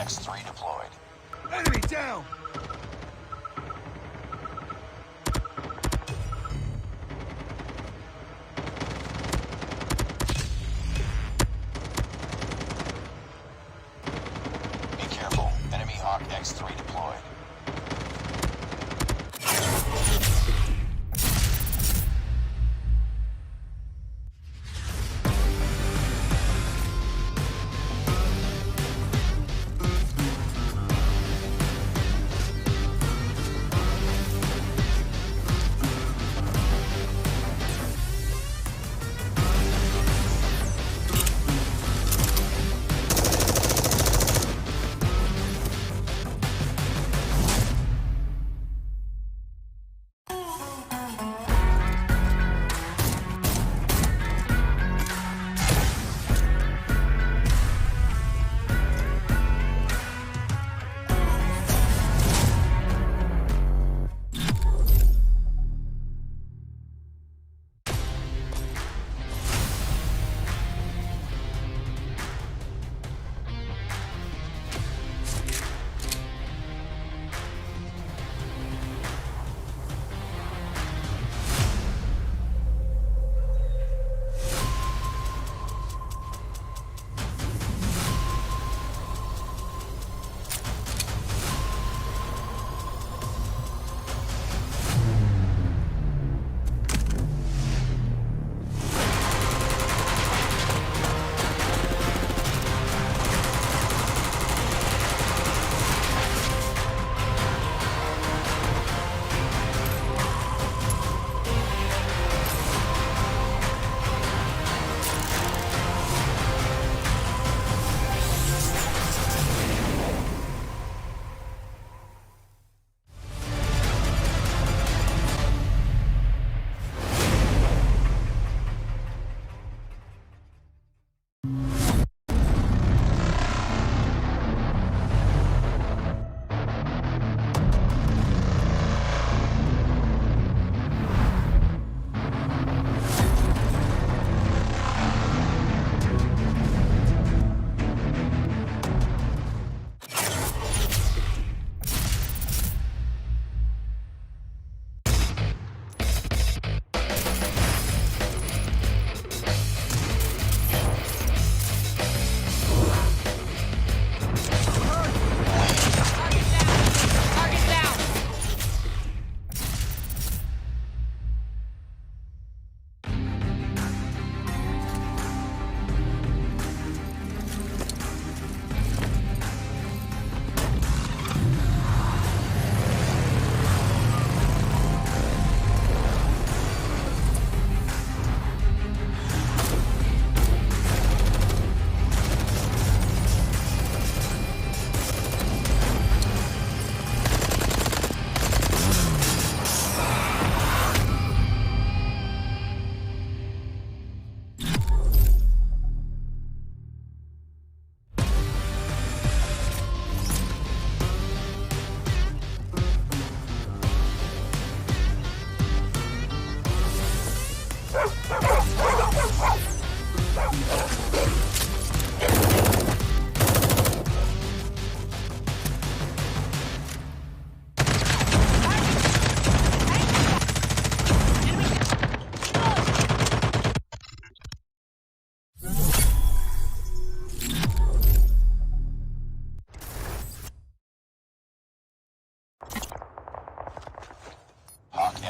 X3 deployed. Enemy down! Be careful. Enemy Hawk X3 deployed.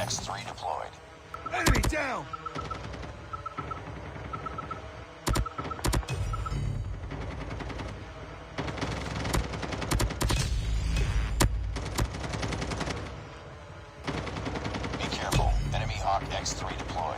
X3 deployed. Enemy down! Be careful. Enemy Hawk X3 deployed.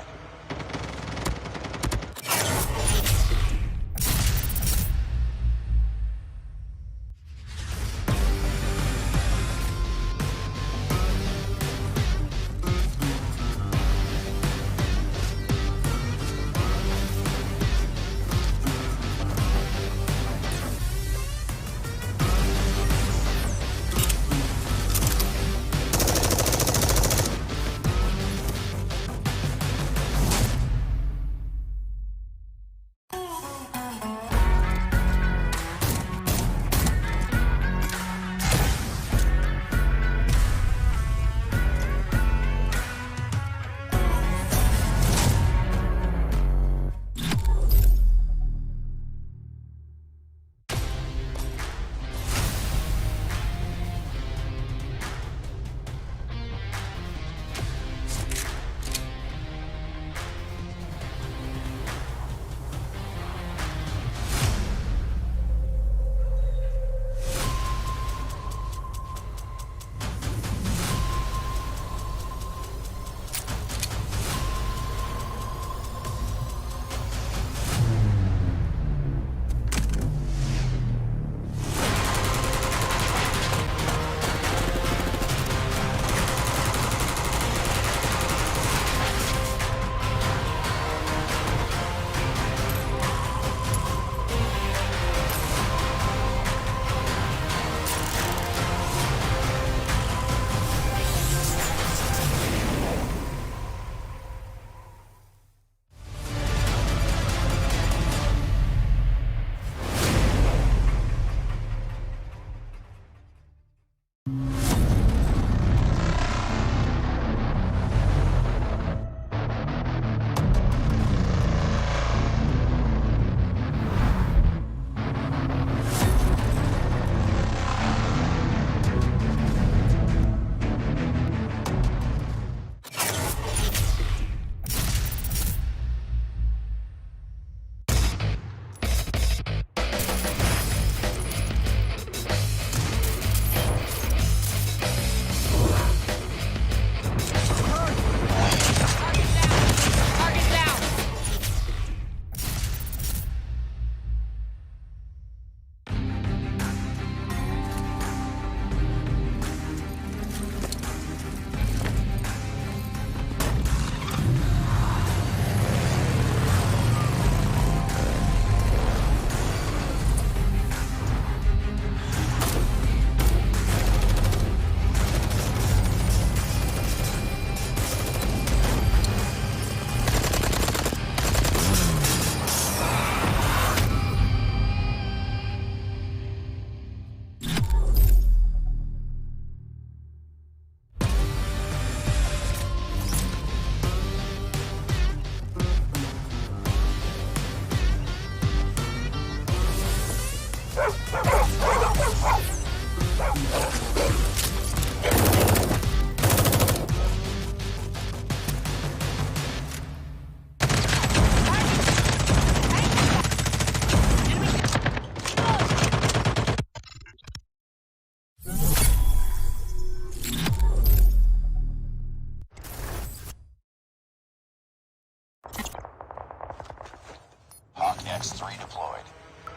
X3 deployed.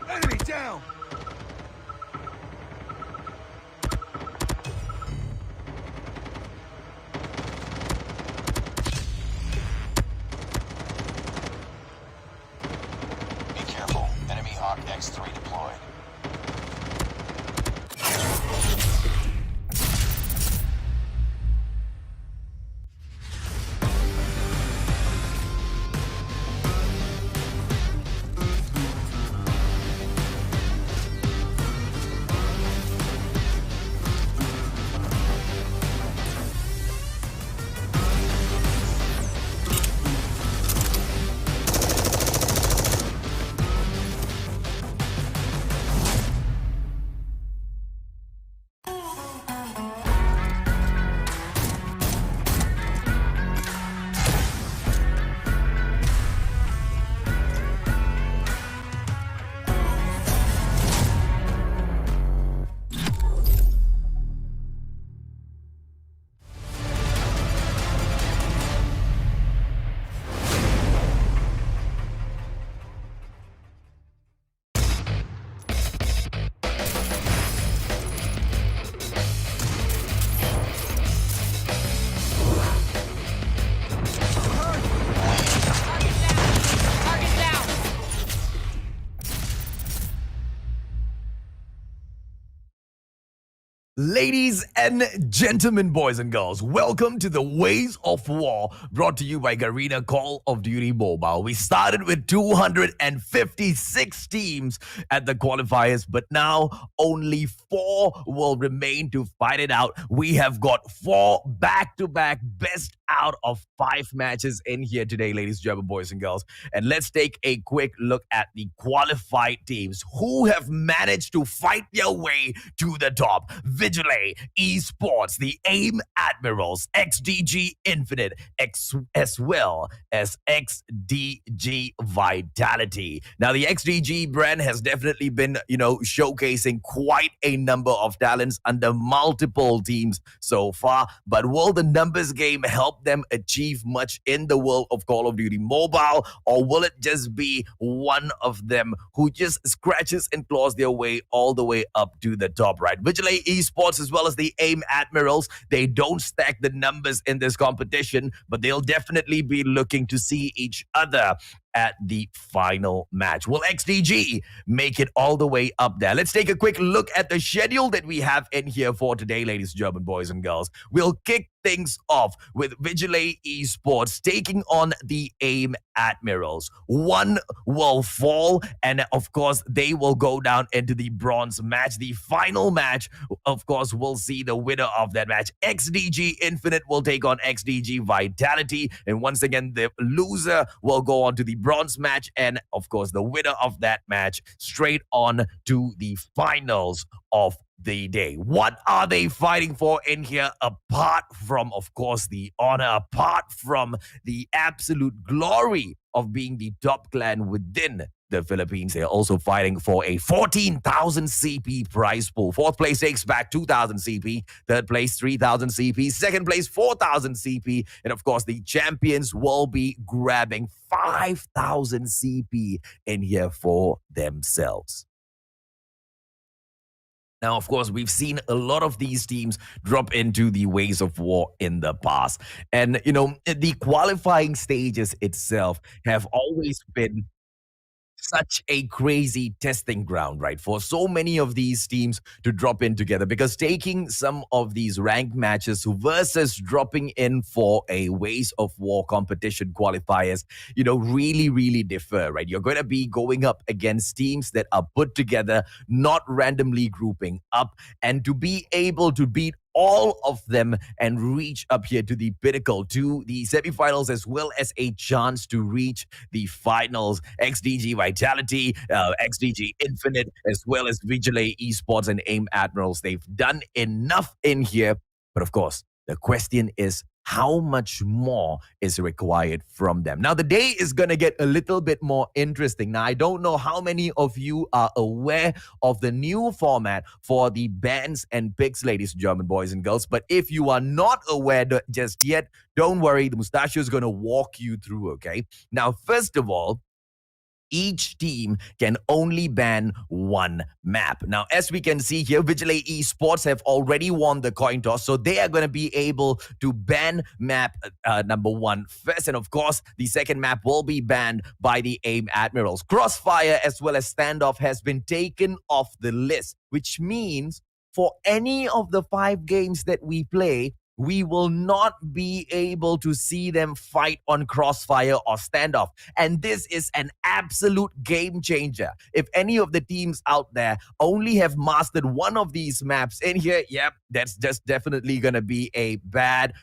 Enemy down! Be careful. Enemy Hawk X3 deployed. Ladies and gentlemen, boys and girls, welcome to the Ways of War, brought to you by Garena Call of Duty Mobile. We started with 256 teams at the qualifiers, but now only 4 will remain to fight it out. We have got 4 back-to-back best out of 5 matches in here today, ladies and gentlemen, boys and girls. And let's take a quick look at the qualified teams who have managed to fight their way to the top. Vigilae Esports, the AIM Admirals, XDG Infinite, as well as XDG Vitality. Now, the XDG brand has definitely been, showcasing quite a number of talents under multiple teams so far. But will the numbers game help them achieve much in the world of Call of Duty Mobile? Or will it just be one of them who just scratches and claws their way all the way up to the top, right? Vigilae Esports as well as the AIM Admirals, they don't stack the numbers in this competition, but they'll definitely be looking to see each other at the final match. Will XDG make it all the way up there? Let's take a quick look at the schedule that we have in here for today, ladies and gentlemen, boys and girls. We'll kick things off with Vigilae Esports taking on the AIM Admirals. One will fall, and of course, they will go down into the bronze match. The final match, of course, we'll see the winner of that match. XDG Infinite will take on XDG Vitality, and once again, the loser will go on to the bronze match, and of course, the winner of that match straight on to the finals of the day. What are they fighting for in here, apart from, of course, the honor, apart from the absolute glory of being the top clan within the Philippines? They're also fighting for a 14,000 CP prize pool. 4th place takes back 2,000 CP. 3rd place, 3,000 CP. 2nd place, 4,000 CP. And of course, the champions will be grabbing 5,000 CP in here for themselves. Now, of course, we've seen a lot of these teams drop into the Ways of War in the past. And, the qualifying stages itself have always been such a crazy testing ground, right, for so many of these teams to drop in together, because taking some of these ranked matches versus dropping in for a Ways of War competition qualifiers, really differ, right? You're going to be going up against teams that are put together, not randomly grouping up, and to be able to beat all of them and reach up here to the pinnacle, to the semifinals, as well as a chance to reach the finals. XDG Vitality, XDG Infinite, as well as Vigilae Esports and AIM Admirals, they've done enough in here. But of course, the question is, how much more is required from them? Now, the day is going to get a little bit more interesting. Now, I don't know how many of you are aware of the new format for the bans and picks, ladies and gentlemen, boys and girls. But if you are not aware just yet, don't worry. The Mustachio is going to walk you through, okay? Now, first of all, each team can only ban one map. Now, as we can see here, Vigilae Esports have already won the coin toss, so they are going to be able to ban map number 1 first. And of course, the second map will be banned by the AIM Admirals. Crossfire as well as Standoff has been taken off the list, which means for any of the 5 games that we play, we will not be able to see them fight on Crossfire or Standoff. And this is an absolute game changer. If any of the teams out there only have mastered one of these maps in here, yep, that's just definitely going to be a bad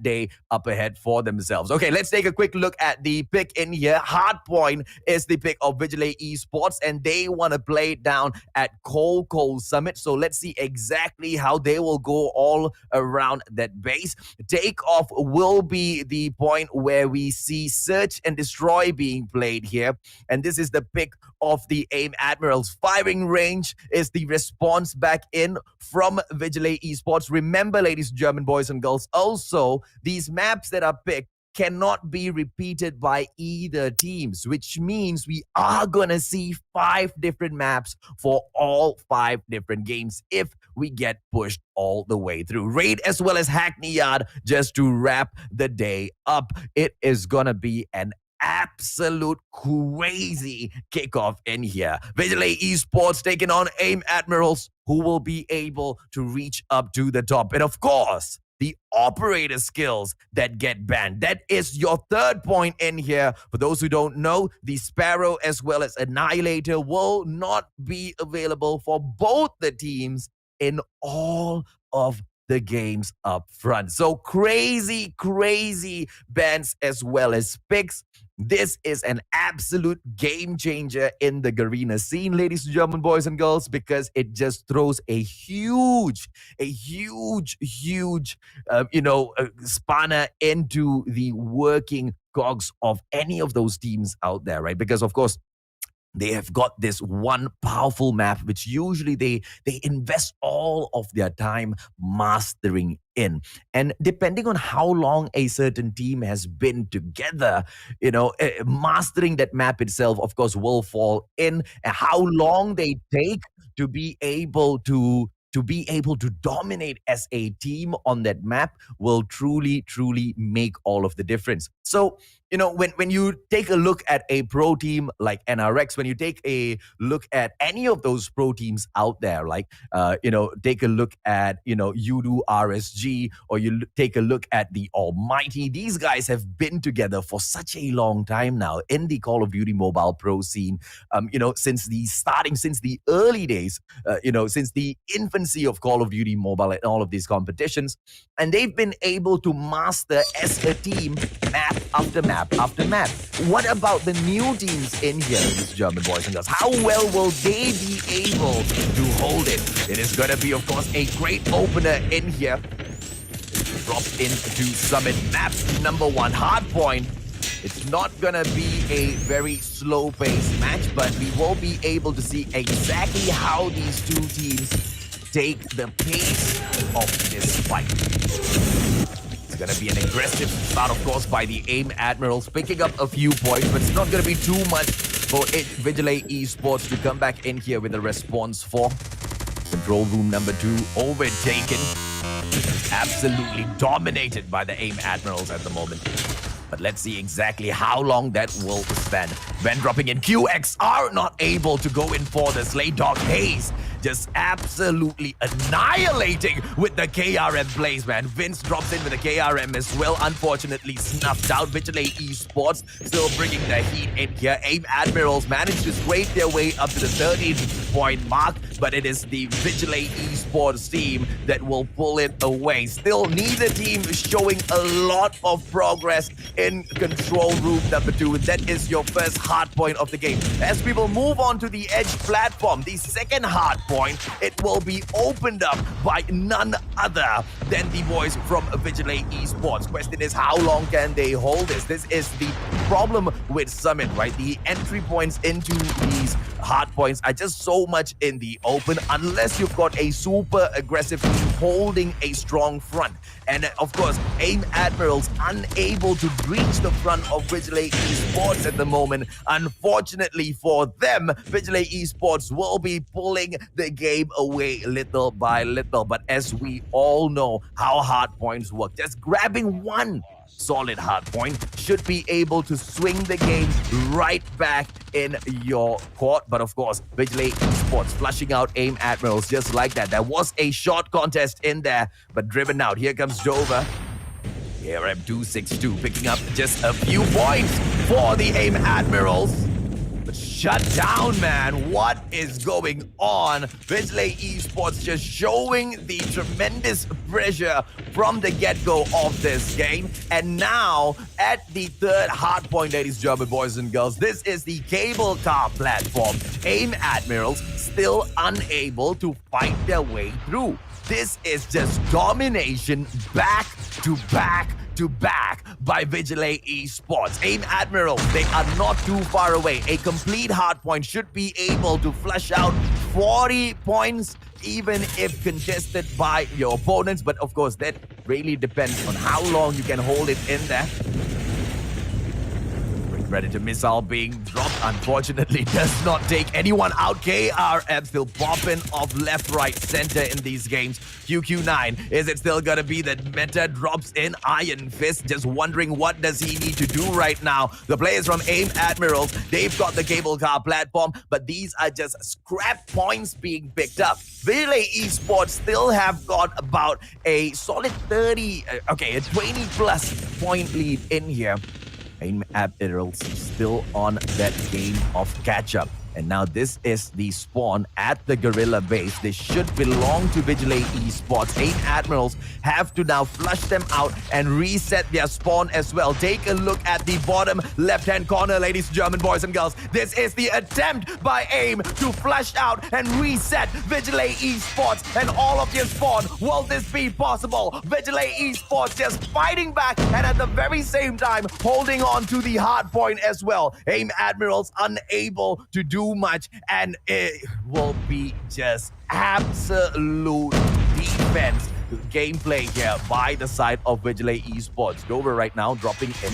day up ahead for themselves. Okay, let's take a quick look at the pick in here. Hardpoint is the pick of Vigilae Esports, and they want to play it down at Coal Summit. So let's see exactly how they will go all around that base. Takeoff will be the point where we see Search and Destroy being played here. And this is the pick of the AIM Admirals. Firing range is the response back in from Vigilae Esports. Remember, ladies and German boys and girls, also, these maps that are picked cannot be repeated by either teams, which means we are going to see 5 different maps for all 5 different games if we get pushed all the way through. Raid as well as Hackney Yard just to wrap the day up. It is going to be an absolute crazy kickoff in here. Vigilae Esports taking on AIM Admirals, who will be able to reach up to the top. And of course, the operator skills that get banned. That is your third point in here. For those who don't know, the Sparrow as well as Annihilator will not be available for both the teams in all of the games up front. So crazy bans as well as picks. This is an absolute game changer in the Garena scene, ladies and German boys and girls, because it just throws a huge spanner into the working cogs of any of those teams out there, right? Because of course, they have got this one powerful map, which usually they invest all of their time mastering in. And depending on how long a certain team has been together, mastering that map itself, of course, will fall in. And how long they take to be able to dominate as a team on that map will truly make all of the difference. So, when you take a look at a pro team like NRX, when you take a look at any of those pro teams out there, like, take a look at, Udo RSG, or you take a look at the Almighty. These guys have been together for such a long time now in the Call of Duty mobile pro scene, since the early days, since the infancy of Call of Duty mobile and all of these competitions. And they've been able to master as a team map after map after map. What about the new teams in here, ladies and German boys and girls? How well will they be able to hold it? It is going to be, of course, a great opener in here. Dropped into Summit map number 1, Hardpoint. It's not going to be a very slow-paced match, but we will be able to see exactly how these two teams take the pace of this fight. It's going to be an aggressive start, of course, by the AIM Admirals, picking up a few points, but it's not going to be too much for Vigilae Esports to come back in here with a response for control room number 2 overtaken. Absolutely dominated by the AIM Admirals at the moment. But let's see exactly how long that will stand. When dropping in, QXR not able to go in for the Slay Dog Haze. Just absolutely annihilating with the KRM plays, man. Vince drops in with the KRM as well. Unfortunately snuffed out. Vigilae Esports still bringing the heat in here. AIM Admirals managed to scrape their way up to the 13-point mark, but it is the Vigilae Esports team that will pull it away. Still, neither team is showing a lot of progress in control room number 2. And that is your first hard point of the game. As we will move on to the edge platform, the second hard point, it will be opened up by none other than the boys from Vigilae Esports. Question is, how long can they hold this? This is the problem with Summit, right? The entry points into these hard points are just so much in the open unless you've got a super aggressive team holding a strong front. And of course, AIM Admirals unable to breach the front of Vigilae Esports at the moment. Unfortunately for them, Vigilae Esports will be pulling the game away little by little. But as we all know how hard points work, just grabbing one solid hard point should be able to swing the game right back in your court. But of course, Vigilae Esports flushing out AIM Admirals just like that. There was a short contest in there, but driven out. Here comes Dover. ARM 262 picking up just a few points for the AIM Admirals. But shut down, man. What is going on? Vigilae Esports just showing the tremendous pressure from the get-go of this game. And now, at the third hard point, ladies and gentlemen, boys and girls, this is the cable car platform. AIM Admirals still unable to fight their way through. This is just domination back to back to back by Vigilae Esports. AIM Admirals, they are not too far away. A complete hardpoint should be able to flush out 40 points, even if contested by your opponents. But of course, that really depends on how long you can hold it in there. Predator missile being dropped, unfortunately, does not take anyone out. KRM still popping off left, right, center in these games. QQ9, is it still gonna be that meta drops in Iron Fist? Just wondering what does he need to do right now. The players from AIM Admirals, they've got the cable car platform, but these are just scrap points being picked up. Vigilae Esports still have got about a solid 30, a 20 plus point lead in here. AIM Admirals still on that game of catch-up. And now this is the spawn at the Guerrilla base. They should belong to Vigilae Esports. AIM Admirals have to now flush them out and reset their spawn as well. Take a look at the bottom left-hand corner, ladies and gentlemen, boys and girls. This is the attempt by AIM to flush out and reset Vigilae Esports and all of their spawn. Will this be possible? Vigilae Esports just fighting back and at the very same time holding on to the hard point as well. AIM Admirals unable to do much, and it will be just absolute defense gameplay here by the side of Vigilae Esports. Dover right now dropping in.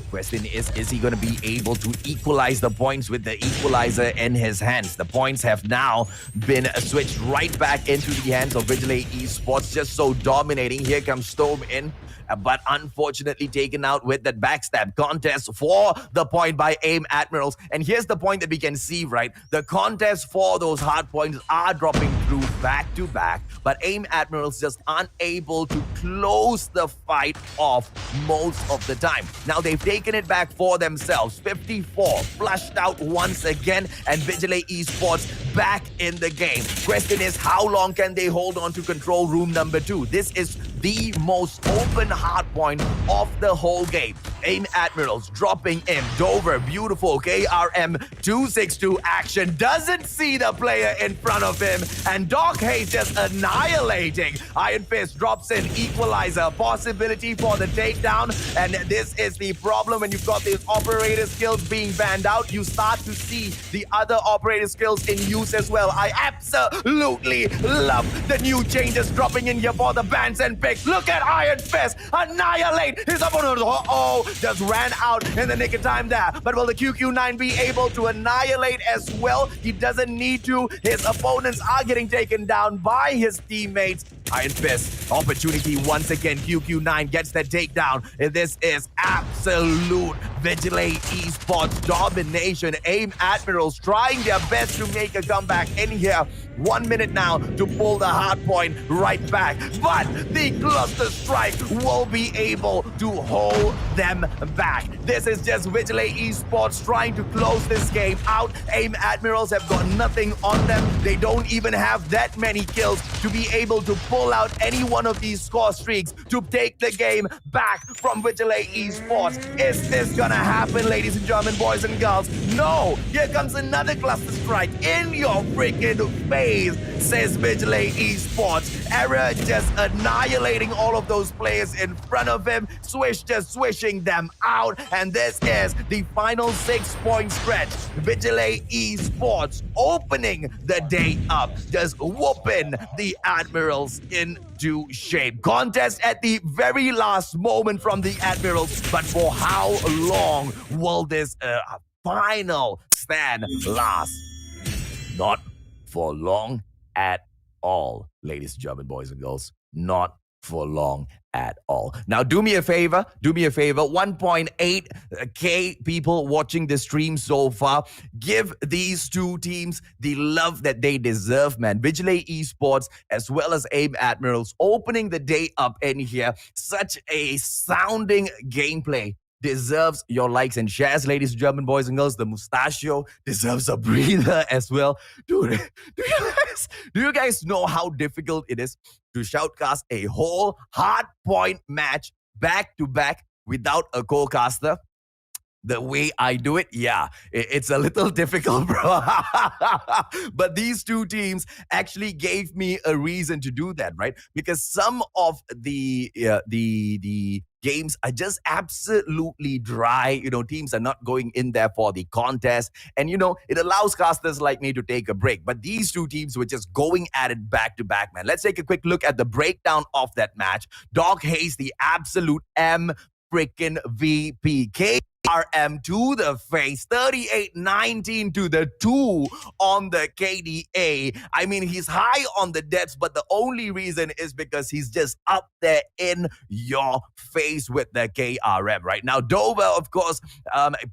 Question is he going to be able to equalize the points with the equalizer in his hands? The points have now been switched right back into the hands of Vigilae Esports, just so dominating. Here comes Storm in, but unfortunately taken out with that backstab contest for the point by AIM Admirals. And here's the point that we can see, right? The contest for those hard points are dropping through back to back, but AIM Admirals just unable to close the fight off most of the time. Now they've taken it back for themselves. 54 flushed out once again, and Vigilae Esports back in the game. Question is, how long can they hold on to control room number 2? This is the most open hard point of the whole game. AIM Admirals dropping in. Dover, beautiful KRM 262 action. Doesn't see the player in front of him. And Doc Hayes just annihilating. Iron Fist drops in. Equalizer. Possibility for the takedown. And this is the problem when you've got these operator skills being banned out. You start to see the other operator skills in use as well. I absolutely love the new changes dropping in here for the bans and picks. Look at Iron Fist annihilate his opponent. Uh-oh, just ran out in the nick of time there. But will the QQ9 be able to annihilate as well? He doesn't need to. His opponents are getting taken down by his teammates. Iron Fist, opportunity once again. QQ9 gets the takedown. This is absolute Vigilae Esports domination. AIM Admirals trying their best to make a comeback in here. 1 minute now to pull the hard point right back. But the cluster strike will be able to hold them back. This is just Vigilae Esports trying to close this game out. AIM Admirals have got nothing on them. They don't even have that many kills to be able to pull out any one of these score streaks to take the game back from Vigilae Esports. Is this gonna happen, ladies and gentlemen, boys and girls? No! Here comes another cluster strike in your freaking face, says Vigilae Esports. Error just annihilating all of those players in front of him. Swish just swishing them out. And this is the final 6-point stretch. Vigilae Esports opening the day up, just whooping the Admirals into shape. Contest at the very last moment from the Admirals, but for how long will this final stand last? Not for long at all, ladies and gentlemen, boys and girls. Not for long at all. Now, do me a favor. 1.8K people watching the stream so far. Give these two teams the love that they deserve, man. Vigilae Esports as well as AIM Admirals opening the day up in here. Such a sounding gameplay deserves your likes and shares, ladies and gentlemen, boys and girls. The Mustachio deserves a breather as well. Dude, do you guys know how difficult it is to shoutcast a whole hard point match back to back without a co-caster? The way I do it, yeah, it's a little difficult, bro. But these two teams actually gave me a reason to do that, right? Because some of the games are just absolutely dry. You know, teams are not going in there for the contest. And, you know, it allows casters like me to take a break. But these two teams were just going at it back to back, man. Let's take a quick look at the breakdown of that match. Dog Hayes, the absolute M freaking VP. RM to the face, 38-19 to the 2 on the KDA. I mean, he's high on the deaths, but the only reason is because he's just up there in your face with the KRM right now. Dover, of course,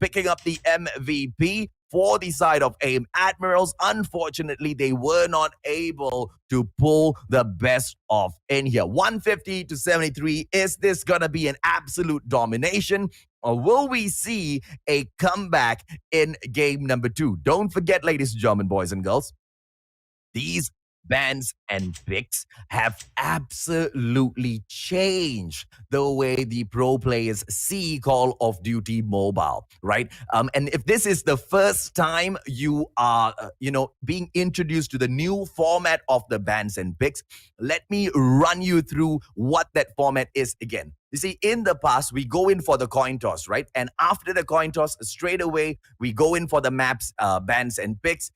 picking up the MVP for the side of AIM Admirals. Unfortunately, they were not able to pull the best off in here. 150-73. Is this going to be an absolute domination? Or will we see a comeback in game number 2? Don't forget, ladies and gentlemen, boys and girls, these bans and picks have absolutely changed the way the pro players see Call of Duty Mobile, right? And if this is the first time you are, being introduced to the new format of the bans and picks, let me run you through what that format is again. You see, in the past, we go in for the coin toss, right? And after the coin toss, straight away, we go in for the maps, bans and picks.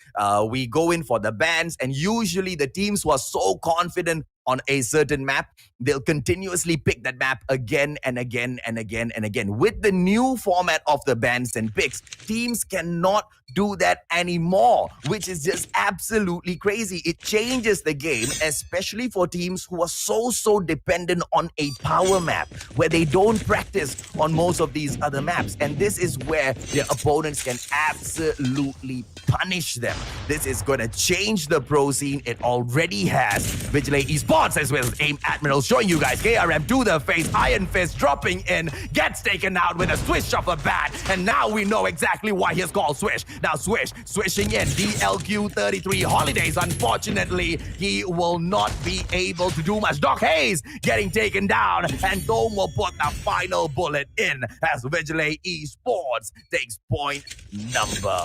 We go in for the bans. And usually the teams who are so confident on a certain map, they'll continuously pick that map again and again and again and again. With the new format of the bans and picks, teams cannot do that anymore, which is just absolutely crazy. It changes the game, especially for teams who are so dependent on a power map, where they don't practice on most of these other maps. And this is where their opponents can absolutely punish them. This is going to change the pro scene. It already has. Vigilae Esports as well as AIM Admirals showing you guys KRM to the face. Iron Fist dropping in, gets taken out with a swish of a bat. And now we know exactly why he's called Swish. Now Swish, swishing in. DLQ33 Holidays. Unfortunately, he will not be able to do much. Doc Hayes getting taken down. And Dome will put the final bullet in as Vigilae Esports takes point number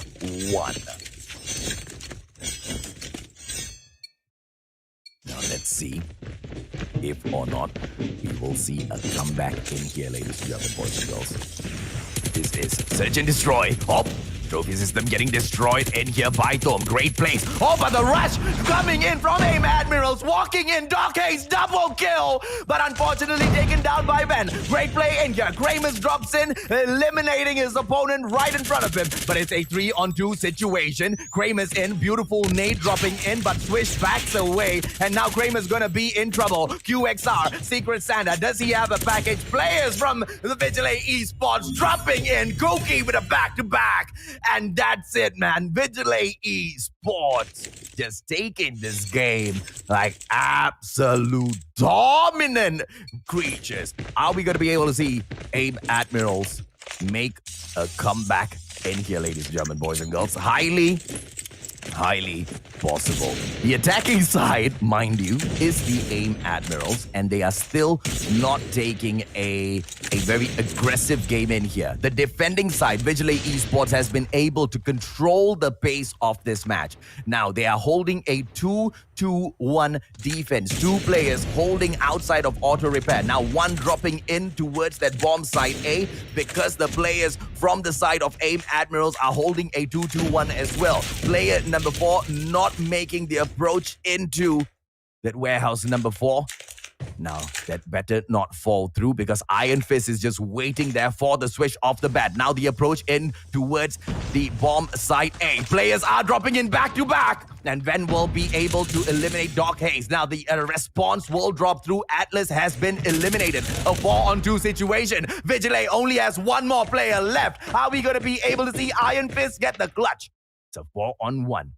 1. Now let's see if or not we will see a comeback in here, ladies and gentlemen, boys and girls. This is Search and Destroy. Oh, trophy system getting destroyed in here by Tom. Great place. Oh, but the rush coming in from AIM Admirals. Walking in. Doc Hayes double kill. But unfortunately taken down by Ben. Great play in here. Kramus drops in, eliminating his opponent right in front of him. But it's a 3-on-2 situation. Kramus in. Beautiful nade dropping in, but Swish backs away. And now Kramus gonna be in trouble. QXR, Secret Santa. Does he have a package? Players from the Vigilae Esports dropping in. Gookie with a back-to-back. And that's it, man. Vigilae Esports just taking this game like absolute dominant creatures. Are we going to be able to see AIM Admirals make a comeback in here, ladies and gentlemen, boys and girls? Highly highly possible. The attacking side, mind you, is the AIM Admirals, and they are still not taking a very aggressive game in here. The defending side, Vigilae Esports, has been able to control the pace of this match. Now, they are holding a 2-2-1 defense. Two players holding outside of auto repair. Now, one dropping in towards that bomb side A, because the players from the side of AIM Admirals are holding a 2-2-1 as well. Player number 4 not making the approach into that warehouse number 4. Now, that better not fall through, because Iron Fist is just waiting there for the switch off the bat. Now the approach in towards the bomb side A. Players are dropping in back to back, and Ven will be able to eliminate Doc Hayes. Now the response will drop through. Atlas has been eliminated. A 4-on-2 situation. Vigilae only has one more player left. Are we going to be able to see Iron Fist get the clutch? It's a 4-on-1.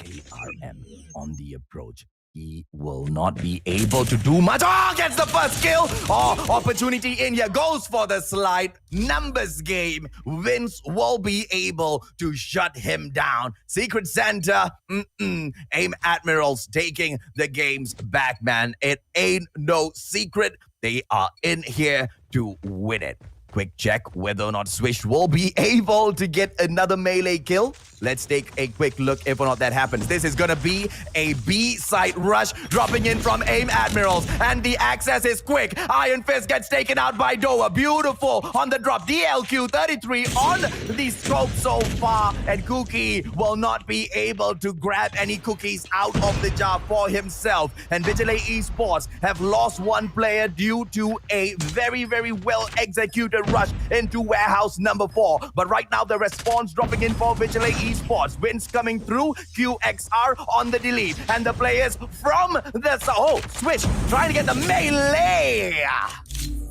KRM on the approach. He will not be able to do much. Oh, gets the first kill. Oh, opportunity in here. Goes for the slide. Numbers game. Vince will be able to shut him down. Secret Santa. AIM Admirals taking the games back, man. It ain't no secret. They are in here to win it. Quick check whether or not Swish will be able to get another melee kill. Let's take a quick look if or not that happens. This is going to be a B-side rush dropping in from AIM Admirals, and the access is quick. Iron Fist gets taken out by Doa. Beautiful on the drop. DLQ 33 on the scope so far, and Cookie will not be able to grab any cookies out of the jar for himself. And Vigilae Esports have lost one player due to a very, very well executed rush into warehouse number 4. But right now, the response dropping in for Vigilae Esports. Wins coming through. QXR on the delete. And the players from the... Oh, Switch trying to get the melee.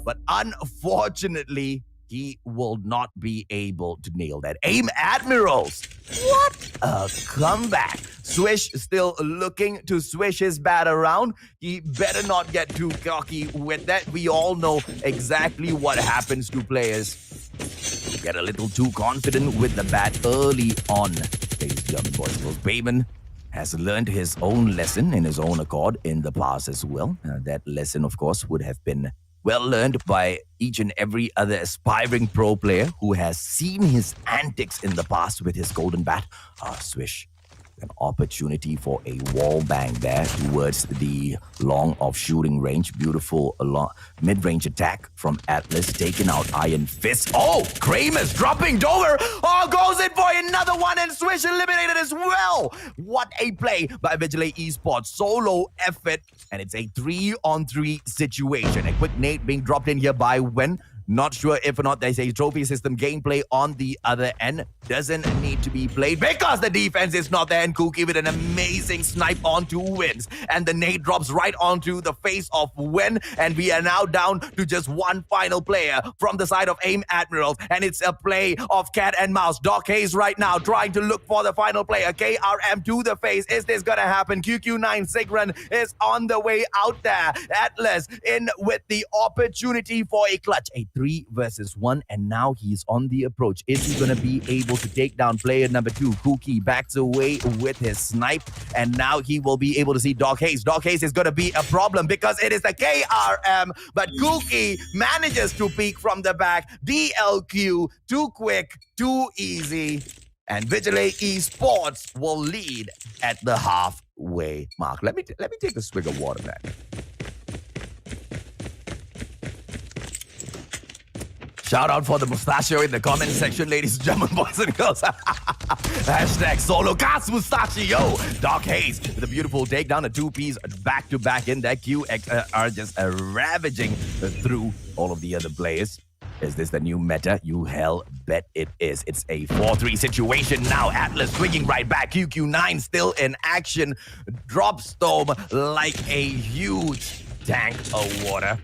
But unfortunately, he will not be able to nail that. AIM Admirals. What a comeback. Swish still looking to swish his bat around. He better not get too cocky with that. We all know exactly what happens to players. Get a little too confident with the bat early on. Ladies and gentlemen, boys and girls, Bayman has learned his own lesson in his own accord in the past as well. That lesson, of course, would have been well learned by each and every other aspiring pro player who has seen his antics in the past with his golden bat. Swish. An opportunity for a wall bang there towards the long of shooting range. Beautiful mid-range attack from Atlas, taking out Iron Fist. Oh, Kramer's dropping Dover. Oh, goes in for another one, and Swish eliminated as well. What a play by Vigilae Esports. Solo effort, and it's a 3-on-3 situation. A quick nade being dropped in here by Wen. Not sure if or not there's a trophy system gameplay on the other end. Doesn't need to be played because the defense is not there. And Cookie with an amazing snipe onto Wins. And the nade drops right onto the face of Wen. And we are now down to just one final player from the side of AIM Admirals. And it's a play of cat and mouse. Doc Hayes right now trying to look for the final player. KRM to the face. Is this gonna happen? QQ9 Sigran is on the way out there. Atlas in with the opportunity for a clutch. A 3 versus 1, and now he's on the approach. Is he going to be able to take down player number 2? Cookie backs away with his snipe, and now he will be able to see Doc Hayes. Doc Hayes is going to be a problem because it is the KRM, but Cookie manages to peek from the back. DLQ, too quick, too easy, and Vigilae Esports will lead at the halfway mark. Let me take a swig of water, man. Shout out for the mustachio in the comment section, ladies and gentlemen, boys and girls. Hashtag solo cast mustachio. Doc Hayes with a beautiful takedown, a 2-piece back-to-back in that QX are just ravaging through all of the other players. Is this the new meta? You hell bet it is. It's a 4-3 situation now. Atlas swinging right back. QQ9 still in action. Drop Storm like a huge tank of water.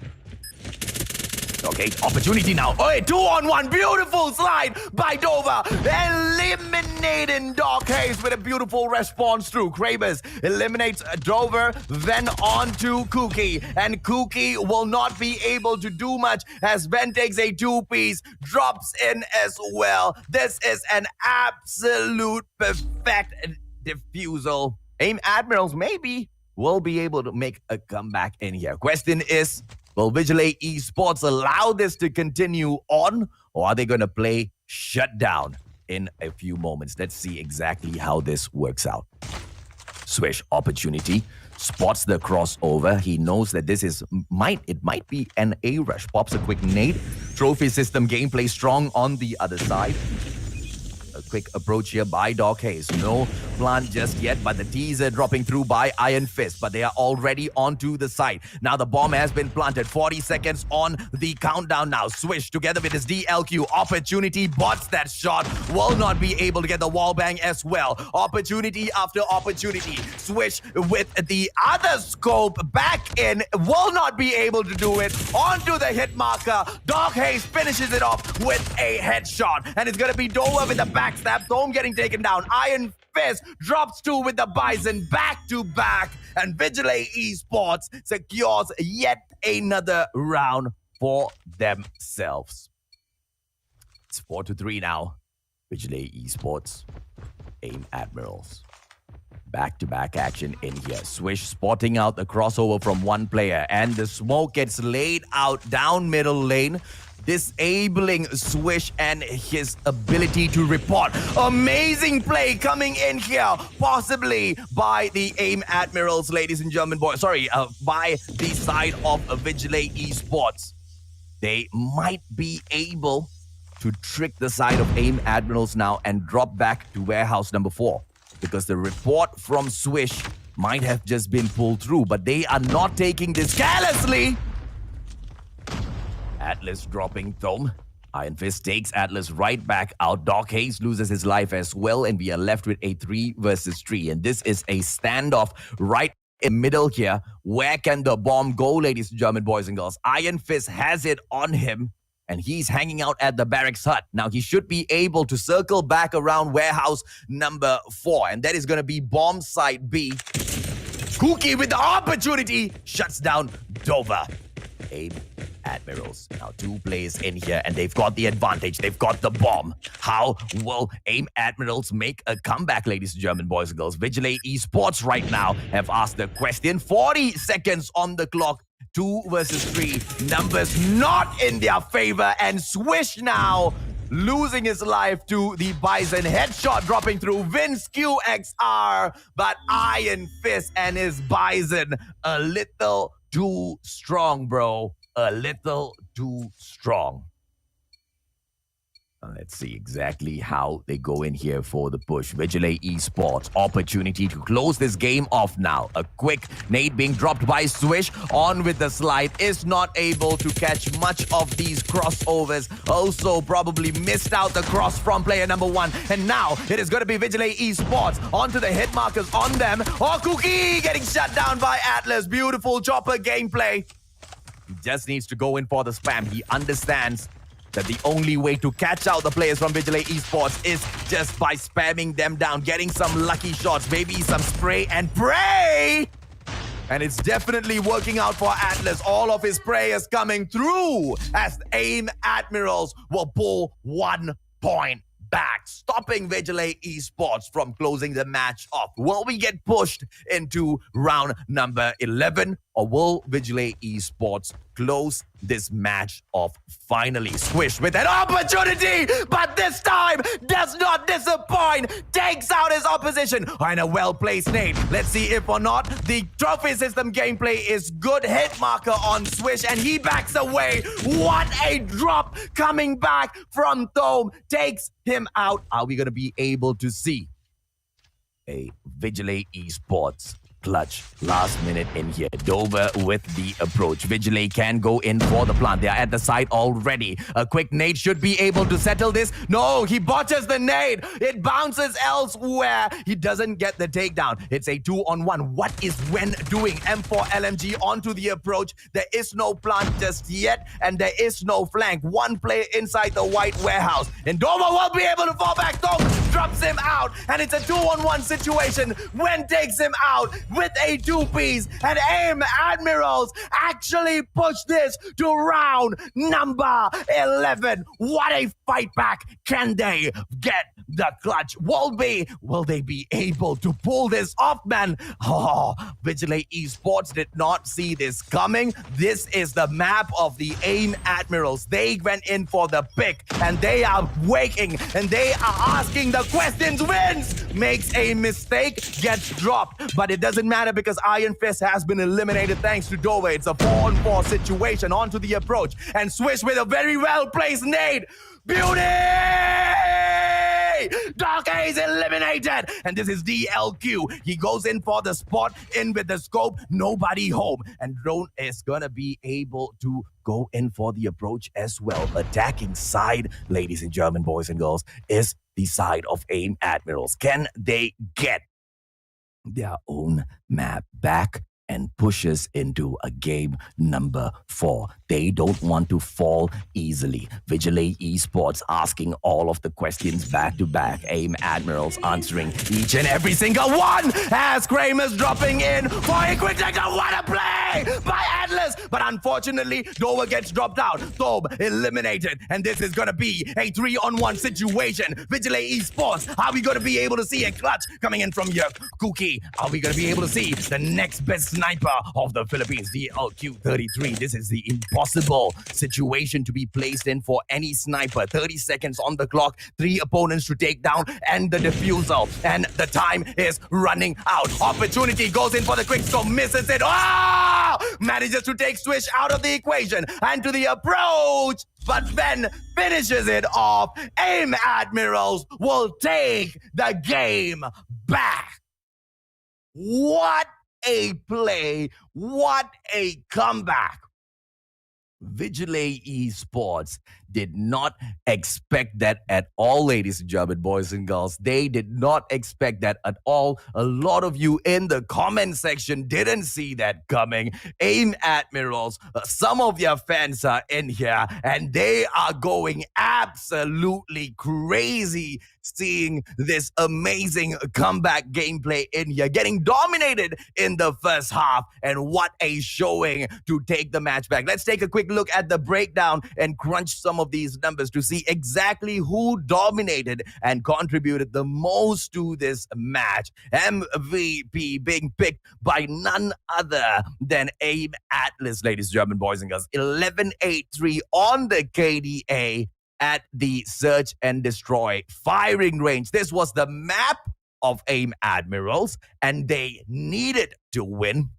Okay, opportunity now. Oh, 2-on-1. Beautiful slide by Dover. Eliminating Doc Hayes with a beautiful response through. Kravers eliminates Dover, then on to Cookie. And Cookie will not be able to do much as Ben takes a 2-piece, drops in as well. This is an absolute perfect defusal. Aim Admirals maybe will be able to make a comeback in here. Question is, will Vigilae Esports allow this to continue on, or are they going to play shutdown in a few moments? Let's see exactly how this works out. Swish opportunity, spots the crossover. He knows that this is might be an A rush. Pops a quick nade. Trophy system gameplay strong on the other side. A quick approach here by Doc Hayes. No plant just yet, but the teaser dropping through by Iron Fist. But they are already onto the side. Now the bomb has been planted. 40 seconds on the countdown now. Swish together with his DLQ. Opportunity bots that shot. Will not be able to get the wall bang as well. Opportunity after opportunity. Swish with the other scope back in. Will not be able to do it. Onto the hit marker. Doc Hayes finishes it off with a headshot. And it's going to be Dover with the backstab. Dome getting taken down. Iron Fist drops two with the Bison back to back. And Vigilae Esports secures yet another round for themselves. It's 4-3 now. Vigilae Esports, Aim Admirals. Back-to-back action in here. Swish spotting out the crossover from one player. And the smoke gets laid out down middle lane, disabling Swish and his ability to report. Amazing play coming in here, possibly by the Aim Admirals, ladies and gentlemen, by the side of Vigilae Esports. They might be able to trick the side of Aim Admirals now and drop back to warehouse number 4. Because the report from Swish might have just been pulled through, but they are not taking this carelessly. Atlas dropping Thome. Iron Fist takes Atlas right back out. Doc Hayes loses his life as well, and we are left with a 3 versus 3. And this is a standoff right in the middle here. Where can the bomb go, ladies and gentlemen, boys and girls? Iron Fist has it on him, and he's hanging out at the barracks hut. Now, he should be able to circle back around warehouse number 4, and that is going to be bomb site B. Cookie with the opportunity shuts down Dover. Aim Admirals. Now 2 players in here, and they've got the advantage. They've got the bomb. How will Aim Admirals make a comeback, ladies and gentlemen, boys and girls? Vigilae Esports right now have asked the question. 40 seconds on the clock. 2 versus 3. Numbers not in their favor, and Swish now losing his life to the Bison. Headshot dropping through Vince QXR, but Iron Fist and his Bison a little too strong, bro. A little too strong. Let's see exactly how they go in here for the push. Vigilae Esports, opportunity to close this game off now. A quick nade being dropped by Swish. On with the slide. Is not able to catch much of these crossovers. Also probably missed out the cross from player number 1. And now it is going to be Vigilae Esports. Onto the hit markers on them. Oh, Cookie getting shut down by Atlas. Beautiful chopper gameplay. He just needs to go in for the spam. He understands that the only way to catch out the players from Vigilae Esports is just by spamming them down, getting some lucky shots, maybe some spray and pray. And it's definitely working out for Atlas. All of his prey is coming through as Aim Admirals will pull 1 point back, stopping Vigilae Esports from closing the match off. Will we get pushed into round number 11, or will Vigilae Esports close this match off finally? Swish with an opportunity, but this time does not disappoint. Takes out his opposition and a well-placed nade. Let's see if or not the trophy system gameplay is good. Hit marker on Swish, and he backs away. What a drop coming back from Thome. Takes him out. Are we going to be able to see a Vigilae Esports clutch last minute in here? Dover with the approach. Vigilae can go in for the plant. They are at the site already. A quick nade should be able to settle this. No, he botches the nade. It bounces elsewhere. He doesn't get the takedown. It's a 2-on-1. What is Wen doing? M4 LMG onto the approach. There is no plant just yet, and there is no flank. 1 player inside the white warehouse, and Dover will be able to fall back. Though drops him out, and it's a 2-on-1 situation. Wen takes him out with a 2-piece, and Aim Admirals actually push this to round number 11. What a fight back can they get the clutch will they be able to pull this off, man? Oh, Vigilae Esports did not see this coming. This is the map of the AIM Admirals. They went in for the pick, and they are waking, and they are asking the questions. Wins, makes a mistake, gets dropped, but it doesn't matter because Iron Fist has been eliminated thanks to Dove. It's a 4-on-4 situation. Onto the approach, and Swish with a very well-placed nade. Beauty! Dark A is eliminated, and this is DLQ. He goes in for the spot, in with the scope, nobody home, and Drone is gonna be able to go in for the approach as well. Attacking side, ladies and gentlemen, boys and girls, is the side of AIM Admirals. Can they get their own map back and pushes into a game number 4? They don't want to fall easily. Vigilae Esports asking all of the questions back to back. AIM Admirals answering each and every single one. As Kramer's dropping in for a quick take. What a play by Atlas! But unfortunately, Dover gets dropped out. Thob eliminated, and this is gonna be a 3-on-1 situation. Vigilae Esports, are we gonna be able to see a clutch coming in from your Cookie? Are we gonna be able to see the next best sniper of the Philippines, DLQ-33? This is the impossible situation to be placed in for any sniper. 30 seconds on the clock, 3 opponents to take down, and the defusal, and the time is running out. Opportunity goes in for the quick scope, misses it. Oh! Manages to take Swish out of the equation and to the approach, but then finishes it off. AIM Admirals will take the game back. What a play! What a comeback! Vigilae Esports did not expect that at all, ladies and gentlemen, boys and girls. They did not expect that at all. A lot of you in the comment section didn't see that coming. AIM Admirals, some of your fans are in here, and they are going absolutely crazy seeing this amazing comeback gameplay in here, getting dominated in the first half, and what a showing to take the match back. Let's take a quick look at the breakdown and crunch some of these numbers to see exactly who dominated and contributed the most to this match. MVP being picked by none other than AIM Atlas, ladies and gentlemen, boys and girls. 11-8-3 on the KDA at the Search and Destroy firing range. This was the map of AIM Admirals, and they needed to win.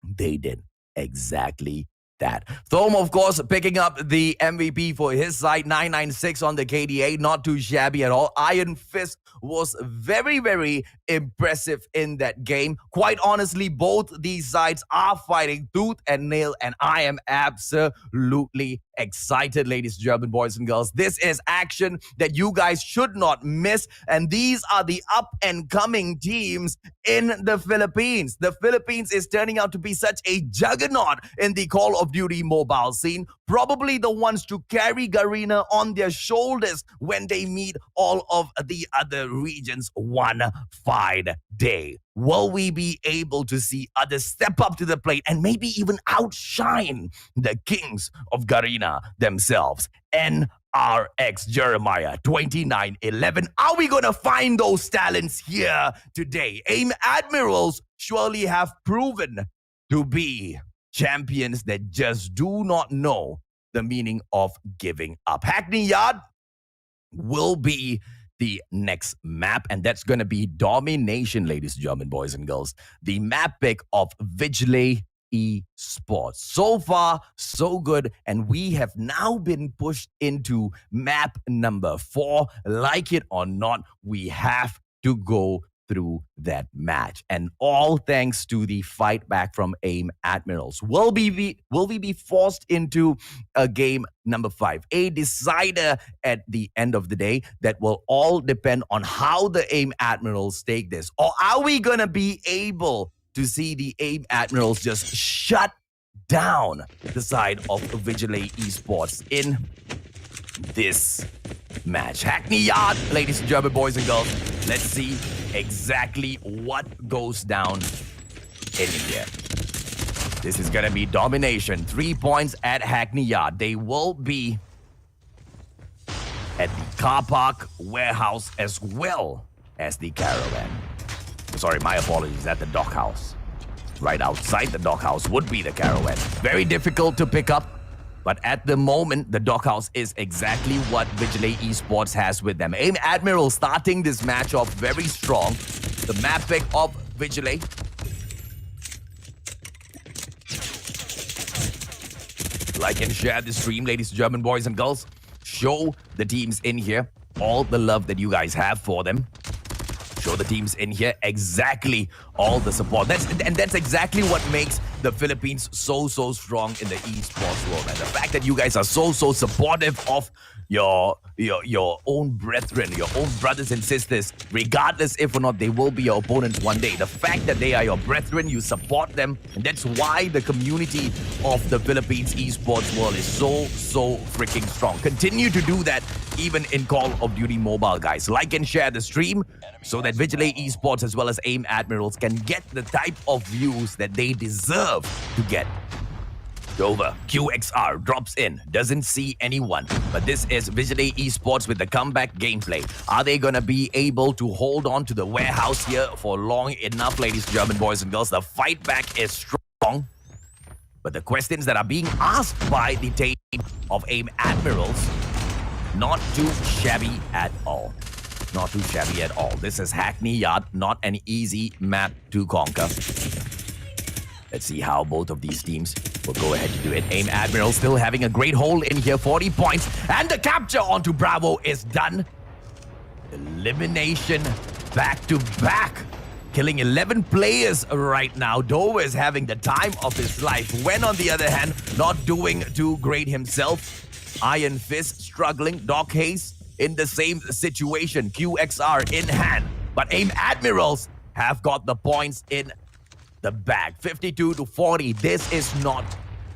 They did exactly that. Thom, of course, picking up the MVP for his side, 996 on the KDA, not too shabby at all. Iron Fist was very, very impressive in that game. Quite honestly, both these sides are fighting tooth and nail, and I am absolutely excited, ladies and gentlemen, boys and girls. This is action that you guys should not miss, and these are the up-and-coming teams in the Philippines. The Philippines is turning out to be such a juggernaut in the Call of Duty mobile scene, probably the ones to carry Garena on their shoulders when they meet all of the other regions one fine day. Will we be able to see others step up to the plate and maybe even outshine the kings of Garena themselves? NRX Jeremiah 2911. Are we going to find those talents here today? AIM Admirals surely have proven to be champions that just do not know the meaning of giving up. Hackney Yard will be the next map, and that's going to be Domination, ladies and gentlemen, boys and girls. The map pick of Vigilae Esports. So far, so good, and we have now been pushed into map number 4. Like it or not, we have to go through that match, and all thanks to the fight back from AIM Admirals. Will we be forced into a game number 5, a decider at the end of the day? That will all depend on how the AIM Admirals take this. Or are we gonna be able to see the AIM Admirals just shut down the side of Vigilae Esports in this match? Hackney Yard, ladies and gentlemen, boys and girls. Let's see exactly what goes down in here. This is gonna be Domination. 3 points at Hackney Yard. They will be at the car park, warehouse, as well as the caravan. Sorry, my apologies, at the dockhouse. Right outside the dockhouse would be the caravan. Very difficult to pick up. But at the moment, the dockhouse is exactly what Vigilae Esports has with them. AIM Admirals starting this match off very strong. The map pick of Vigilae. Like and share the stream, ladies and gentlemen, boys and girls. Show the teams in here all the love that you guys have for them. Show the teams in here exactly all the support. That's exactly what makes the Philippines so strong in the esports world. And the fact that you guys are so supportive of your own brethren, your own brothers and sisters, regardless if or not they will be your opponents one day. The fact that they are your brethren, you support them, and that's why the community of the Philippines esports world is so freaking strong. Continue to do that even in Call of Duty Mobile, guys. Like and share the stream so that Vigilae Esports as well as AIM Admirals can get the type of views that they deserve to get. Dover, QXR drops in, doesn't see anyone, but this is Vigilae Esports with the comeback gameplay. Are they gonna be able to hold on to the warehouse here for long enough, ladies and gentlemen, boys and girls? The fight back is strong, but the questions that are being asked by the team of AIM Admirals, not too shabby at all. Not too shabby at all. This is Hackney Yard, not an easy map to conquer. Let's see how both of these teams will go ahead to do it. AIM Admiral still having a great hold in here, 40 points. And the capture onto Bravo is done. Elimination back to back. Killing 11 players right now. Dover is having the time of his life. When, on the other hand, not doing too great himself. Iron Fist struggling. Doc Hayes in the same situation. QXR in hand. But AIM Admirals have got the points in the bag. 52-40. This is not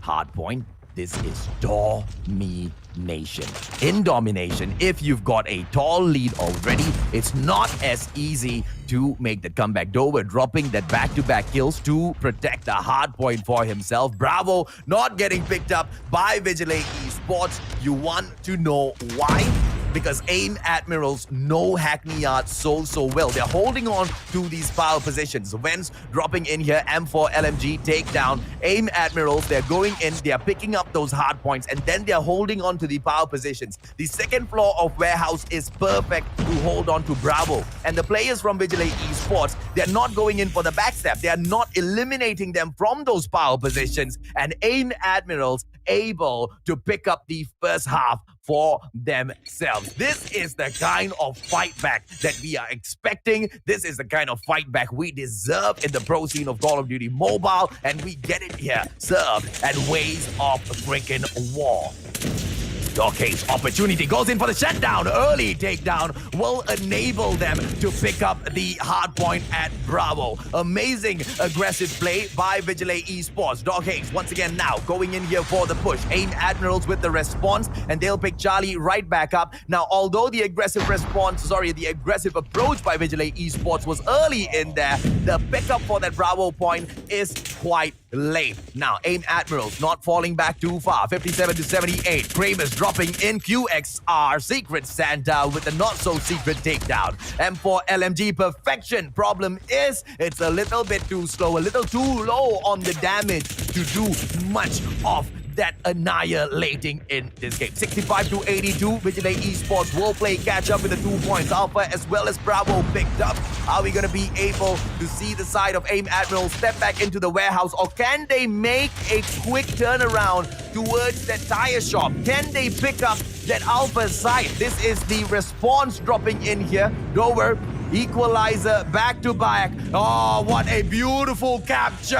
hardpoint. This is domination. In domination, if you've got a tall lead already, it's not as easy to make the comeback. Dover dropping that back-to-back kills to protect the hardpoint for himself. Bravo not getting picked up by Vigilae Esports. You want to know why? Because AIM Admirals know Hackney Yard so well. They're holding on to these power positions. Vents dropping in here, M4 LMG takedown. AIM Admirals, they're going in, they're picking up those hard points, and then they're holding on to the power positions. The second floor of warehouse is perfect to hold on to Bravo. And the players from Vigilae Esports, they're not going in for the backstab. They're not eliminating them from those power positions. And AIM Admirals able to pick up the first half for themselves. This is the kind of fight back that we are expecting. This is the kind of fight back we deserve in the pro scene of Call of Duty Mobile, and we get it here, served at Ways of Freaking War. Dockha's opportunity goes in for the shutdown. Early takedown will enable them to pick up the hard point at Bravo. Amazing aggressive play by Vigilae Esports. Dockha's once again now going in here for the push. AIM Admirals with the response, and they'll pick Charlie right back up. Now, although the aggressive approach by Vigilae Esports was early in there, the pickup for that Bravo point is quite late. Now, AIM Admirals not falling back too far. 57-78. Kravis dropping in. QXR Secret Santa with the not-so-secret takedown. M4 LMG perfection. Problem is, it's a little bit too slow, a little too low on the damage to do much of that annihilating in this game. 65-82. Vigilae Esports will play catch up with the 2 points. Alpha as well as Bravo picked up. Are we going to be able to see the side of AIM Admiral step back into the warehouse, or can they make a quick turnaround towards that tire shop? Can they pick up that Alpha side? This is the response dropping in here. Dover equalizer back to back. Oh, what a beautiful capture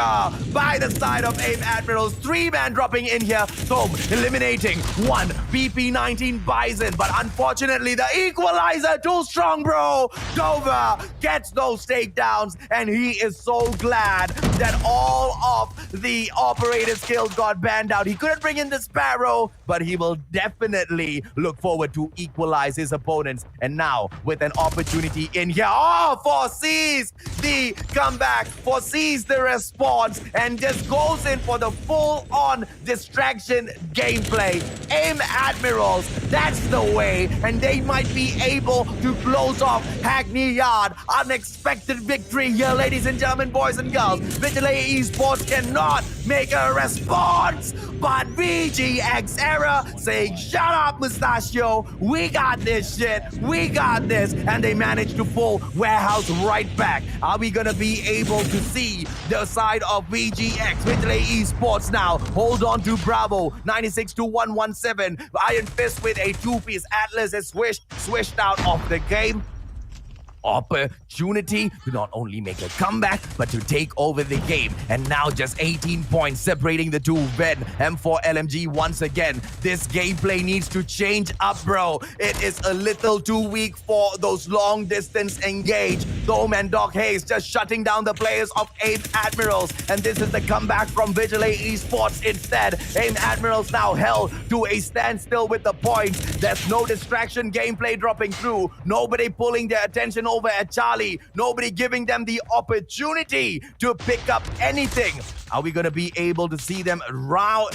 by the side of AIM Admirals. 3-man dropping in here. Boom, eliminating one PP19 Bison, but unfortunately the equalizer too strong, bro. Dover gets those takedowns, and he is so glad that all of the operator skills got banned out. He couldn't bring in the Sparrow, but he will definitely look forward to equalize his opponents. And now with an opportunity in here. Oh, 4 Cs the comeback, foresees the response, and just goes in for the full-on distraction gameplay. Aim Admirals, that's the way, and they might be able to close off Hackney Yard. Unexpected victory here, ladies and gentlemen, boys and girls. Vigilae Esports cannot make a response, but VGX Era saying, shut up, Mustachio, we got this shit, we got this, and they managed to pull Warehouse right back. Are we gonna be able to see the side of VGX, Vigilae Esports now? Hold on to Bravo, 96 to 117. Iron Fist with a two-piece. Atlas is swished out of the game. Opportunity to not only make a comeback, but to take over the game. And now just 18 points separating the two. Ven, M4 LMG once again. This gameplay needs to change up, bro. It is a little too weak for those long distance engage. Dome and Doc Hayes just shutting down the players of Aim Admirals. And this is the comeback from Vigilae Esports instead. Aim Admirals now held to a standstill with the points. There's no distraction gameplay dropping through. Nobody pulling their attention over at Charlie. Nobody giving them the opportunity to pick up anything. Are we going to be able to see them right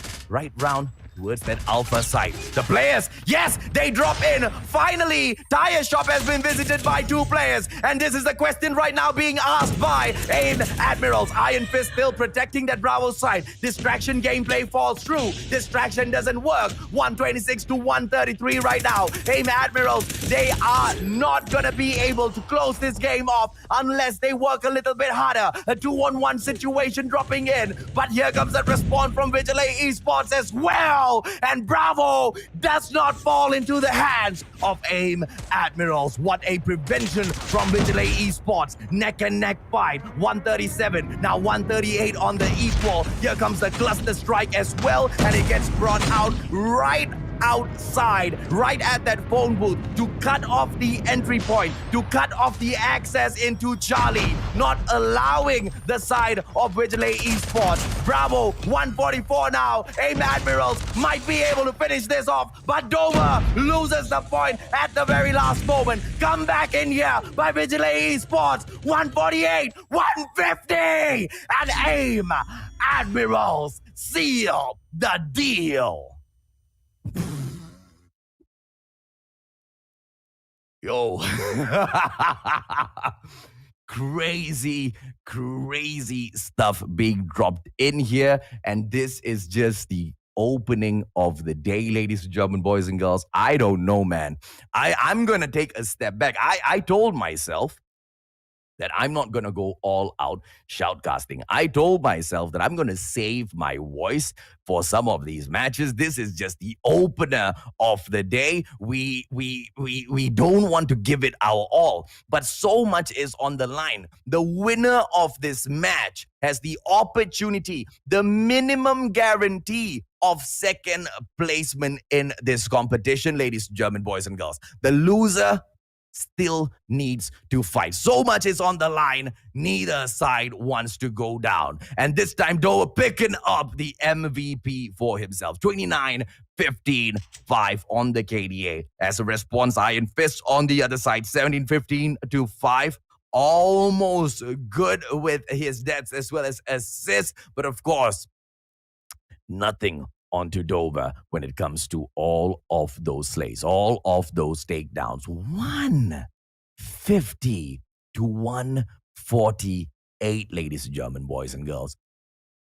round towards that alpha site? The players, yes, they drop in. Finally, Tire Shop has been visited by two players. And this is the question right now being asked by Aim Admirals. Iron Fist still protecting that Bravo side. Distraction gameplay falls through. Distraction doesn't work. 126 to 133 right now. Aim Admirals, they are not gonna be able to close this game off unless they work a little bit harder. A 2-on-1 situation dropping in. But here comes a response from Vigilae Esports as well. And Bravo does not fall into the hands of Aim Admirals. What a prevention from Vigilae Esports. Neck and neck fight. 137, now 138 on the equal. Here comes the cluster strike as well, and it gets brought out right outside, right at that phone booth, to cut off the entry point, to cut off the access into Charlie, not allowing the side of Vigilae Esports. Bravo, 144 now. Aim Admirals might be able to finish this off, but Dover loses the point at the very last moment. Come back in here by Vigilae Esports. 148, 150, and Aim Admirals seal the deal. Yo. Crazy stuff being dropped in here. And this is just the opening of the day, ladies and gentlemen, boys and girls. I don't know, man. I'm going to take a step back. I told myself that I'm not going to go all out shoutcasting. I told myself that I'm going to save my voice for some of these matches. This is just the opener of the day. We don't want to give it our all, but so much is on the line. The winner of this match has the opportunity, the minimum guarantee of second placement in this competition, ladies and gentlemen, boys and girls. The loser still needs to fight. So much is on the line. Neither side wants to go down. And this time, Doa picking up the MVP for himself. 29, 15, 5 on the KDA. As a response, Iron Fist on the other side. 17, 15 to 5. Almost good with his deaths as well as assists. But of course, nothing onto Dover when it comes to all of those slays, all of those takedowns. 150 to 148, ladies and gentlemen, boys and girls.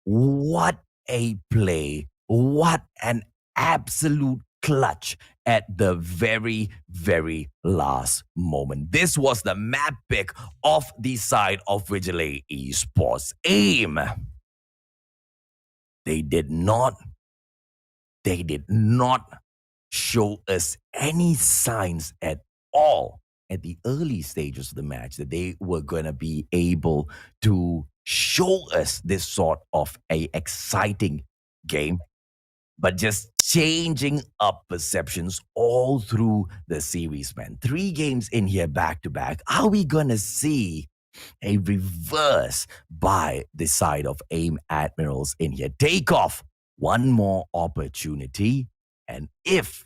What a play. What an absolute clutch at the very, very last moment. This was the map pick of the side of Vigilae Esports. Aim. They did not show us any signs at all at the early stages of the match that they were going to be able to show us this sort of a exciting game, but just changing up perceptions all through the series, man. 3 games in here back to back. Are we going to see a reverse by the side of Aim Admirals in here? Take off one more opportunity, and if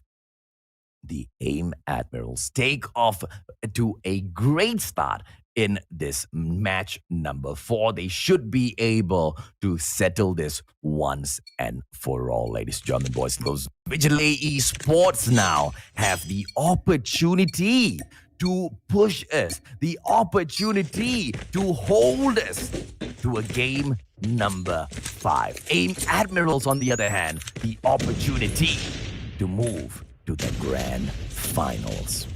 the Aim Admirals take off to a great start in this match number 4. They should be able to settle this once and for all, ladies and gentlemen, boys and girls. Vigilae Esports now have the opportunity to push us, the opportunity to hold us to a game number 5. AIM Admirals, on the other hand, the opportunity to move to the grand finals.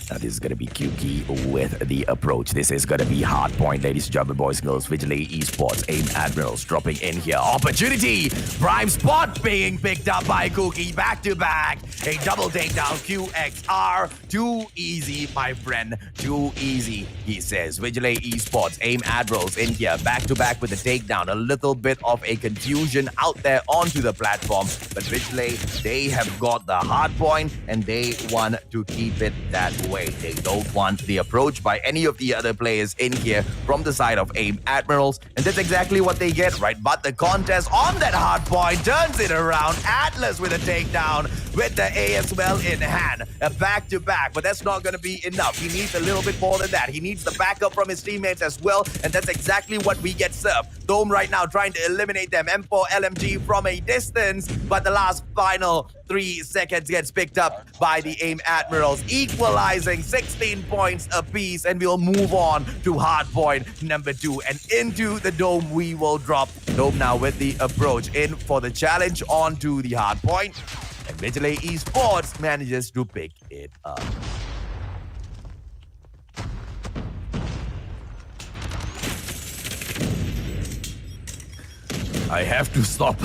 Now, this is going to be QK with the approach. This is going to be hardpoint, ladies and gentlemen, boys and girls. Vigilae Esports, AIM Admirals dropping in here. Opportunity! Prime spot being picked up by Cookie. Back to back. A double takedown. QXR. Too easy, my friend. Too easy, he says. Vigilae Esports, AIM Admirals in here. Back to back with the takedown. A little bit of a confusion out there onto the platform. But Vigilae, they have got the hardpoint and they want to keep it that way. They don't want the approach by any of the other players in here from the side of AIM Admirals, and that's exactly what they get, right? But the contest on that hard point turns it around. Atlas with a takedown with the A as well in hand. A back-to-back, but that's not going to be enough. He needs a little bit more than that. He needs the backup from his teammates as well, and that's exactly what we get served. Dome right now trying to eliminate them. M4 LMG from a distance, but the last final 3 seconds gets picked up by the AIM Admirals, equalizing 16 points apiece, and we'll move on to hardpoint number 2, and into the Dome we will drop. Dome now with the approach in for the challenge onto the hardpoint, and Vigilae Esports manages to pick it up. I have to stop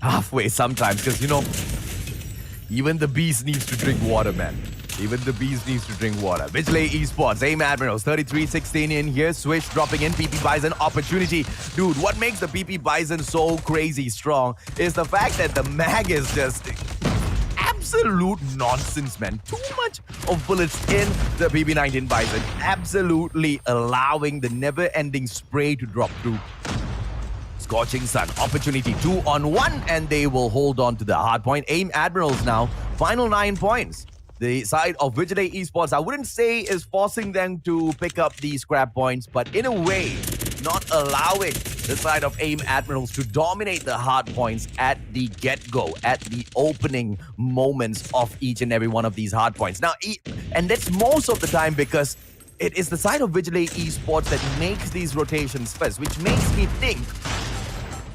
halfway sometimes because, you know, even the beast needs to drink water, man. Even the beast needs to drink water. Vigilae Esports, AIM Admirals, 33-16 in here. Switch dropping in. PP Bison opportunity. Dude, what makes the PP Bison so crazy strong is the fact that the mag is just absolute nonsense, man. Too much of bullets in the PP-19 Bison. Absolutely allowing the never-ending spray to drop through. Scorching Sun, opportunity 2-on-1, and they will hold on to the hard point. AIM Admirals now, final 9 points. The side of Vigilae Esports, I wouldn't say is forcing them to pick up these scrap points, but in a way, not allowing the side of AIM Admirals to dominate the hard points at the get-go, at the opening moments of each and every one of these hard points. Now, and that's most of the time because it is the side of Vigilae Esports that makes these rotations first, which makes me think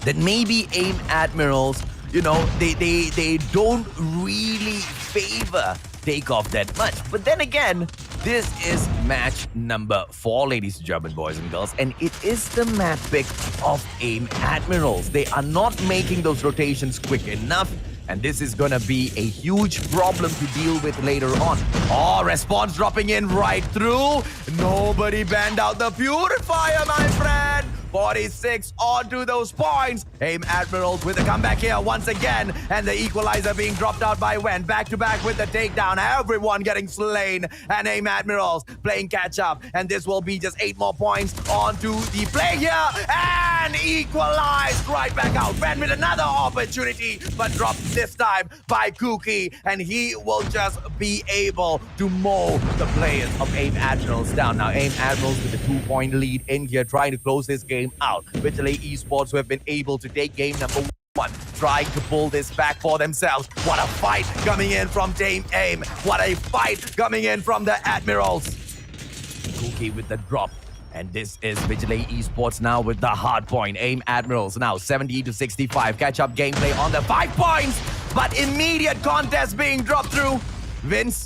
that maybe AIM Admirals, you know, they don't really favor takeoff that much. But then again, this is match number 4, ladies and gentlemen, boys and girls, and it is the map pick of AIM Admirals. They are not making those rotations quick enough, and this is gonna be a huge problem to deal with later on. Oh, response dropping in right through. Nobody banned out the purifier, my friend. 46 onto those points. AIM Admirals with a comeback here once again, and the equalizer being dropped out by Wen. Back to back with the takedown. Everyone getting slain, and AIM Admirals playing catch up, and this will be just 8 more points onto the play here, and equalized right back out. Wen with another opportunity, but dropped this time by Cookie, and he will just be able to mow the players of AIM Admirals down. Now AIM Admirals with a 2-point lead in here, trying to close this game out. Vigilae Esports, who have been able to take game number 1, trying to pull this back for themselves. What a fight coming in from Team AIM. What a fight coming in from the Admirals. Cookie with the drop. And this is Vigilae Esports now with the hard point. AIM Admirals now 70-65. Catch-up gameplay on the 5 points, but immediate contest being dropped through. Vince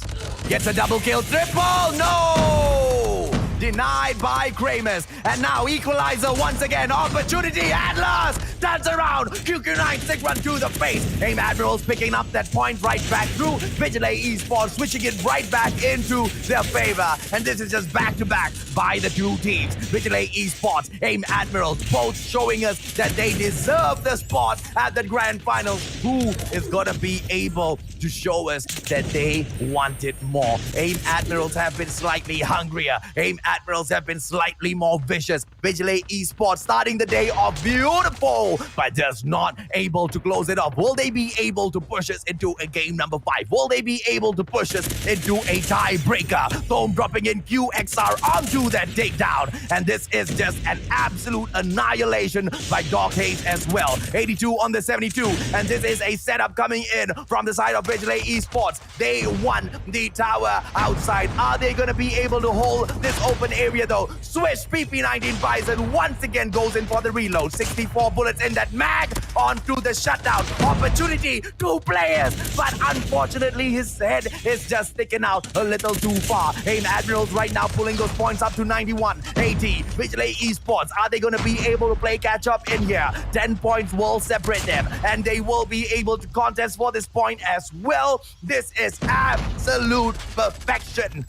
gets a double kill. Triple, no! Denied by Kramus. And now equalizer once again. Opportunity. Atlas turns around. QQ9 stick run to the face. AIM Admirals picking up that point right back through. Vigilae Esports switching it right back into their favor. And this is just back to back by the 2 teams. Vigilae Esports, AIM Admirals, both showing us that they deserve the spot at the grand finals. Who is going to be able to show us that they wanted more? AIM Admirals have been slightly hungrier. AIM Admirals have been slightly more vicious. Vigilae Esports starting the day off beautiful, but just not able to close it off. Will they be able to push us into a game number 5? Will they be able to push us into a tiebreaker? Thome dropping in QXR onto that takedown, and this is just an absolute annihilation by Doc Hayes as well. 82 on the 72, and this is a setup coming in from the side of Vigilae Esports. They won the tower outside. Are they going to be able to hold this open area though? Swish PP19 Bison once again goes in for the reload. 64 bullets in that mag onto the shutdown. Opportunity, 2 players, but unfortunately his head is just sticking out a little too far. Aim Admirals right now pulling those points up to 91. 80. Vigilae Esports, are they going to be able to play catch up in here? 10 points will separate them, and they will be able to contest for this point as well. This is absolute perfection.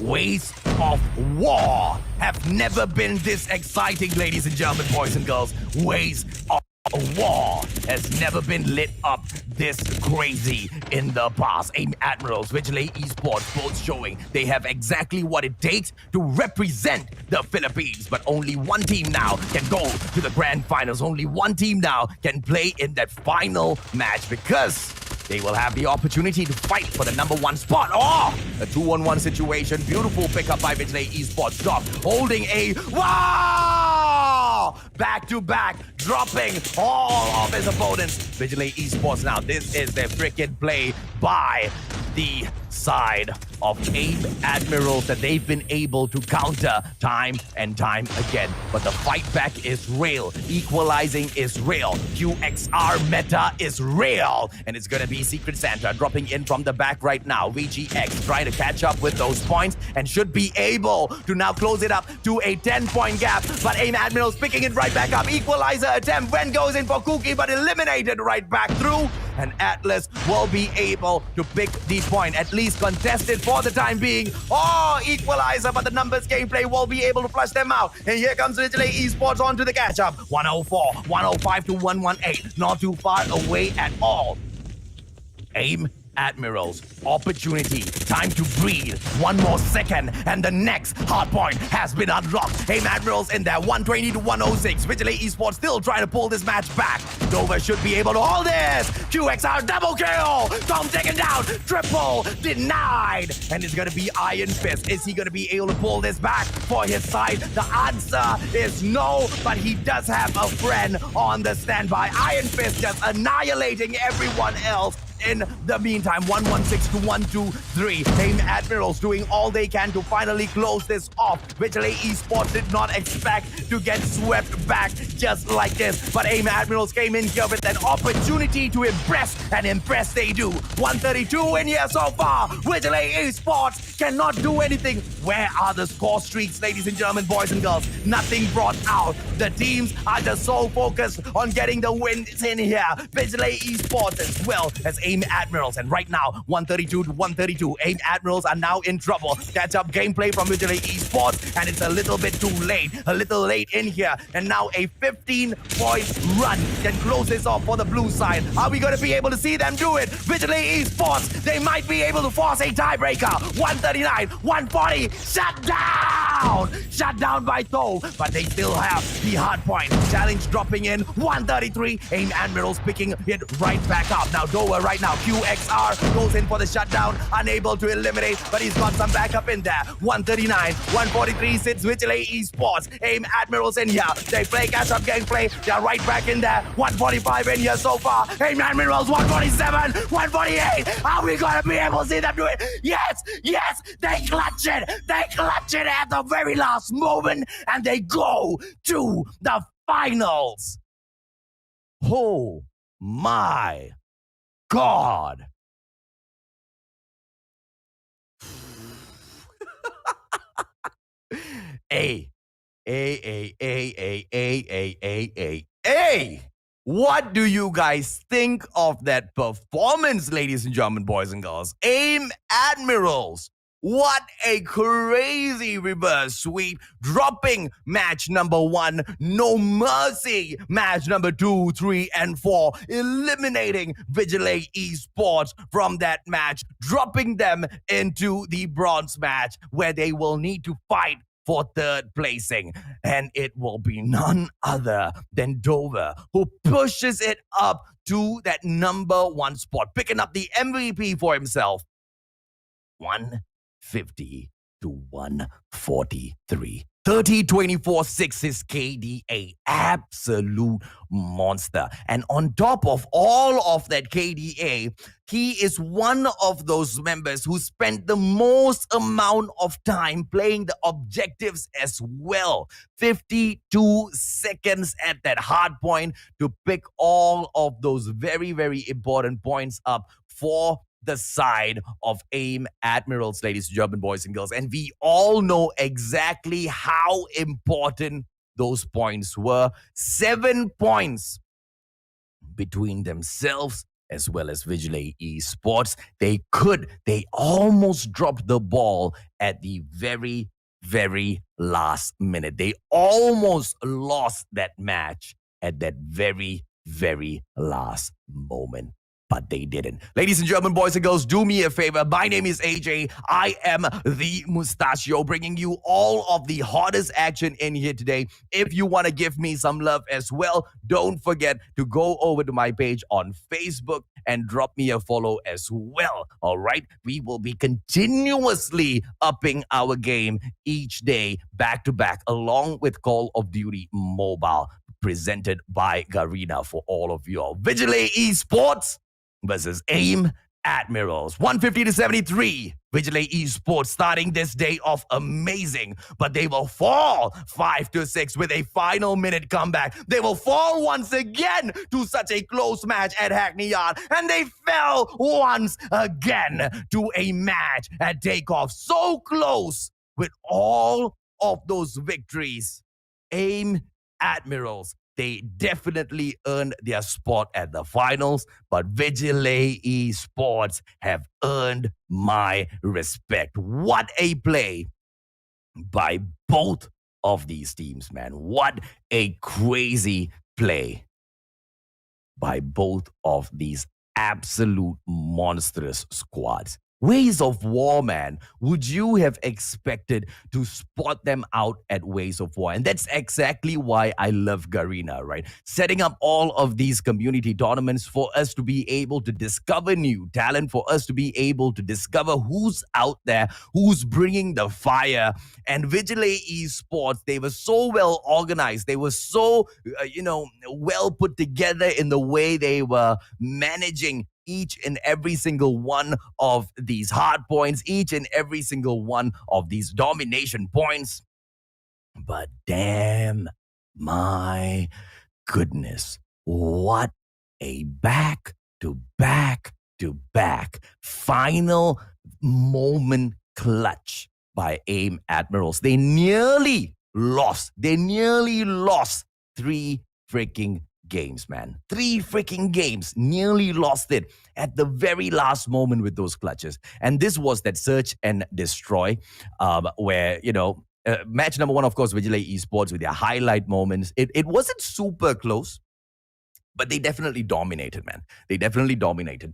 Ways of War have never been this exciting, ladies and gentlemen, boys and girls. Ways of War has never been lit up this crazy in the past. Aim Admirals, Vigilae Esports both showing they have exactly what it takes to represent the Philippines. But only one team now can go to the grand finals. Only one team now can play in that final match because they will have the opportunity to fight for the number 1 spot. Oh, a 2-on-1 situation. Beautiful pickup by Vigilae Esports. Doc holding a wow! Back-to-back, dropping all of his opponents. Vigilae Esports now, this is their freaking play by the side of Aim Admirals that they've been able to counter time and time again. But the fight back is real. Equalizing is real. QXR meta is real. And it's gonna be Secret Santa dropping in from the back right now. VGX trying to catch up with those points and should be able to now close it up to a 10-point gap. But Aim Admirals picking it right back up. Equalizer attempt. When goes in for Cookie, but eliminated right back through. And Atlas will be able to pick the point, at least contested for the time being. Oh, equalizer, but the numbers gameplay will be able to flush them out. And here comes Vigilae Esports onto the catch-up. 104, 105 to 118. Not too far away at all. Aim Admirals, opportunity, time to breathe. 1 more second, and the next hardpoint has been unlocked. Aim Admirals in there, 120 to 106. Vigilae Esports still trying to pull this match back. Dover should be able to hold this. QXR double kill. Thome taken down. Triple denied. And it's going to be Iron Fist. Is he going to be able to pull this back for his side? The answer is no, but he does have a friend on the standby. Iron Fist just annihilating everyone else. In the meantime, 116 to 123. Aim Admirals doing all they can to finally close this off. Vigilae Esports did not expect to get swept back just like this. But Aim Admirals came in here with an opportunity to impress, and impress they do. 132 in here so far. Vigilae Esports cannot do anything. Where are the score streaks, ladies and gentlemen, boys and girls? Nothing brought out. The teams are just so focused on getting the wins in here. Vigilae Esports as well as Aim Admirals, and right now 132 to 132. Aim Admirals are now in trouble. Catch up gameplay from Vigilae Esports, and it's a little bit too late. A little late in here, and now a 15-point run can close this off for the blue side. Are we going to be able to see them do it? Vigilae Esports, they might be able to force a tiebreaker. 139, 140, shut down! Shut down by Thome, but they still have the hard point. Challenge dropping in, 133. Aim Admirals picking it right back up. Now Dover right now, QXR goes in for the shutdown, unable to eliminate, but he's got some backup in there. 139, 143 sits Vigilae Esports. Aim Admirals in here. They play catch-up gameplay. They're right back in there. 145 in here so far. Aim Admirals, 147, 148. Are we going to be able to see them do it? Yes, yes, they clutch it. They clutch it at the very last moment, and they go to the finals. Oh my God. Hey, what do you guys think of that performance, ladies and gentlemen, boys and girls? Aim Admirals What a crazy reverse sweep, dropping match number 1, no mercy, match number 2, 3, and 4, eliminating Vigilae Esports from that match, dropping them into the bronze match where they will need to fight for third placing. And it will be none other than Dover, who pushes it up to that number 1 spot, picking up the MVP for himself. 150 to 143. 30-24-6 is KDA. Absolute monster. And on top of all of that KDA, he is one of those members who spent the most amount of time playing the objectives as well. 52 seconds at that hard point to pick all of those very, very important points up for the side of AIM Admirals, ladies and gentlemen, boys and girls. And we all know exactly how important those points were. 7 points between themselves as well as Vigilae Esports. They almost dropped the ball at the very, very last minute. They almost lost that match at that very, very last moment. But they didn't. Ladies and gentlemen, boys and girls, do me a favor. My name is AJ. I am the Mustachio, bringing you all of the hottest action in here today. If you want to give me some love as well, don't forget to go over to my page on Facebook and drop me a follow as well. All right? We will be continuously upping our game each day, back to back, along with Call of Duty Mobile, presented by Garena for all of y'all. Vigilae Esports versus AIM Admirals. 150 to 73. Vigilae Esports starting this day off amazing, but they will fall 5-6 with a final minute comeback. They will fall once again to such a close match at Hackney Yard, and they fell once again to a match at Takeoff. So close with all of those victories. AIM Admirals, they definitely earned their spot at the finals, but Vigilae Esports have earned my respect. What a play by both of these teams, man. What a crazy play by both of these absolute monstrous squads. Ways of War, man. Would you have expected to spot them out at Ways of War? And that's exactly why I love Garena, right? Setting up all of these community tournaments for us to be able to discover new talent, for us to be able to discover who's out there, who's bringing the fire. And Vigilae Esports, they were so well organized. They were so, well put together in the way they were managing each and every single one of these hard points, each and every single one of these domination points. But damn, my goodness, what a back-to-back-to-back final moment clutch by AIM Admirals. They nearly lost 3 freaking games, man. 3 freaking games. Nearly lost it at the very last moment with those clutches. And this was that search and destroy, where, match number 1, of course, Vigilae Esports with their highlight moments. It wasn't super close, but they definitely dominated, man. They definitely dominated.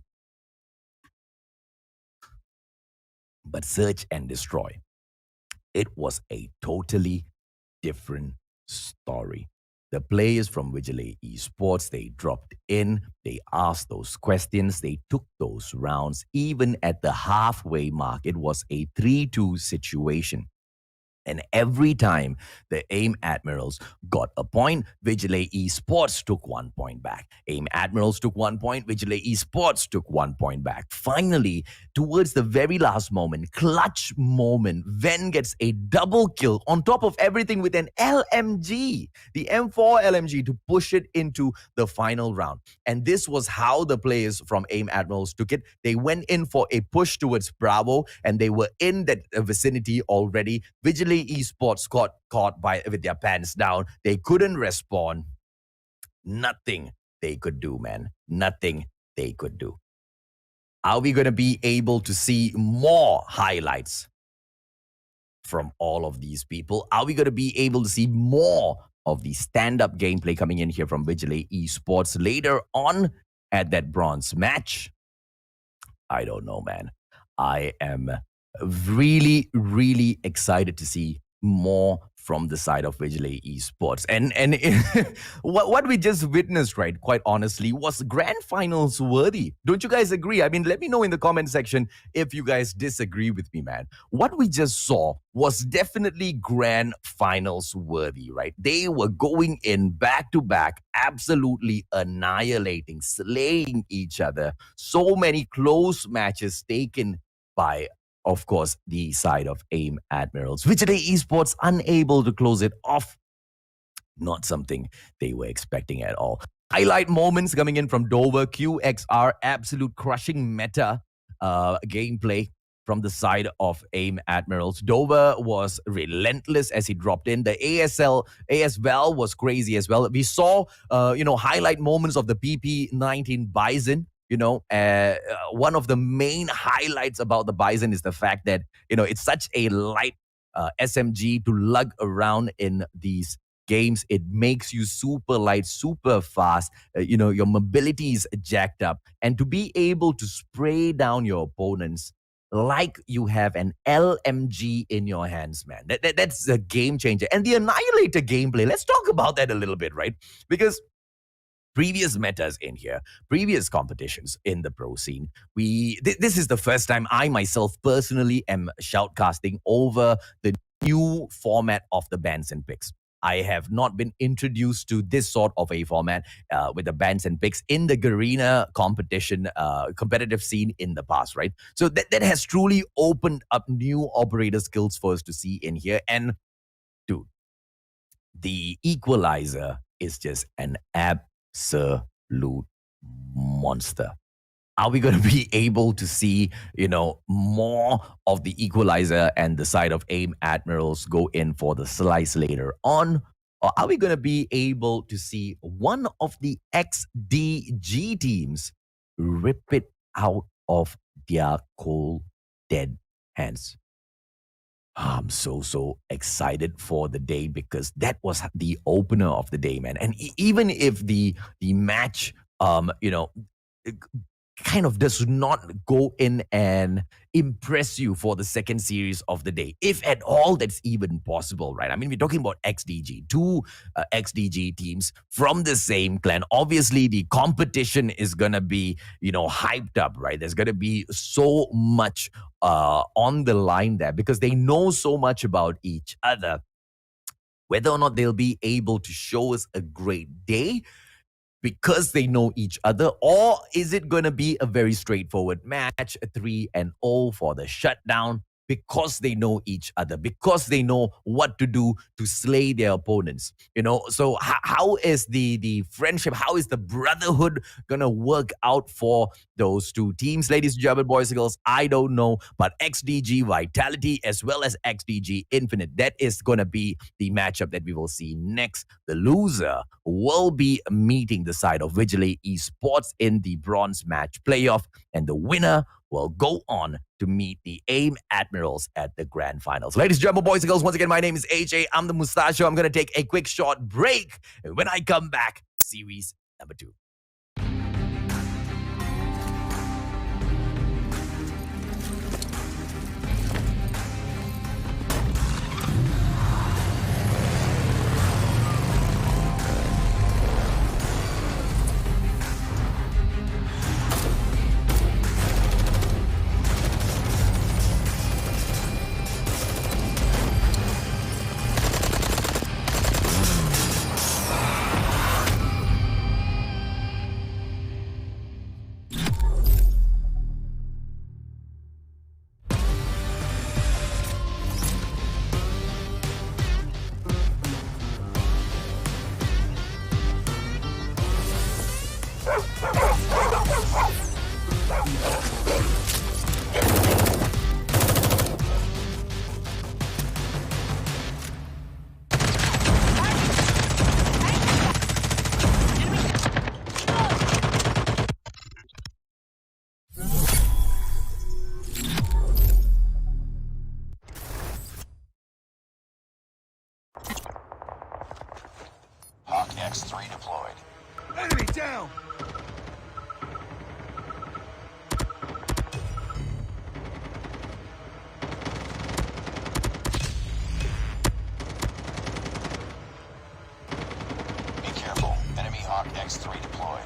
But search and destroy, it was a totally different story. The players from Vigilae Esports, they dropped in, they asked those questions, they took those rounds. Even at the halfway mark, it was a 3-2 situation. And every time the AIM Admirals got a point, Vigilae Esports took 1 point back. AIM Admirals took 1 point, Vigilae Esports took 1 point back. Finally, towards the very last moment, clutch moment, Ven gets a double kill on top of everything with an LMG, the M4 LMG, to push it into the final round. And this was how the players from AIM Admirals took it. They went in for a push towards Bravo, and they were in that vicinity already. Vigilae Esports got caught with their pants down. They couldn't respond. Nothing they could do, man. Nothing they could do. Are we going to be able to see more highlights from all of these people? Are we going to be able to see more of the stand-up gameplay coming in here from Vigilae Esports later on at that bronze match? I don't know, man. I am really, really excited to see more from the side of Vigilae Esports. And what we just witnessed, right, quite honestly, was grand finals worthy. Don't you guys agree? I mean, let me know in the comment section if you guys disagree with me, man. What we just saw was definitely grand finals worthy, right? They were going in back to back, absolutely annihilating, slaying each other. So many close matches taken by, of course, the side of AIM Admirals. Vigilae Esports unable to close it off. Not something they were expecting at all. Highlight moments coming in from Dover, QXR, absolute crushing meta gameplay from the side of AIM Admirals. Dover was relentless as he dropped in. The ASL was crazy as well. We saw, highlight moments of the PP19 Bison. One of the main highlights about the Bison is the fact that, it's such a light SMG to lug around in these games. It makes you super light, super fast. Your mobility is jacked up. And to be able to spray down your opponents like you have an LMG in your hands, man. That's a game changer. And the Annihilator gameplay, let's talk about that a little bit, right? Because previous metas in here, previous competitions in the pro scene, this is the first time I myself personally am shoutcasting over the new format of the bans and picks. I have not been introduced to this sort of a format with the bans and picks in the Garena competition, competitive scene in the past, right? So that has truly opened up new operator skills for us to see in here. And dude, the equalizer is just an absolute monster. Are we going to be able to see, more of the equalizer and the side of AIM Admirals go in for the slice later on? Or are we going to be able to see one of the XDG teams rip it out of their cold, dead hands? I'm so excited for the day because that was the opener of the day, man. And even if the match, kind of does not go in and impress you for the second series of the day, if at all that's even possible, right? I mean, we're talking about XDG, two XDG teams from the same clan. Obviously, the competition is going to be, hyped up, right? There's going to be so much on the line there because they know so much about each other. Whether or not they'll be able to show us a great day because they know each other, or is it going to be a very straightforward match, a 3-0 for the shutdown, because they know each other, because they know what to do to slay their opponents? So how is the friendship, how is the brotherhood gonna work out for those two teams, ladies and gentlemen, boys and girls? I don't know, but XDG Vitality as well as XDG Infinite, that is gonna be the matchup that we will see next. The loser will be meeting the side of Vigilae Esports in the bronze match playoff, and the winner will go on to meet the AIM Admirals at the grand finals. Ladies and gentlemen, boys and girls, once again, my name is AJ. I'm the Mustachio. I'm going to take a quick short break. And when I come back, series number 2. X3 deployed. Enemy down! Be careful. Enemy Hawk X3 deployed.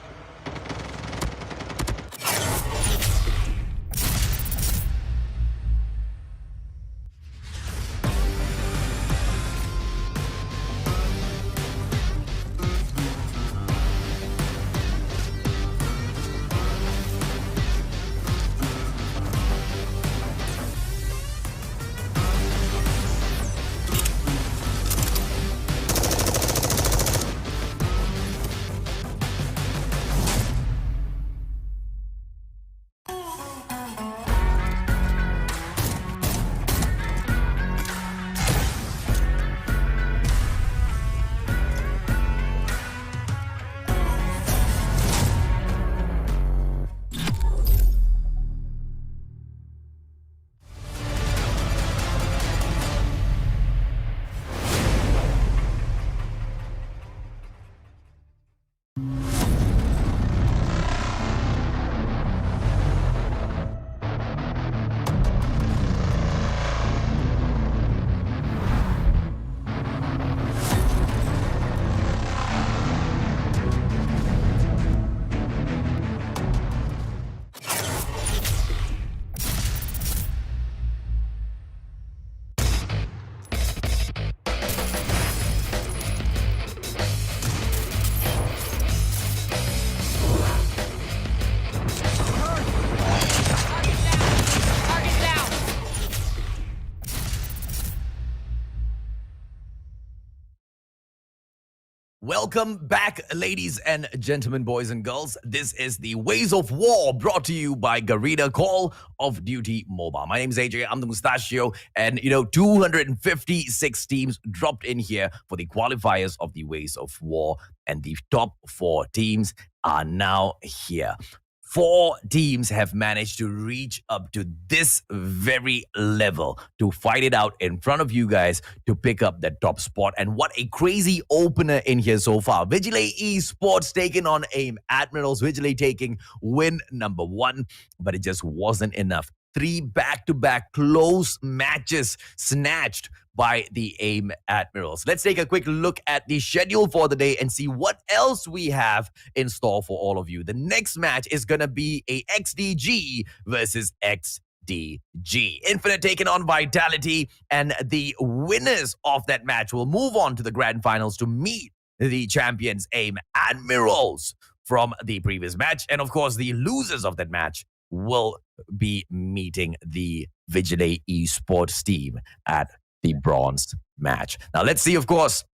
Welcome back, ladies and gentlemen, boys and girls. This is the Ways of War brought to you by Garena Call of Duty Mobile. My name is AJ, I'm the Mustachio, and 256 teams dropped in here for the qualifiers of the Ways of War, and the top 4 teams are now here. 4 teams have managed to reach up to this very level to fight it out in front of you guys to pick up that top spot. And what a crazy opener in here so far. Vigilae Esports taking on AIM Admirals. Vigilae taking win number 1, but it just wasn't enough. 3 back-to-back close matches snatched by the AIM Admirals. Let's take a quick look at the schedule for the day and see what else we have in store for all of you. The next match is going to be a XDG versus XDG. Infinite taking on Vitality, and the winners of that match will move on to the grand finals to meet the champions AIM Admirals from the previous match. And of course, the losers of that match will be meeting the Vigilae Esports team at the bronze match. Now, let's see, of course,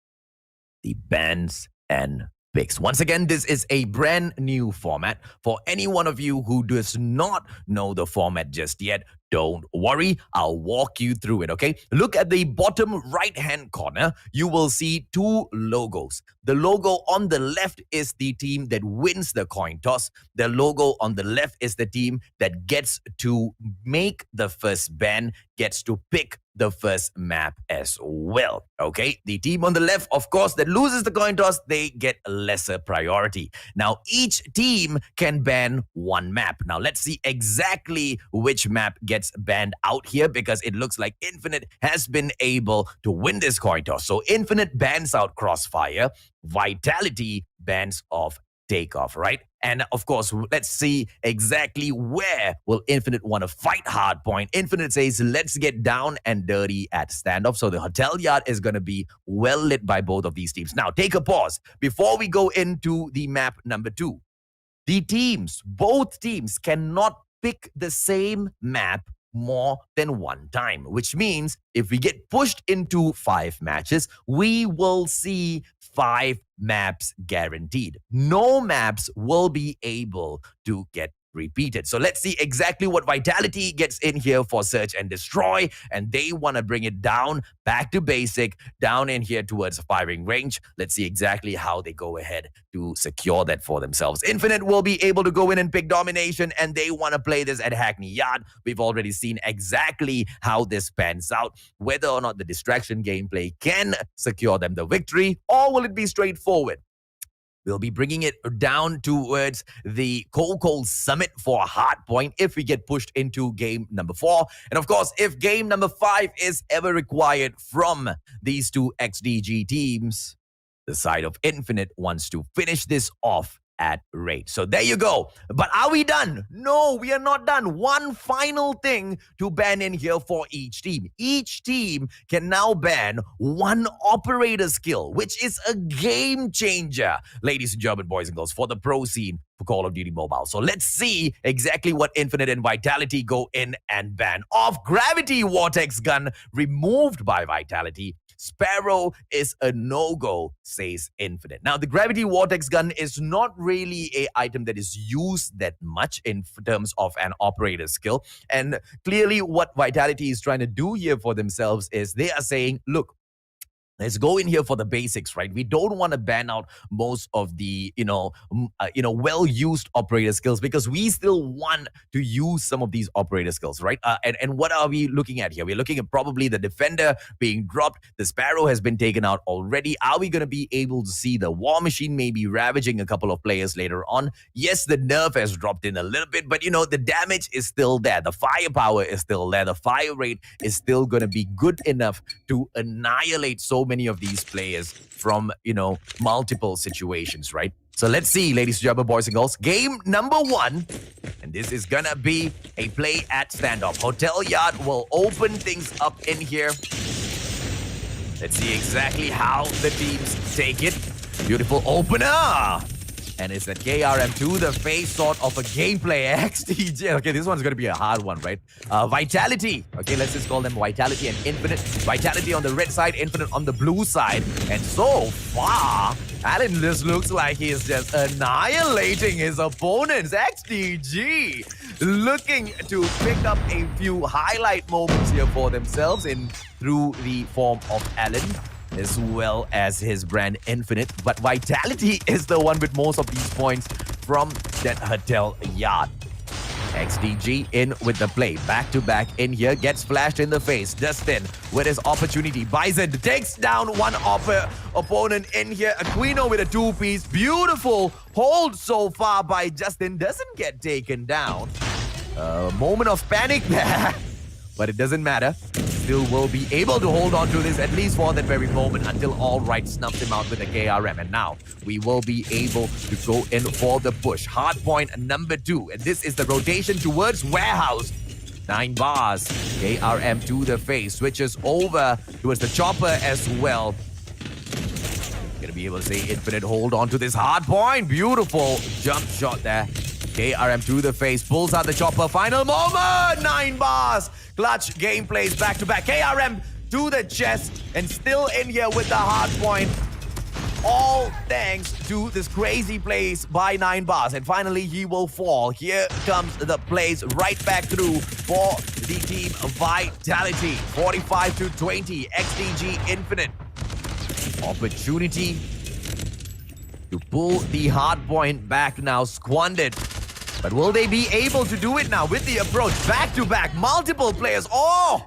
the bans and picks. Once again, this is a brand new format. For any one of you who does not know the format just yet, don't worry, I'll walk you through it, okay? Look at the bottom right-hand corner. You will see 2 logos. The logo on the left is the team that wins the coin toss. The logo on the left is the team that gets to make the first ban, gets to pick the first map as well, okay? The team on the left, of course, that loses the coin toss, they get a lesser priority. Now, each team can ban 1 map. Now, let's see exactly which map gets banned out here, because it looks like Infinite has been able to win this coin toss. So Infinite bans out Crossfire, Vitality bans off Takeoff, right? And of course, let's see exactly where will Infinite want to fight hardpoint. Infinite says, let's get down and dirty at standoff. So the hotel yard is going to be well lit by both of these teams. Now, take a pause before we go into the map number 2. The teams, both teams, cannot pick the same map more than 1 time, which means if we get pushed into 5 matches, we will see 5 maps guaranteed. No maps will be able to get repeated. So let's see exactly what Vitality gets in here for search and destroy, and they want to bring it down back to basic, down in here towards firing range. Let's see exactly how they go ahead to secure that for themselves. Infinite will be able to go in and pick domination, and they want to play this at Hackney Yard. We've already seen exactly how this pans out, whether or not the distraction gameplay can secure them the victory, or will it be straightforward. We'll be bringing it down towards the Cold Summit for hardpoint if we get pushed into game number 4. And of course, if game number 5 is ever required from these two XDG teams, the side of Infinite wants to finish this off at rate. So there you go. But are we done? No, we are not done. One final thing to ban in here for each team. Each team can now ban one operator skill, which is a game changer, ladies and gentlemen, boys and girls, for the pro scene for Call of Duty Mobile. So let's see exactly what Infinite and Vitality go in and ban. Off-gravity Vortex gun removed by Vitality. Sparrow is a no-go, says Infinite. Now, the Gravity Vortex gun is not really an item that is used that much in terms of an operator skill. And clearly what Vitality is trying to do here for themselves is they are saying, look, let's go in here for the basics, right? We don't want to ban out most of the, well-used operator skills because we still want to use some of these operator skills, right? And what are we looking at here? We're looking at probably the Defender being dropped. The Sparrow has been taken out already. Are we going to be able to see the War Machine maybe ravaging a couple of players later on? Yes, the nerf has dropped in a little bit, but, the damage is still there. The firepower is still there. The fire rate is still going to be good enough to annihilate so many of these players from, multiple situations, right? So let's see, ladies and gentlemen, boys and girls, game number 1. And this is gonna be a play at standoff. Hotel Yard will open things up in here. Let's see exactly how the teams take it. Beautiful opener. And it's that KRM to the face sort of a gameplay. XDG. Okay, this one's going to be a hard one, right? Vitality. Okay, let's just call them Vitality and Infinite. Vitality on the red side, Infinite on the blue side. And so far, Alan just looks like he is just annihilating his opponents. XDG looking to pick up a few highlight moments here for themselves through the form of Alan, as well as his brand Infinite. But Vitality is the one with most of these points from that Hotel Yard. XDG in with the play. Back-to-back in here. Gets flashed in the face. Dustin with his opportunity. Bison takes down one opponent in here. Aquino with a 2-piece. Beautiful hold so far by Justin. Doesn't get taken down. Moment of panic there. But it doesn't matter. Still will be able to hold on to this at least for that very moment until All Right snuffs him out with a KRM. And now we will be able to go in for the push. Hardpoint number 2. And this is the rotation towards Warehouse. 9 bars. KRM to the face. Switches over towards the chopper as well. Gonna be able to say Infinite hold on to this hardpoint. Beautiful jump shot there. KRM to the face, pulls out the chopper, final moment, 9 bars, clutch gameplays back-to-back, KRM to the chest, and still in here with the hard point, all thanks to this crazy plays by 9 bars, and finally he will fall. Here comes the plays right back through for the team Vitality, 45-20, XDG Infinite, opportunity to pull the hard point back now, squandered. But will they be able to do it now with the approach? Back-to-back, multiple players. Oh,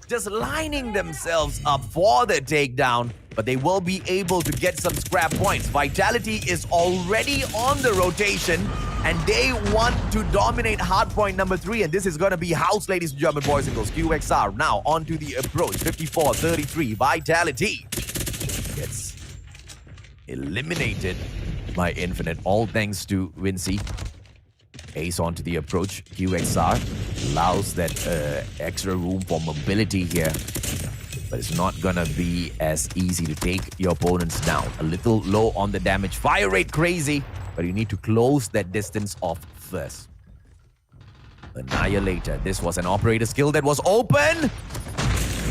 just lining themselves up for the takedown. But they will be able to get some scrap points. Vitality is already on the rotation. And they want to dominate hardpoint number 3. And this is going to be house, ladies and gentlemen, boys and girls. QXR now onto the approach. 54-33. Vitality gets eliminated by Infinite. All thanks to Vinci. Ace onto the approach. QXR allows that extra room for mobility here. But it's not gonna be as easy to take your opponents down. A little low on the damage. Fire rate crazy, but you need to close that distance off first. Annihilator. This was an operator skill that was open.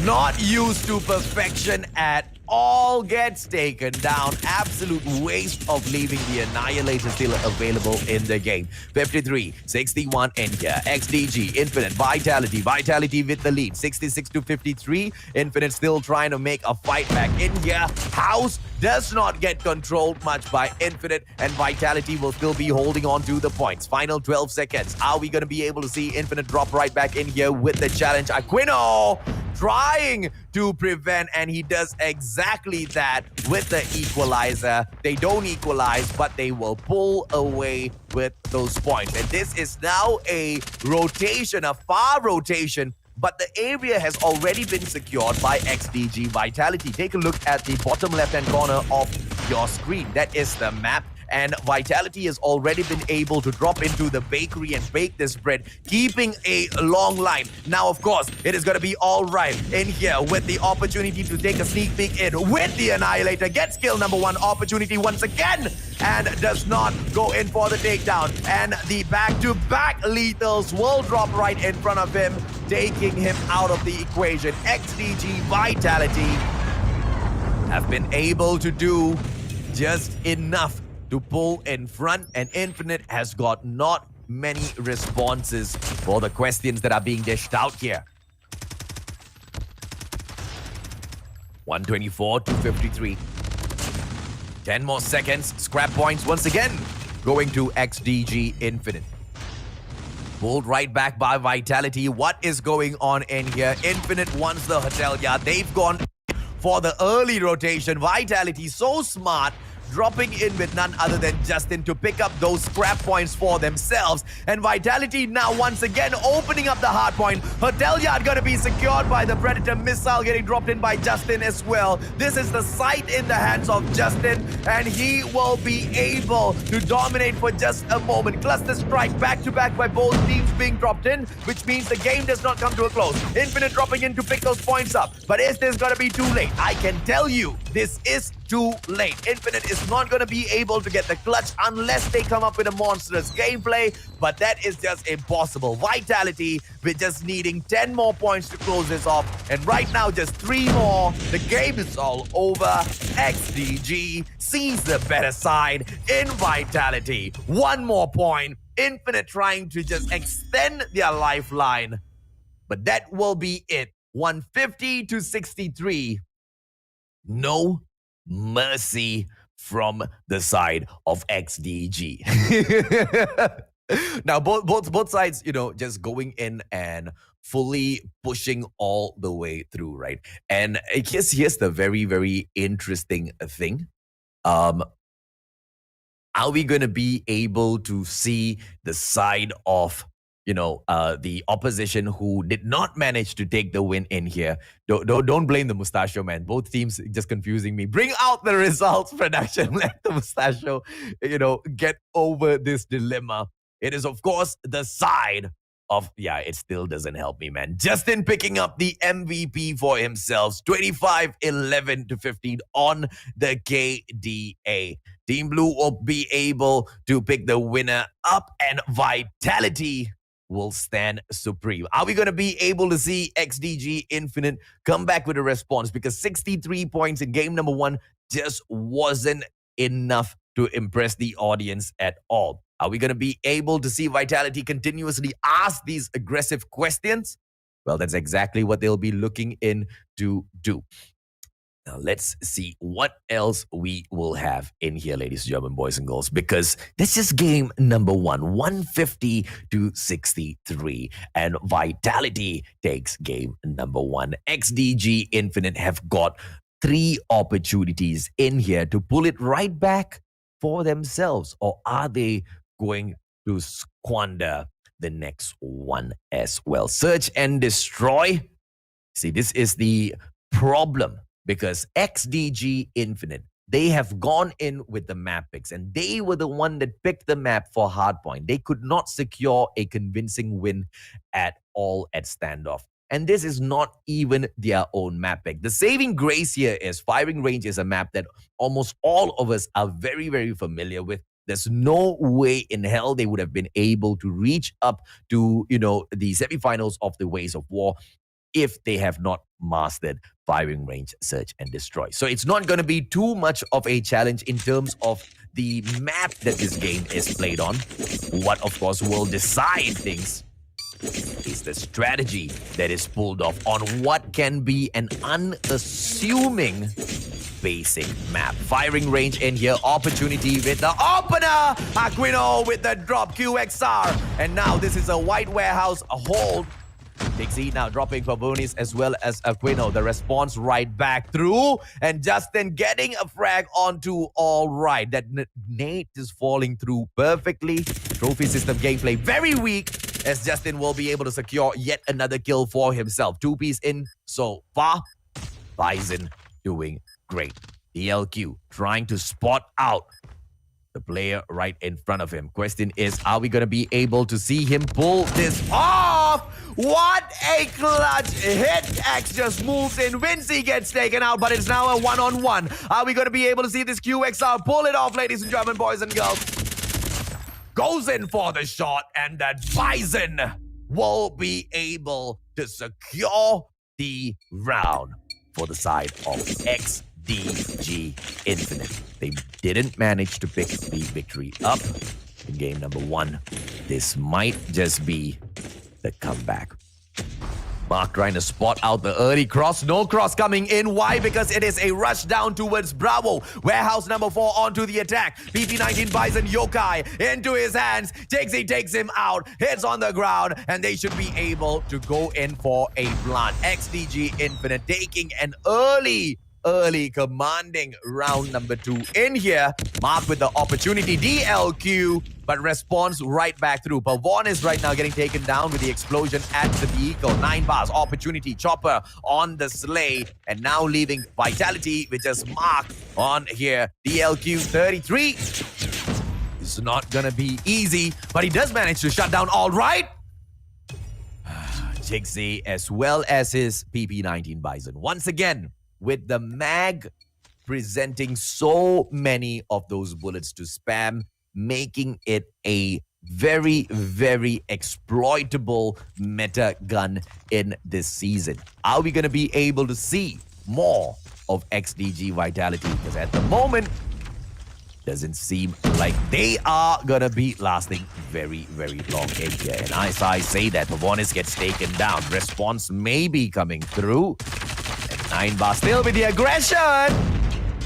Not used to perfection at all, gets taken down. Absolute waste of leaving the Annihilator still available in the game. 53-61 in here. XDG, Infinite, Vitality. Vitality with the lead. 66-53. Infinite still trying to make a fight back in here. House does not get controlled much by Infinite, and Vitality will still be holding on to the points. Final 12 seconds. Are we going to be able to see Infinite drop right back in here with the challenge? Aquino trying to prevent, and he does exactly that with the equalizer. They don't equalize, but they will pull away with those points. And this is now a rotation, a far rotation, but the area has already been secured by XDG Vitality. Take a look at the bottom left-hand corner of your screen. That is the map. And Vitality has already been able to drop into the bakery and bake this bread, keeping a long line. Now, of course, it is going to be all right in here with the opportunity to take a sneak peek in with the Annihilator. Gets kill number one opportunity once again and does not go in for the takedown. And the back-to-back lethals will drop right in front of him, taking him out of the equation. XDG Vitality have been able to do just enough to pull in front, and Infinite has got not many responses for the questions that are being dished out here. 124 to 53. 10 more seconds. Scrap points once again going to XDG Infinite. Pulled right back by Vitality. What is going on in here? Infinite wants the hotel yard. They've gone for the early rotation. Vitality so smart, dropping in with none other than Justin to pick up those scrap points for themselves. And Vitality now once again opening up the hard point. Hotel Yard gonna be secured by the Predator missile getting dropped in by Justin as well. This is the sight in the hands of Justin, and he will be able to dominate for just a moment. Cluster strike back to back by both teams being dropped in, which means the game does not come to a close. Infinite dropping in to pick those points up. But is this gonna be too late? I can tell you this is too late. Infinite is not going to be able to get the clutch unless they come up with a monstrous gameplay, but that is just impossible. Vitality with just needing 10 more points to close this off, and right now just 3 more. The game is all over. XDG sees the better side in Vitality. 1 more point. Infinite trying to just extend their lifeline, but that will be it. 150 to 63. No mercy from the side of XDG. Now, both sides, just going in and fully pushing all the way through, right? And here's the very, very interesting thing. Are we going to be able to see the side of the opposition who did not manage to take the win in here? Don't blame the Mustachio, man. Both teams just confusing me. Bring out the results, production. Let the Mustachio, get over this dilemma. It is, of course, the side of, it still doesn't help me, man. Justin picking up the MVP for himself. 25-11 to 15 on the KDA. Team Blue will be able to pick the winner up, and Vitality will stand supreme. Are we going to be able to see XDG Infinite come back with a response? Because 63 points in game number 1 just wasn't enough to impress the audience at all. Are we going to be able to see Vitality continuously ask these aggressive questions? Well, that's exactly what they'll be looking in to do. Now, let's see what else we will have in here, ladies and gentlemen, boys and girls, because this is game number 1, 150 to 63, and Vitality takes game number 1. XDG Infinite have got 3 opportunities in here to pull it right back for themselves, or are they going to squander the next one as well? Search and destroy. See, this is the problem. Because XDG Infinite, they have gone in with the map picks, and they were the one that picked the map for hardpoint. They could not secure a convincing win at all at standoff. And this is not even their own map pick. The saving grace here is firing range is a map that almost all of us are very, very familiar with. There's no way in hell they would have been able to reach up to, the semifinals of the Ways of War if they have not mastered firing range, search and destroy. So it's not going to be too much of a challenge in terms of the map that this game is played on. What, of course, will decide things is the strategy that is pulled off on what can be an unassuming basic map. Firing range in here, opportunity with the opener, Aquino with the drop QXR, and now this is a white warehouse hold. Dixie now dropping Pavonis as well as Aquino. The response right back through. And Justin getting a frag onto all right. That Nate is falling through perfectly. Trophy system gameplay very weak, as Justin will be able to secure yet another kill for himself. 2-piece in so far. Bison doing great. DLQ trying to spot out the player right in front of him. Question is, are we going to be able to see him pull this off? What a clutch hit. X just moves in. Vinci gets taken out, but it's now a one-on-one. Are we going to be able to see this QXR pull it off, ladies and gentlemen, boys and girls? Goes in for the shot, and that Bison will be able to secure the round for the side of XDG Infinite. They didn't manage to pick the victory up in game number 1. This might just be the comeback. Mark trying to spot out the early cross. No cross coming in. Why? Because it is a rush down towards Bravo. Warehouse number 4 onto the attack. PP19 Bison Yokai into his hands. Takes him out. Hits on the ground. And they should be able to go in for a plant. XDG Infinite taking an early commanding round number 2 in here. Mark with the opportunity. DLQ, but responds right back through. Pavon is right now getting taken down with the explosion at the vehicle. 9 bars. Opportunity. Chopper on the sleigh. And now leaving Vitality with just Mark on here. DLQ 33. It's not gonna be easy, but he does manage to shut down all right. Jixie as well as his PP19 Bison. Once again, with the mag presenting so many of those bullets to spam, making it a very, very exploitable meta gun in this season. Are we going to be able to see more of XDG Vitality? Because at the moment, doesn't seem like they are going to be lasting very, very long in here. And as I say that, Pavonis gets taken down. Response may be coming through. 9 bar still with the aggression.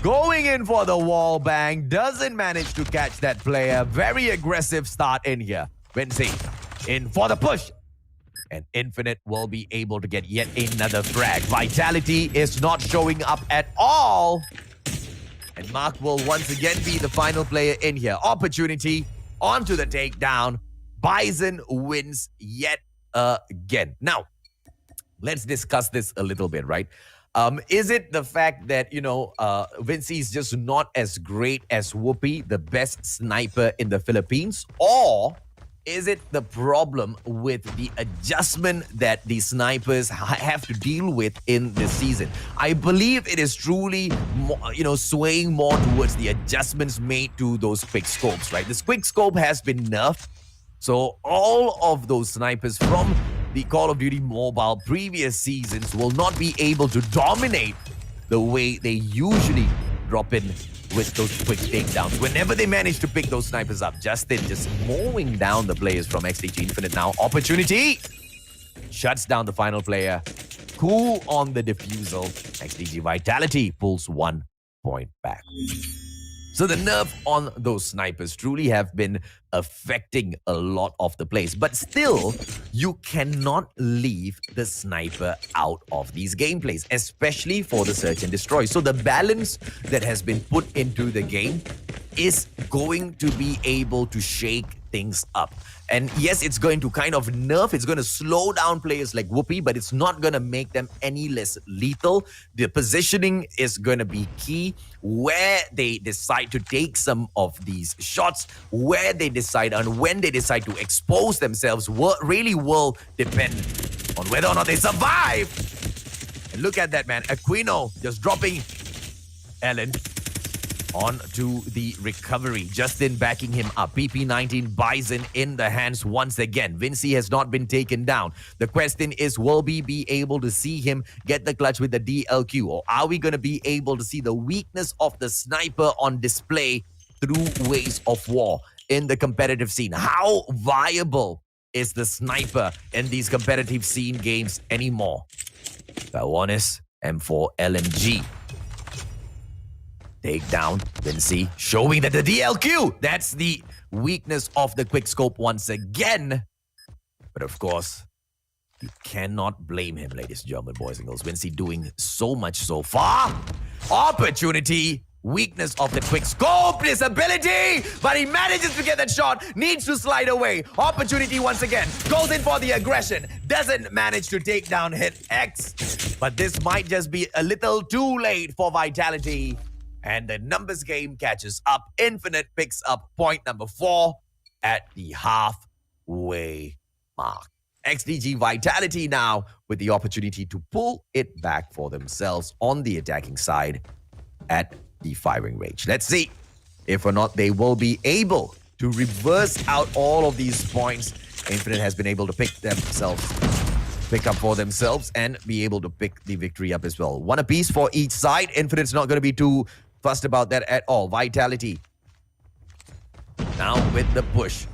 Going in for the wall bang. Doesn't manage to catch that player. Very aggressive start in here. Vinci in for the push. And Infinite will be able to get yet another frag. Vitality is not showing up at all. And Mark will once again be the final player in here. Opportunity onto the takedown. Bison wins yet again. Now, let's discuss this a little bit, right? Is it the fact that, Vinci is just not as great as Whoopi, the best sniper in the Philippines? Or is it the problem with the adjustment that the snipers have to deal with in this season? I believe it is truly, swaying more towards the adjustments made to those quick scopes, right? This quick scope has been nerfed. So all of those snipers from the Call of Duty Mobile previous seasons will not be able to dominate the way they usually drop in with those quick takedowns. Whenever they manage to pick those snipers up, Justin just mowing down the players from XDG Infinite now. Opportunity! Shuts down the final player. Cool on the defusal. XDG Vitality pulls 1 point back. So the nerf on those snipers truly have been affecting a lot of the plays. But still, you cannot leave the sniper out of these gameplays, especially for the search and destroy. So the balance that has been put into the game is going to be able to shake things up. And yes, it's going to kind of nerf, it's going to slow down players like Whoopi, but it's not going to make them any less lethal. The positioning is going to be key. Where they decide to take some of these shots, where they decide and when they decide to expose themselves really will depend on whether or not they survive. And look at that, man. Aquino just dropping Ellen on to the recovery. Justin backing him up. PP19 Bison in the hands once again. Vinci has not been taken down. The question is, will we be able to see him get the clutch with the DLQ? Or are we going to be able to see the weakness of the sniper on display through Ways of War in the competitive scene? How viable is the sniper in these competitive scene games anymore? Bawonis, M4 LMG. Takedown, Vinci, showing that the DLQ, that's the weakness of the quickscope once again. But of course, You cannot blame him, ladies and gentlemen, boys and girls. Wincy doing so much so far. Opportunity. Weakness of the quick scope, disability, but he manages to get that shot, needs to slide away. Opportunity once again, goes in for the aggression, doesn't manage to take down hit X, but this might just be a little too late for Vitality. And the numbers game catches up. Infinite picks up point number 4 at the halfway mark. XDG Vitality now with the opportunity to pull it back for themselves on the attacking side at the firing range. Let's see if or not they will be able to reverse out all of these points. Infinite has been able to pick up for themselves and be able to pick the victory up as well. One apiece for each side. Infinite's not going to be too fussed about that at all. Vitality now with the push.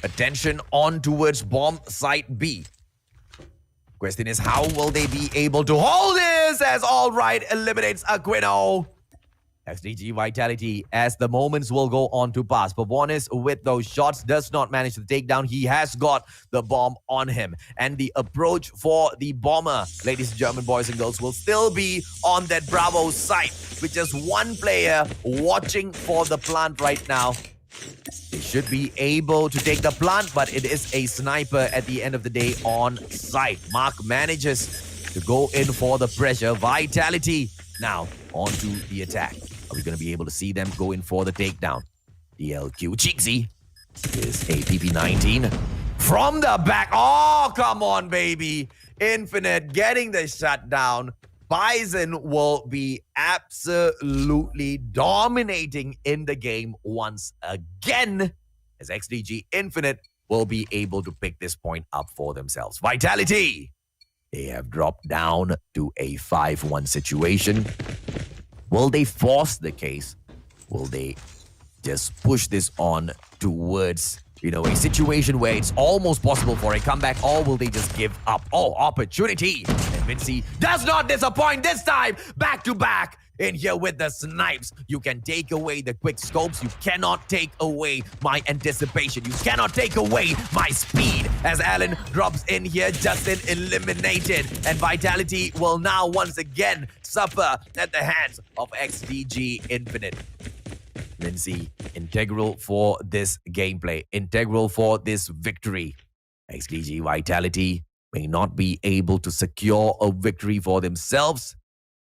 Attention on towards bomb site B. Question is, how will they be able to hold this as All Right eliminates Aquino? XDG Vitality, as the moments will go on to pass. Pavonis with those shots does not manage to take down. He has got the bomb on him. And the approach for the bomber, ladies and gentlemen, boys and girls, will still be on that Bravo site with just one player watching for the plant right now. They should be able to take the plant, but it is a sniper at the end of the day on site. Mark manages to go in for the pressure. Vitality now onto the attack. Are we going to be able to see them go in for the takedown? DLQ Cheeksy is a PP19 from the back. Oh, come on, baby. Infinite getting the shutdown. Bison will be absolutely dominating in the game once again, as XDG Infinite will be able to pick this point up for themselves. Vitality, they have dropped down to a 5-1 situation. Will they force the case? Will they just push this on towards, a situation where it's almost possible for a comeback, or will they just give up? Oh, opportunity. And Vinci does not disappoint this time. Back to back in here with the snipes. You can take away the quick scopes. You cannot take away my anticipation. You cannot take away my speed. As Allen drops in here, Justin eliminated. And Vitality will now once again suffer at the hands of XDG Infinite. Vinci, integral for this gameplay, integral for this victory. XDG Vitality may not be able to secure a victory for themselves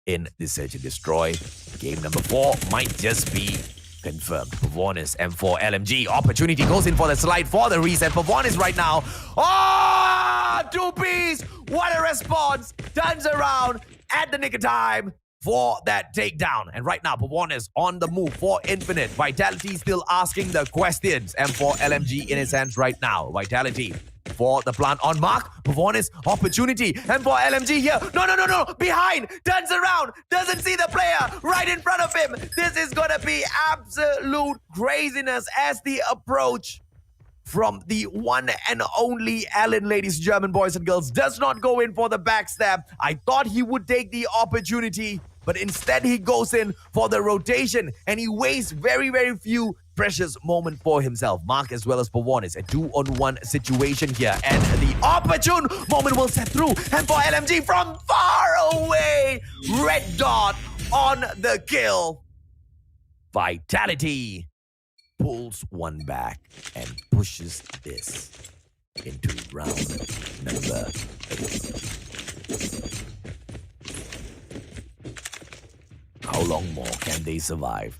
in the Search and Destroy. Game number 4 might just be confirmed. Pavonis, M4 LMG. Opportunity goes in for the slide for the reset. Pavonis right now. Oh, 2-piece. What a response. Turns around at the nick of time for that takedown. And right now, Pavonis on the move for Infinite. Vitality still asking the questions. M4 LMG in his hands right now. Vitality for the plant on mark. Pavonis, opportunity. M4 LMG here. No. Behind. Turns around. Doesn't see the player right in front of him. This is going to be absolute craziness as the approach from the one and only Allen, ladies and gentlemen, boys and girls, does not go in for the backstab. I thought he would take the opportunity, but instead he goes in for the rotation and he wastes very, very few precious moments for himself. Mark as well as Pavonis, a 2-on-1 situation here, and the opportune moment will set through. And for LMG from far away, red dot on the kill. Vitality pulls one back and pushes this into round number 8. How long more can they survive?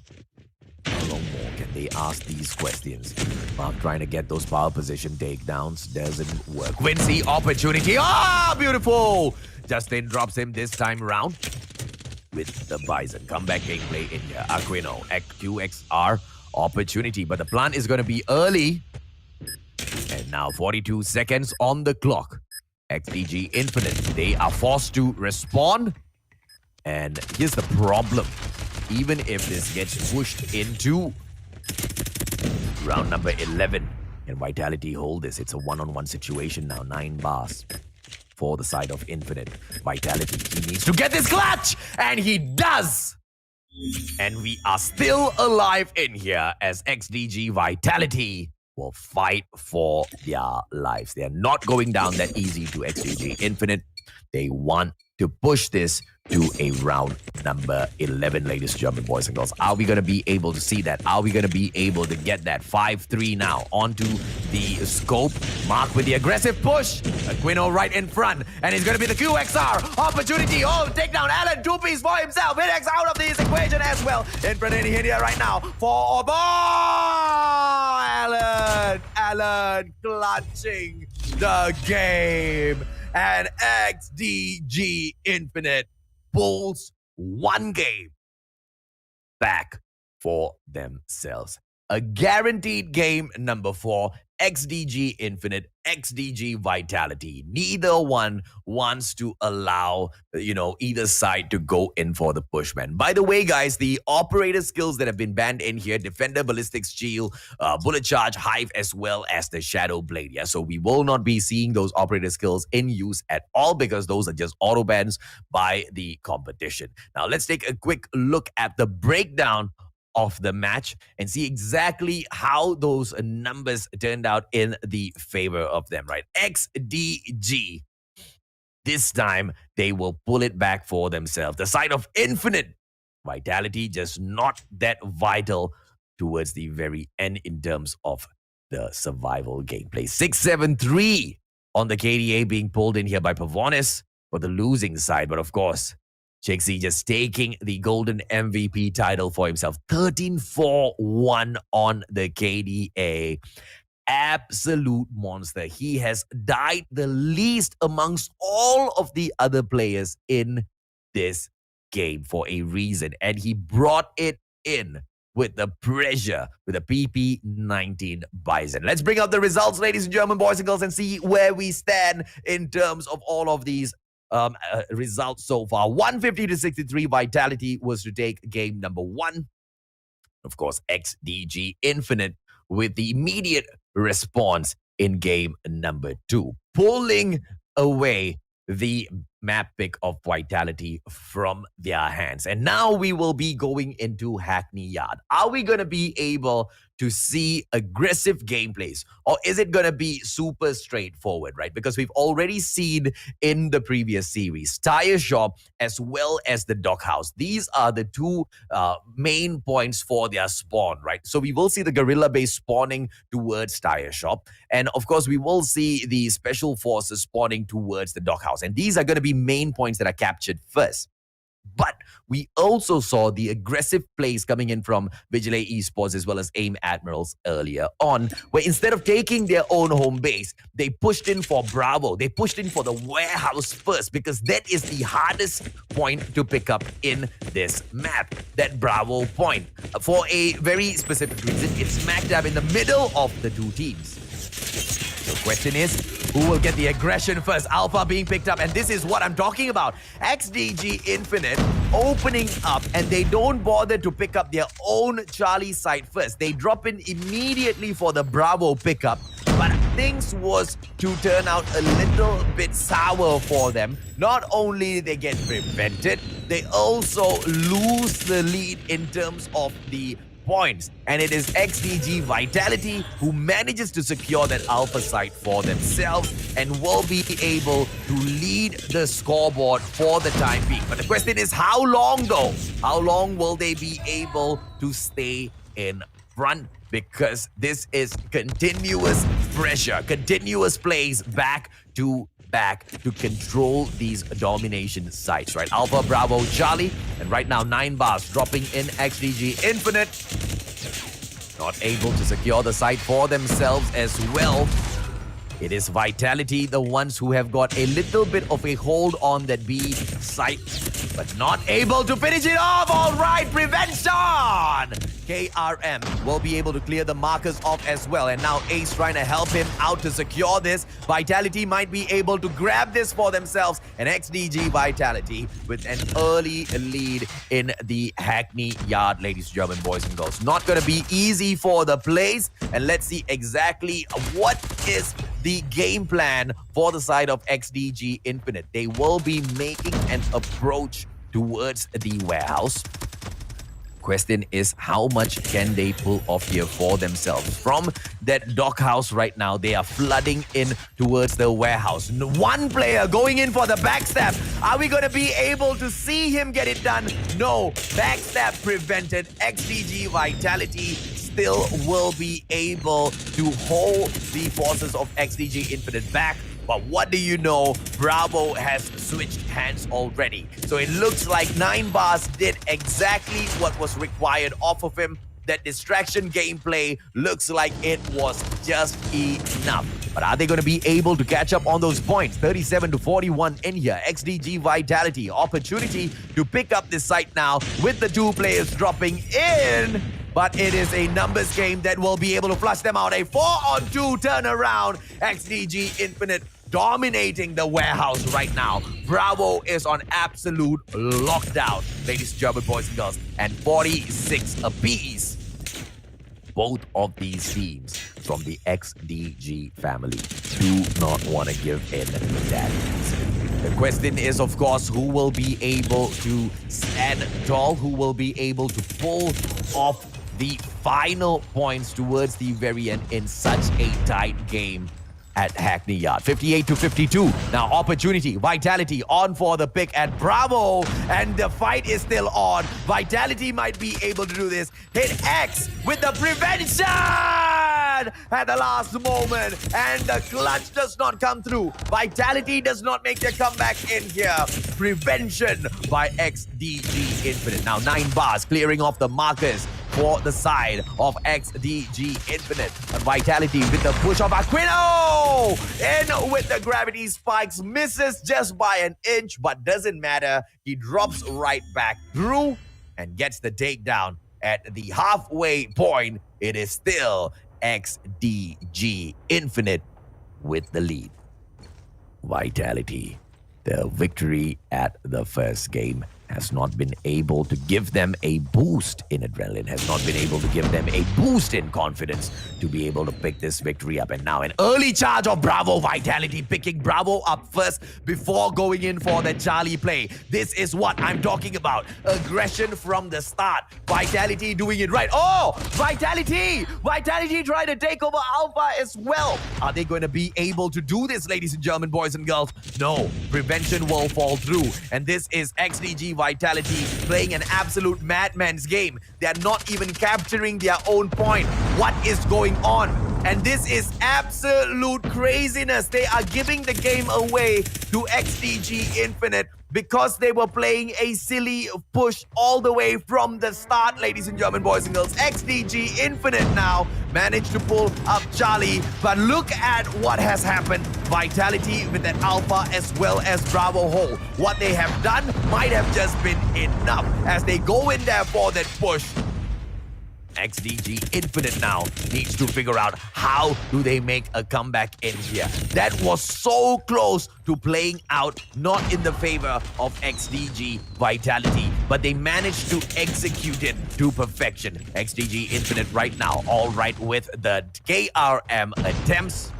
How long more can they ask these questions? Mark trying to get those power position takedowns doesn't work. Wincy opportunity. Ah, beautiful! Justin drops him this time around with the Bison. Comeback gameplay in here. Aquino, QXR opportunity, but the plant is going to be early. And now 42 seconds on the clock. XDG Infinite, they are forced to respond. And here's the problem. Even if this gets pushed into round number 11, and Vitality hold this, it's a one-on-one situation now. 9 bars for the side of Infinite. Vitality, he needs to get this clutch, and he does. And we are still alive in here as XDG Vitality will fight for their lives. They are not going down that easy to XDG Infinite. They want to push this to a round number 11, ladies and gentlemen, boys and girls. Are we going to be able to see that? Are we going to be able to get that 5-3 now onto the scope? Mark with the aggressive push. Aquino right in front. And it's going to be the QXR opportunity. Oh, take down Alan. 2-piece for himself. Hitx out of this equation as well. In front of here right now for Alan clutching the game. And XDG Infinite pulls one game back for themselves. A guaranteed game number 4, XDG Infinite, XDG Vitality. Neither one wants to allow, either side to go in for the push, man. By the way, guys, the operator skills that have been banned in here, Defender, Ballistic Shield, Bullet Charge, Hive, as well as the Shadow Blade. Yeah, so we will not be seeing those operator skills in use at all because those are just auto bans by the competition. Now, let's take a quick look at the breakdown of the match and see exactly how those numbers turned out in the favor of them, right? XDG, this time they will pull it back for themselves. The side of Infinite Vitality just not that vital towards the very end in terms of the survival gameplay. 6-7-3 on the KDA being pulled in here by Pavonis for the losing side, but of course, Chixie just taking the golden MVP title for himself. 13-4-1 on the KDA. Absolute monster. He has died the least amongst all of the other players in this game for a reason. And he brought it in with the pressure with a PP19 Bison. Let's bring up the results, ladies and gentlemen, boys and girls, and see where we stand in terms of all of these results so far. 150-63 Vitality was to take game number 1. Of course, XDG Infinite with the immediate response in game number 2, pulling away the map pick of Vitality from their hands. And now we will be going into Hackney Yard. Are we going to be able to see aggressive gameplays, or is it going to be super straightforward, right? Because we've already seen in the previous series, Tire Shop as well as the Dockhouse. These are the two main points for their spawn, right? So we will see the Guerrilla base spawning towards Tire Shop. And of course, we will see the Special Forces spawning towards the Dockhouse. And these are going to be main points that are captured first. But we also saw the aggressive plays coming in from Vigilae Esports as well as AIM Admirals earlier on, where instead of taking their own home base, they pushed in for Bravo. They pushed in for the warehouse first because that is the hardest point to pick up in this map, that Bravo point. For a very specific reason, it's smack dab in the middle of the two teams. The question is, who will get the aggression first? Alpha being picked up, and this is what I'm talking about. XDG Infinite opening up, and they don't bother to pick up their own Charlie side first. They drop in immediately for the Bravo pickup, but things was to turn out a little bit sour for them. Not only they get prevented, they also lose the lead in terms of the points, and it is XDG Vitality who manages to secure that alpha site for themselves and will be able to lead the scoreboard for the time being. But the question is, how long though? How long will they be able to stay in front? Because this is continuous pressure, continuous plays back to control these domination sites, right? Alpha, Bravo, Charlie, and right now 9 bars dropping in XDG Infinite. Not able to secure the site for themselves as well. It is Vitality, the ones who have got a little bit of a hold on that B site, but not able to finish it off. All right, prevention! KRM will be able to clear the markers off as well. And now Ace trying to help him out to secure this. Vitality might be able to grab this for themselves. And XDG Vitality with an early lead in the Hackney Yard, ladies and gentlemen, boys and girls. Not going to be easy for the plays. And let's see exactly what is the game plan for the side of XDG Infinite. They will be making an approach towards the warehouse. Question is, how much can they pull off here for themselves? From that dockhouse right now, they are flooding in towards the warehouse. One player going in for the backstab. Are we going to be able to see him get it done? No. Backstab prevented. XDG Vitality still will be able to hold the forces of XDG Infinite back. But what do you know? Bravo has switched hands already. So it looks like 9 bars did exactly what was required off of him. That distraction gameplay looks like it was just enough. But are they going to be able to catch up on those points? 37-41 in here. XDG Vitality, opportunity to pick up this site now with the 2 players dropping in. But it is a numbers game that will be able to flush them out. A 4-on-2 turnaround. XDG Infinite dominating the warehouse right now. Bravo is on absolute lockdown, ladies and gentlemen, boys and girls. And 46 apiece. Both of these teams from the XDG family do not want to give in that easily. The question is, of course, who will be able to stand tall, who will be able to pull off the final points towards the very end in such a tight game at Hackney Yard. 58-52. Now opportunity, Vitality on for the pick at Bravo, and the fight is still on. Vitality might be able to do this. Hit X with the prevention at the last moment, and the clutch does not come through. Vitality does not make their comeback in here. Prevention by XDG Infinite. Now 9 bars clearing off the markers for the side of XDG Infinite. But Vitality with the push of Aquino! In with the gravity spikes, misses just by an inch, but doesn't matter. He drops right back through and gets the takedown at the halfway point. It is still XDG Infinite with the lead. Vitality, the victory at the first game, has not been able to give them a boost in adrenaline, has not been able to give them a boost in confidence to be able to pick this victory up. And now an early charge of Bravo. Vitality picking Bravo up first before going in for the Charlie play. This is what I'm talking about. Aggression from the start. Vitality doing it right. Oh, Vitality! Vitality trying to take over Alpha as well. Are they going to be able to do this, ladies and gentlemen, boys and girls? No. Prevention will fall through. And this is XDG Vitality playing an absolute madman's game. They're not even capturing their own point. What is going on? And this is absolute craziness. They are giving the game away to XDG Infinite because they were playing a silly push all the way from the start, ladies and gentlemen, boys and girls. XDG Infinite now managed to pull up Charlie, but look at what has happened. Vitality with that Alpha as well as Bravo Hole. What they have done might have just been enough as they go in there for that push. XDG Infinite now needs to figure out how do they make a comeback in here. That was so close to playing out not in the favor of XDG Vitality, but they managed to execute it to perfection. XDG Infinite right now all right with the KRM attempts.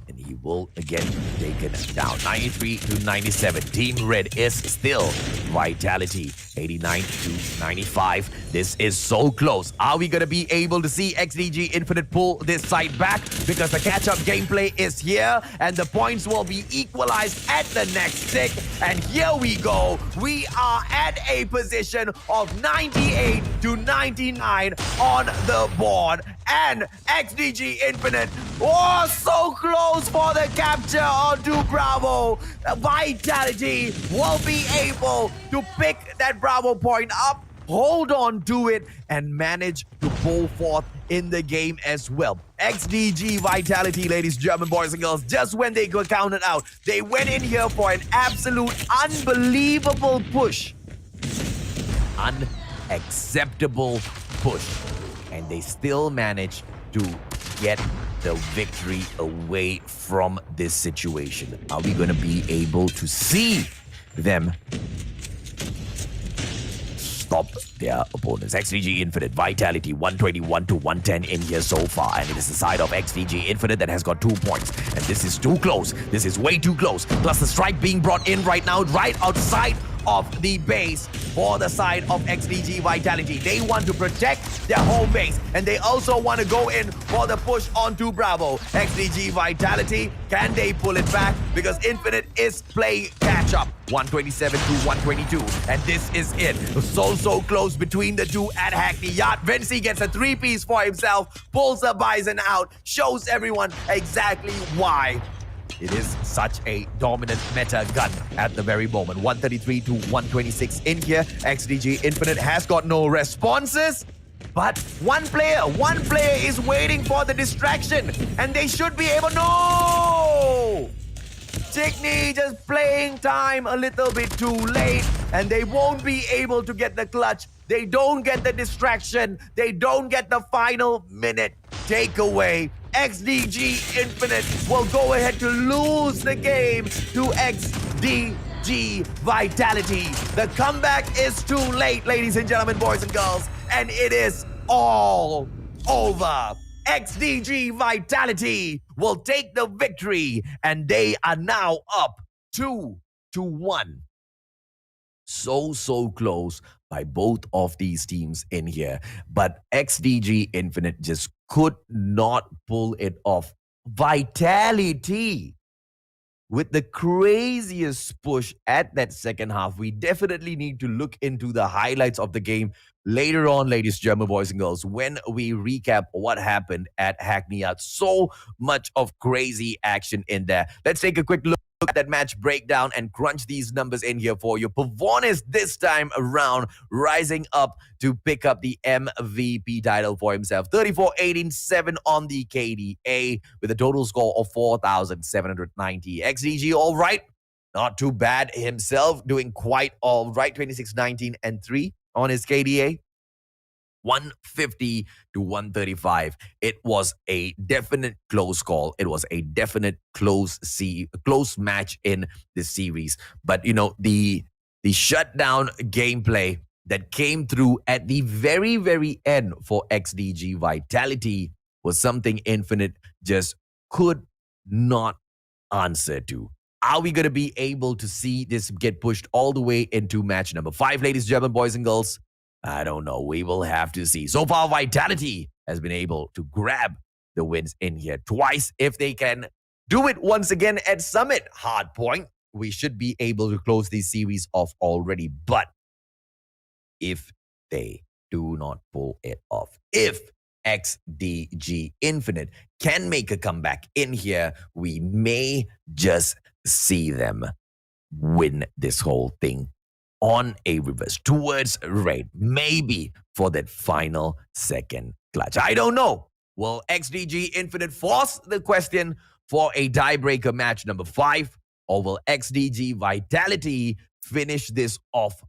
And he will again be taken down. 93-97. Team Red is still Vitality. 89-95. This is so close. Are we going to be able to see XDG Infinite pull this side back? Because the catch-up gameplay is here and the points will be equalized at the next tick. And here we go. We are at a position of 98-99 on the board. And XDG Infinite, oh, so close for the capture onto Bravo. Vitality will be able to pick that Bravo point up, hold on to it, and manage to pull forth in the game as well. XDG Vitality, ladies and gentlemen, boys and girls, just when they got counted out, they went in here for an absolute unbelievable push. Unacceptable push. And they still managed to get the victory away from this situation. Are we going to be able to see them stop their opponents? XDG Infinite, Vitality, 121-110 in here so far. And it is the side of XDG Infinite that has got 2 points. And this is too close. This is way too close. Plus the strike being brought in right now, right outside of the base for the side of XDG Vitality. They want to protect their home base, and they also want to go in for the push onto Bravo. XDG Vitality, can they pull it back? Because Infinite is playing catch-up. 127 to 122, and this is it. So close between the two at Hackney. Vinci gets a 3-piece for himself, pulls the Bison out, shows everyone exactly why it is such a dominant meta gun at the very moment. 133 to 126 in here. XDG Infinite has got no responses. But one player is waiting for the distraction, and they should be able. No! Hackney just playing time a little bit too late, and they won't be able to get the clutch. They don't get the distraction. They don't get the final minute takeaway. XDG Infinite will go ahead to lose the game to XDG Vitality. The comeback is too late, ladies and gentlemen, boys and girls, and it is all over. XDG Vitality will take the victory, and they are now up 2-1. So close by both of these teams in here. But XDG Infinite just could not pull it off. Vitality, with the craziest push at that second half. We definitely need to look into the highlights of the game later on, ladies and gentlemen, boys and girls, when we recap what happened at Hackney. So much of crazy action in there. Let's take a quick look at that match breakdown and crunch these numbers in here for you. Pavonis this time around rising up to pick up the MVP title for himself. 34-18-7 on the KDA with a total score of 4,790. XDG, all right. Not too bad himself, doing quite all right. 26-19-3 on his KDA. 150 to 135. It was a definite close call. It was a definite close match in the series. But you know, the shutdown gameplay that came through at the very end for XDG Vitality was something Infinite just could not answer to. Are we going to be able to see this get pushed all the way into match number 5, ladies and gentlemen, boys and girls? I don't know. We will have to see. So far, Vitality has been able to grab the wins in here twice. If they can do it once again at Summit Hardpoint, we should be able to close this series off already. But if they do not pull it off, if XDG Infinite can make a comeback in here, we may just see them win this whole thing on a reverse towards raid, maybe for that final second clutch. I don't know. Will XDG Infinite force the question for a tiebreaker match number 5, or will XDG Vitality finish this off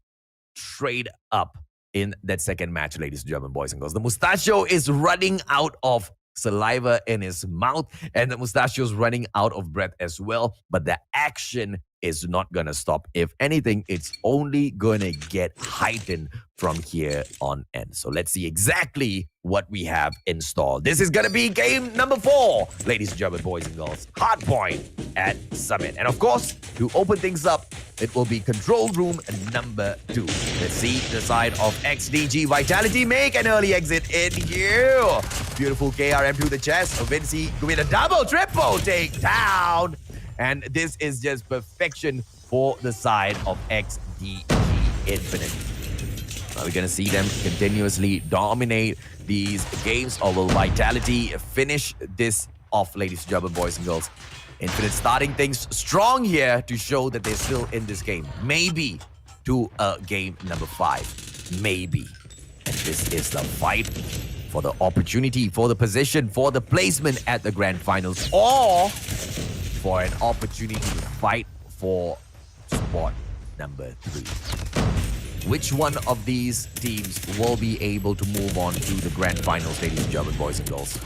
straight up in that second match, ladies and gentlemen, boys and girls? The Mustachio is running out of saliva in his mouth, and the Mustachio is running out of breath as well, but the action is not gonna stop. If anything, it's only gonna get heightened from here on in. So let's see exactly what we have installed. This is gonna be game number 4, ladies and gentlemen, boys and girls. Hardpoint at Summit. And of course, to open things up, it will be control room number 2. Let's see the side of XDG Vitality make an early exit in here. Beautiful KRM to the chest. Vinci with a triple takedown. And this is just perfection for the side of XDG Infinite. Are we going to see them continuously dominate these games, or will Vitality finish this off, ladies and gentlemen, boys and girls? Infinite starting things strong here to show that they're still in this game. Maybe to game number 5. Maybe. And this is the fight for the opportunity, for the position, for the placement at the grand finals, or for an opportunity to fight for spot number 3. Which one of these teams will be able to move on to the grand finals, ladies and gentlemen, boys and girls?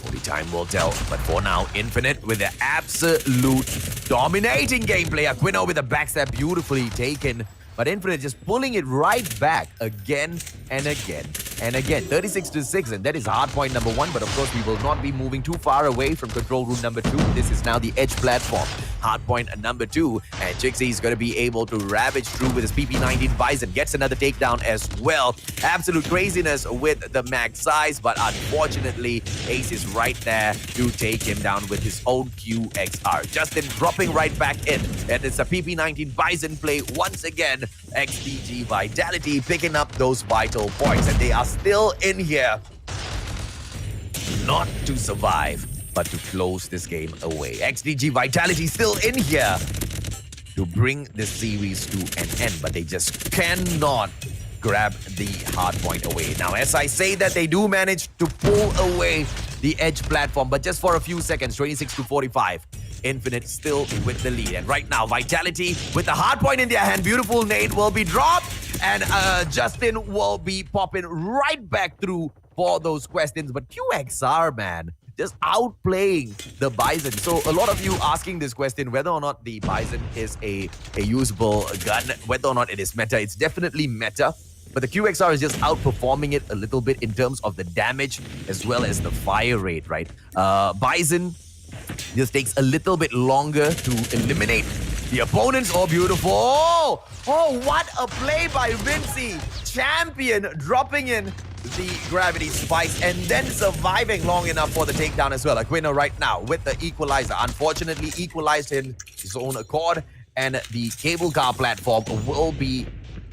Only time will tell. But for now, Infinite with the absolute dominating gameplay. Aquino with a backstab beautifully taken. But Infinite just pulling it right back again and again and again. 36-6, and that is hardpoint number 1. But of course, we will not be moving too far away from control room number 2. This is now the edge platform. hardpoint number 2. And Jixie is going to be able to ravage through with his PP19 Bison. Gets another takedown as well. Absolute craziness with the mag size, but unfortunately, Ace is right there to take him down with his own QXR. Justin dropping right back in. And it's a PP19 Bison play once again. XDG Vitality picking up those vital points. And they are still in here. Not to survive, but to close this game away. XDG Vitality still in here to bring this series to an end, but they just cannot grab the hard point away. Now, as I say that, they do manage to pull away the edge platform, but just for a few seconds, 26-45. Infinite still with the lead. And right now, Vitality with the hard point in their hand. Beautiful nade will be dropped, and Justin will be popping right back through for those questions. But QXR, man, just outplaying the Bison. So a lot of you asking this question, whether or not the Bison is a usable gun, whether or not it is meta. It's definitely meta. But the QXR is just outperforming it a little bit in terms of the damage as well as the fire rate, right? Bison just takes a little bit longer to eliminate the opponents. Oh, beautiful. Oh, what a play by Vinci. Champion dropping in the gravity spikes and then surviving long enough for the takedown as well. Aquino right now with the equalizer. Unfortunately, equalized in his own accord, and the cable car platform will be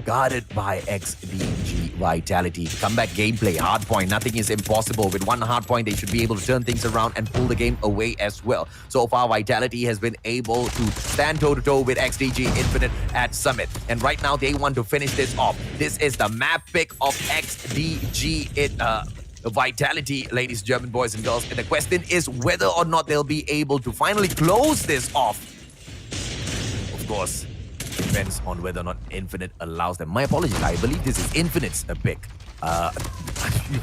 guarded by XDG Vitality. Comeback gameplay, hardpoint, nothing is impossible. With one hardpoint, they should be able to turn things around and pull the game away as well. So far, Vitality has been able to stand toe-to-toe with XDG Infinite at Summit. And right now, they want to finish this off. This is the map pick of XDG Vitality, ladies, German boys and girls. And the question is whether or not they'll be able to finally close this off. Of course, depends on whether or not Infinite allows them. My apologies, I believe this is Infinite's pick.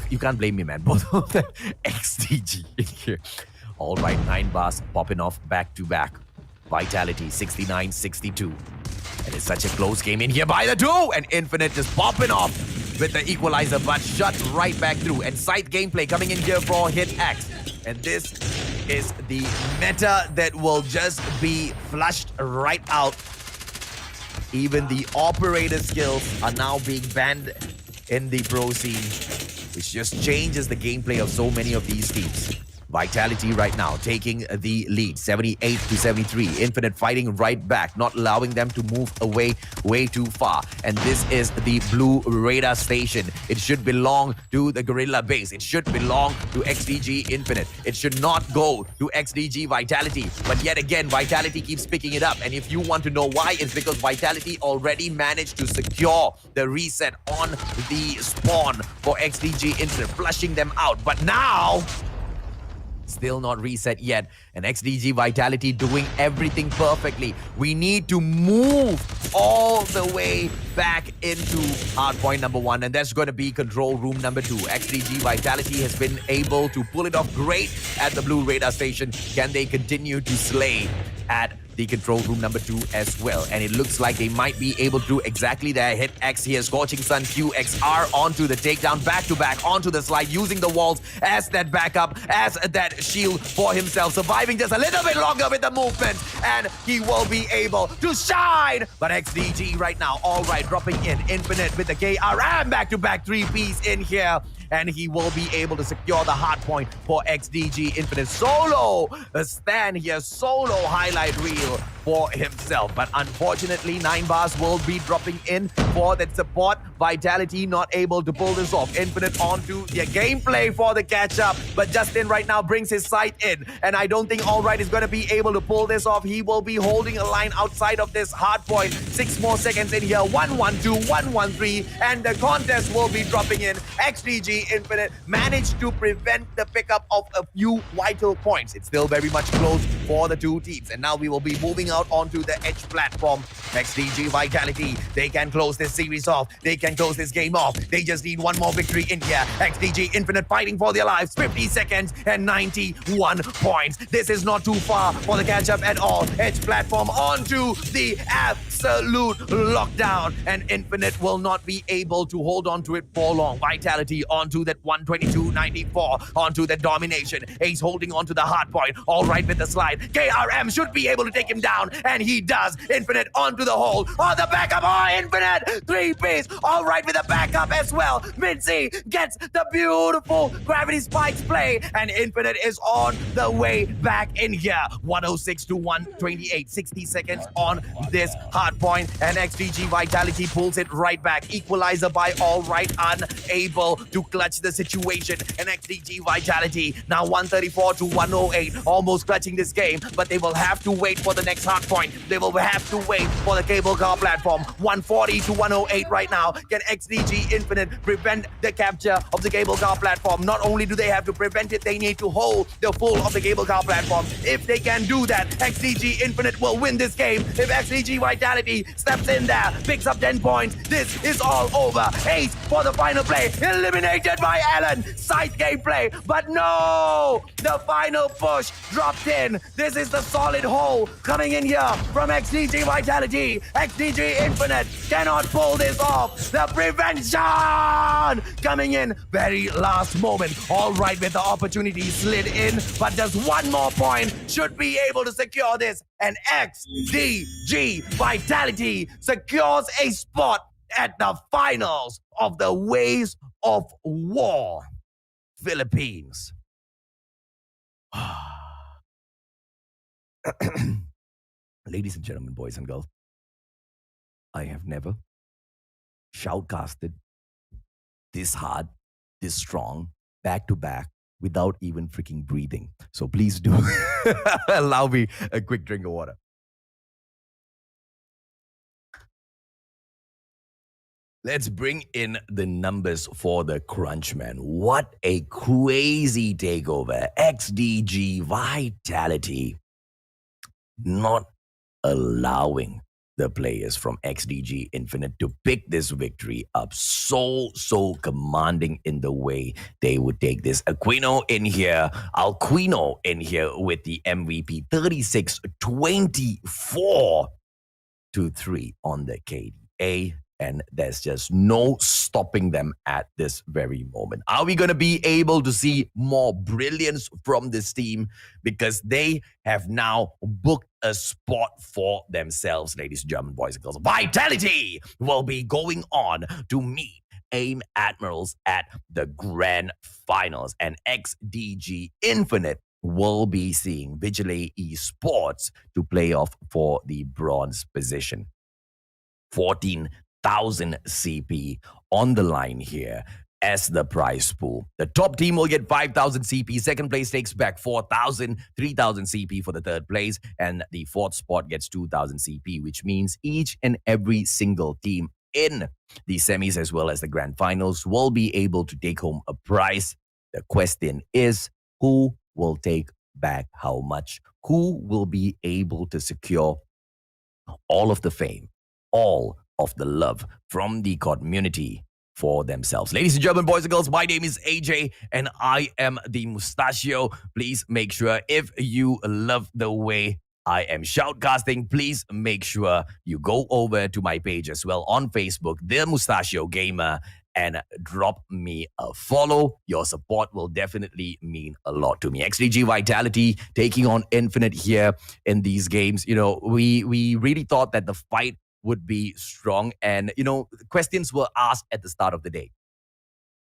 You can't blame me, man. Both of them XDG in here. All right, 9 bars popping off back to back. Vitality 69-62. And it's such a close game in here by the 2. And Infinite just popping off with the equalizer, but shut right back through. And side gameplay coming in here for Hit X. And this is the meta that will just be flushed right out. Even the operator skills are now being banned in the pro scene, which just changes the gameplay of so many of these teams. Vitality right now taking the lead, 78-73. Infinite fighting right back, not allowing them to move away way too far. And this is the blue radar station. It should belong to the Guerrilla base. It should belong to XDG Infinite. It should not go to XDG Vitality. But yet again, Vitality keeps picking it up. And if you want to know why, it's because Vitality already managed to secure the reset on the spawn for XDG Infinite, flushing them out. But now, still not reset yet, and XDG Vitality doing everything perfectly. We need to move all the way back into hardpoint number 1, and that's going to be control room number 2. XDG Vitality has been able to pull it off great at the blue radar station. Can they continue to slay at the control room number 2 as well? And it looks like they might be able to do exactly that. Hit X here, Scorching Sun QXR onto the takedown, back to back onto the slide, using the walls as that backup, as that shield for himself, surviving just a little bit longer with the movement, and he will be able to shine. But XDG right now, all right, dropping in Infinite with the KRM, back to back 3-piece in here. And he will be able to secure the hard point for XDG Infinite. Solo stand here, solo highlight reel for himself. But unfortunately, 9 bars will be dropping in for that support. Vitality not able to pull this off. Infinite onto the gameplay for the catch-up. But Justin right now brings his sight in. And I don't think All Right is going to be able to pull this off. He will be holding a line outside of this hard point. 6 more seconds in here. 1-1-2, 1-1-3. And the contest will be dropping in. XDG Infinite managed to prevent the pickup of a few vital points. It's still very much close for the 2 teams. And now we will be moving out onto the edge platform. XDG Vitality, they can close this series off. They can close this game off. They just need one more victory in here. XDG Infinite fighting for their lives. 50 seconds and 91 points. This is not too far for the catch-up at all. Edge platform onto the absolute lockdown, and Infinite will not be able to hold on to it for long. Vitality onto that 122.94, onto the domination. Ace holding onto the hard point. All right with the slide. KRM should be able to take him down, and he does. Infinite onto the hole. On the backup. Oh, Infinite! 3-piece. All right with the backup as well. Mincy gets the beautiful gravity spikes play, and Infinite is on the way back in here. 106 to 128. 60 seconds on this hard point, and XDG Vitality pulls it right back. Equalizer by All Right, unable to clutch the situation, and XDG Vitality now 134 to 108, almost clutching this game, but they will have to wait for the next hard point. They will have to wait for the cable car platform. 140 to 108 right now. Can XDG Infinite prevent the capture of the cable car platform? Not only do they have to prevent it, they need to hold the full of the cable car platform. If they can do that, XDG Infinite will win this game. If XDG Vitality steps in there, picks up 10 points, this is all over. Ace for the final play, eliminated by Alan. Side gameplay, but no! The final push dropped in. This is the solid hole coming in here from XDG Vitality. XDG Infinite cannot pull this off. The prevention coming in very last moment. All right with the opportunity slid in, but just one more point should be able to secure this. And XDG Vitality secures a spot at the finals of the Ways of War Philippines. Ladies and gentlemen, boys and girls, I have never shoutcasted this hard, this strong, back to back, without even freaking breathing. So please do allow me a quick drink of water. Let's bring in the numbers for the crunch, man. What a crazy takeover. XDG Vitality not allowing the players from XDG Infinite to pick this victory up. So commanding in the way they would take this. Aquino in here, Alquino in here with the MVP. 36-24 to 3 on the KDA. And there's just no stopping them at this very moment. Are we going to be able to see more brilliance from this team? Because they have now booked a spot for themselves, ladies and gentlemen, boys and girls. Vitality will be going on to meet AIM Admirals at the Grand Finals. And XDG Infinite will be seeing Vigilae Esports to play off for the bronze position. 14,000 CP on the line here as the prize pool. The top team will get 5,000 CP. Second place takes back 4,000, 3,000 CP for the third place. And the fourth spot gets 2,000 CP, which means each and every single team in the semis as well as the grand finals will be able to take home a prize. The question is, who will take back how much? Who will be able to secure all of the fame, all of the love from the community for themselves? Ladies and gentlemen, boys and girls, my name is AJ and I am the Mustachio. Please make sure if you love the way I am shoutcasting, please make sure you go over to my page as well on Facebook, The Mustachio Gamer, and drop me a follow. Your support will definitely mean a lot to me. XDG Vitality taking on Infinite here in these games. You know, we really thought that the fight would be strong. And, you know, questions were asked at the start of the day.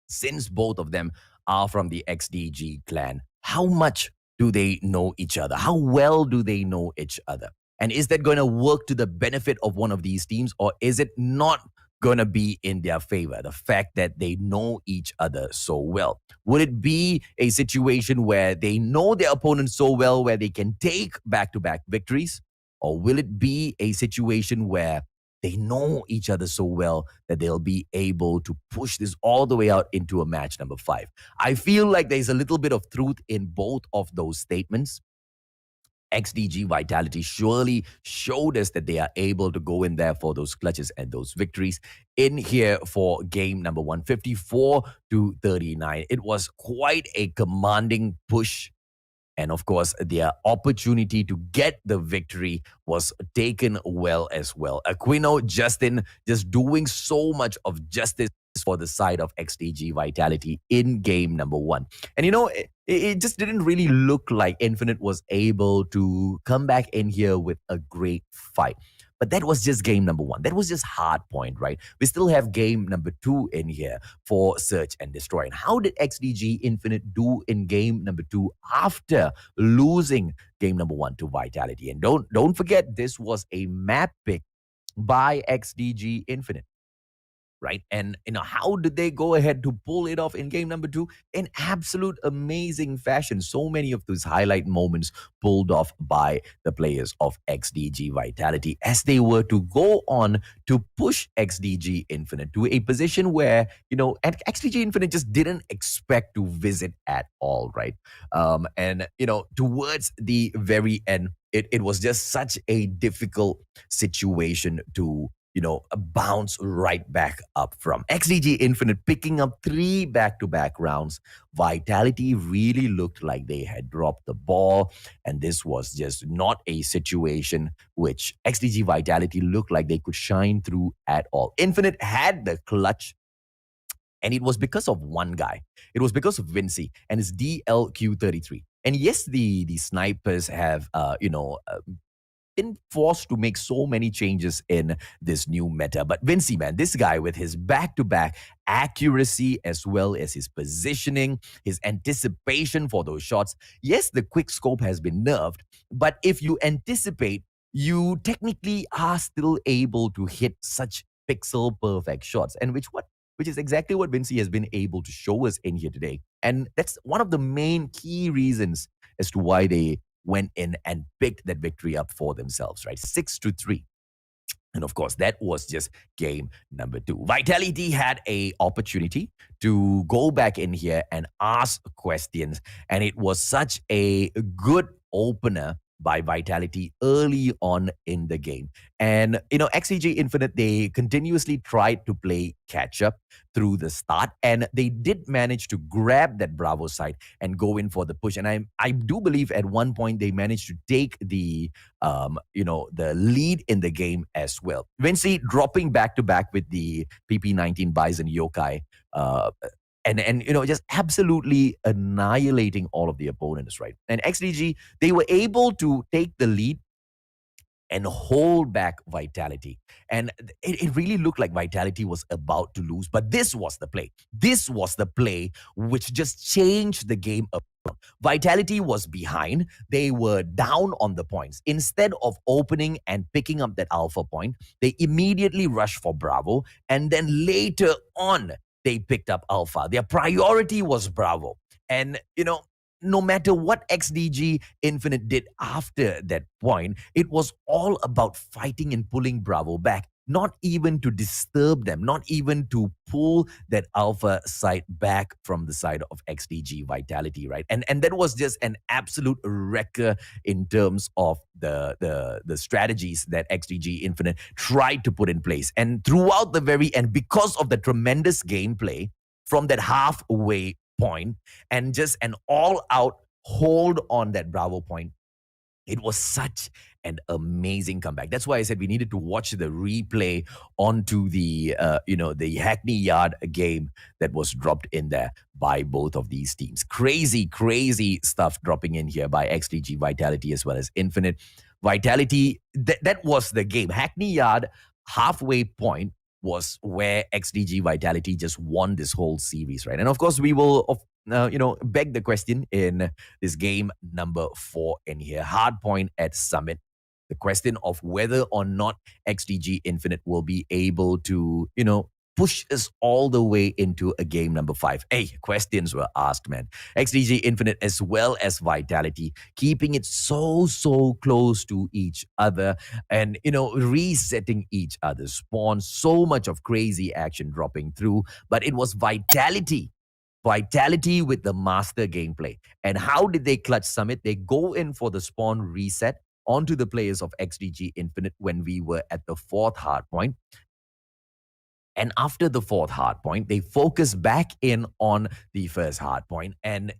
Since both of them are from the XDG clan, how much do they know each other? How well do they know each other? And is that going to work to the benefit of one of these teams, or is it not going to be in their favor, the fact that they know each other so well? Would it be a situation where they know their opponent so well where they can take back-to-back victories? Or will it be a situation where they know each other so well that they'll be able to push this all the way out into a match number 5? I feel like there's a little bit of truth in both of those statements. XDG Vitality surely showed us that they are able to go in there for those clutches and those victories. In here for game number 154 to 39. It was quite a commanding push And of course, their opportunity to get the victory was taken well as well. Aquino, Justin, just doing so much of justice for the side of XDG Vitality in game number one. And it just didn't really look like Infinite was able to come back in here with a great fight. But that was just game number one. That was just hard point, right? We still have game number two in here for Search and Destroy. And how did XDG Infinite do in game number two after losing game number one to Vitality? And don't forget, this was a map pick by XDG Infinite, right? And how did they go ahead to pull it off in game number two? In absolute amazing fashion. So many of those highlight moments pulled off by the players of XDG Vitality as they were to go on to push XDG Infinite to a position where, XDG Infinite just didn't expect to visit at all, right? And towards the very end, it was just such a difficult situation to bounce right back up from. XDG Infinite picking up 3 back-to-back rounds. Vitality really looked like they had dropped the ball, and this was just not a situation which XDG Vitality looked like they could shine through at all. Infinite had the clutch, and it was because of one guy. It was because of Vinci and his DLQ33. And yes, the snipers have, been forced to make so many changes in this new meta. But Vinci, man, this guy with his back-to-back accuracy as well as his positioning, his anticipation for those shots. Yes, the quick scope has been nerfed, but if you anticipate, you technically are still able to hit such pixel perfect shots. And which is exactly what Vinci has been able to show us in here today. And that's one of the main key reasons as to why they went in and picked that victory up for themselves, right? 6-3. And of course, that was just game number two. Vitality had a opportunity to go back in here and ask questions. And it was such a good opener by Vitality early on in the game. And, XCG Infinite, they continuously tried to play catch up through the start, and they did manage to grab that Bravo side and go in for the push. And I do believe at one point they managed to take the the lead in the game as well. Vinci dropping back to back with the PP19 Bison Yokai, and just absolutely annihilating all of the opponents, right? And XDG, they were able to take the lead and hold back Vitality. And it really looked like Vitality was about to lose, but this was the play. This was the play which just changed the game up. Vitality was behind. They were down on the points. Instead of opening and picking up that alpha point, they immediately rushed for Bravo. And then later on, they picked up alpha. Their priority was Bravo. And, no matter what XDG Infinite did after that point, it was all about fighting and pulling Bravo back. Not even to disturb them, not even to pull that alpha side back from the side of XDG Vitality, right? And that was just an absolute wrecker in terms of the strategies that XDG Infinite tried to put in place. And throughout the very end, because of the tremendous gameplay from that halfway point and just an all-out hold on that Bravo point, it was such an amazing comeback. That's why I said we needed to watch the replay onto the the Hackney Yard game that was dropped in there by both of these teams. Crazy stuff dropping in here by XDG Vitality as well as Infinite. Vitality, that was the game. Hackney Yard halfway point was where XDG Vitality just won this whole series, right? And of course, we will beg the question in this game number 4 in here, hardpoint at Summit. The question of whether or not XDG Infinite will be able to, push us all the way into a game number 5. Hey, questions were asked, man. XDG Infinite as well as Vitality, keeping it so close to each other and, resetting each other's spawns. So much of crazy action dropping through, but it was Vitality with the master gameplay. And how did they clutch Summit? They go in for the spawn reset onto the players of XDG Infinite when we were at the 4th hardpoint. And after the fourth hard point, they focused back in on the first hard point and,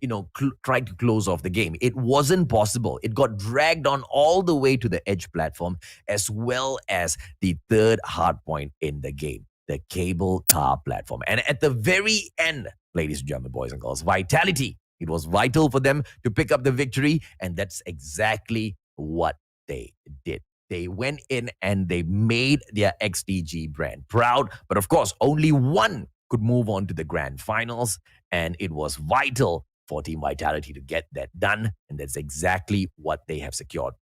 tried to close off the game. It wasn't possible. It got dragged on all the way to the edge platform, as well as the third hard point in the game, the cable car platform. And at the very end, ladies and gentlemen, boys and girls, Vitality. It was vital for them to pick up the victory, and that's exactly what they did. They went in and they made their XDG brand proud. But of course, only one could move on to the grand finals. And it was vital for Team Vitality to get that done. And that's exactly what they have secured.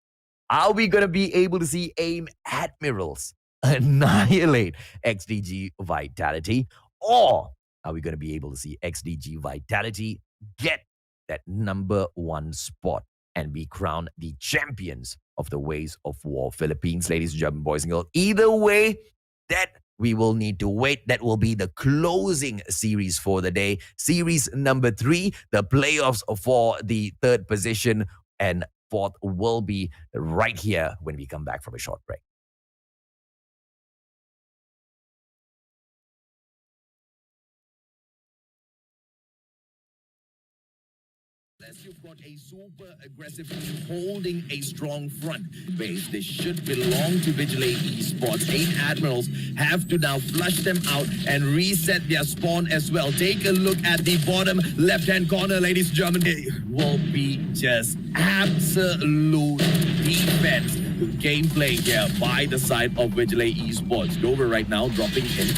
Are we going to be able to see AIM Admirals annihilate XDG Vitality? Or are we going to be able to see XDG Vitality get that #1 spot and be crowned the champions of the Ways of War Philippines, ladies and gentlemen, boys and girls? Either way, that we will need to wait. That will be the closing series for the day. Series number 3, the playoffs for the third position and fourth will be right here when we come back from a short break. Unless you've got a super aggressive team holding a strong front base, this should belong to Vigilae Esports. 8 Admirals have to now flush them out and reset their spawn as well. Take a look at the bottom left-hand corner, ladies and gentlemen. It will be just absolute defense gameplay here by the side of Vigilae Esports. Dover right now dropping in.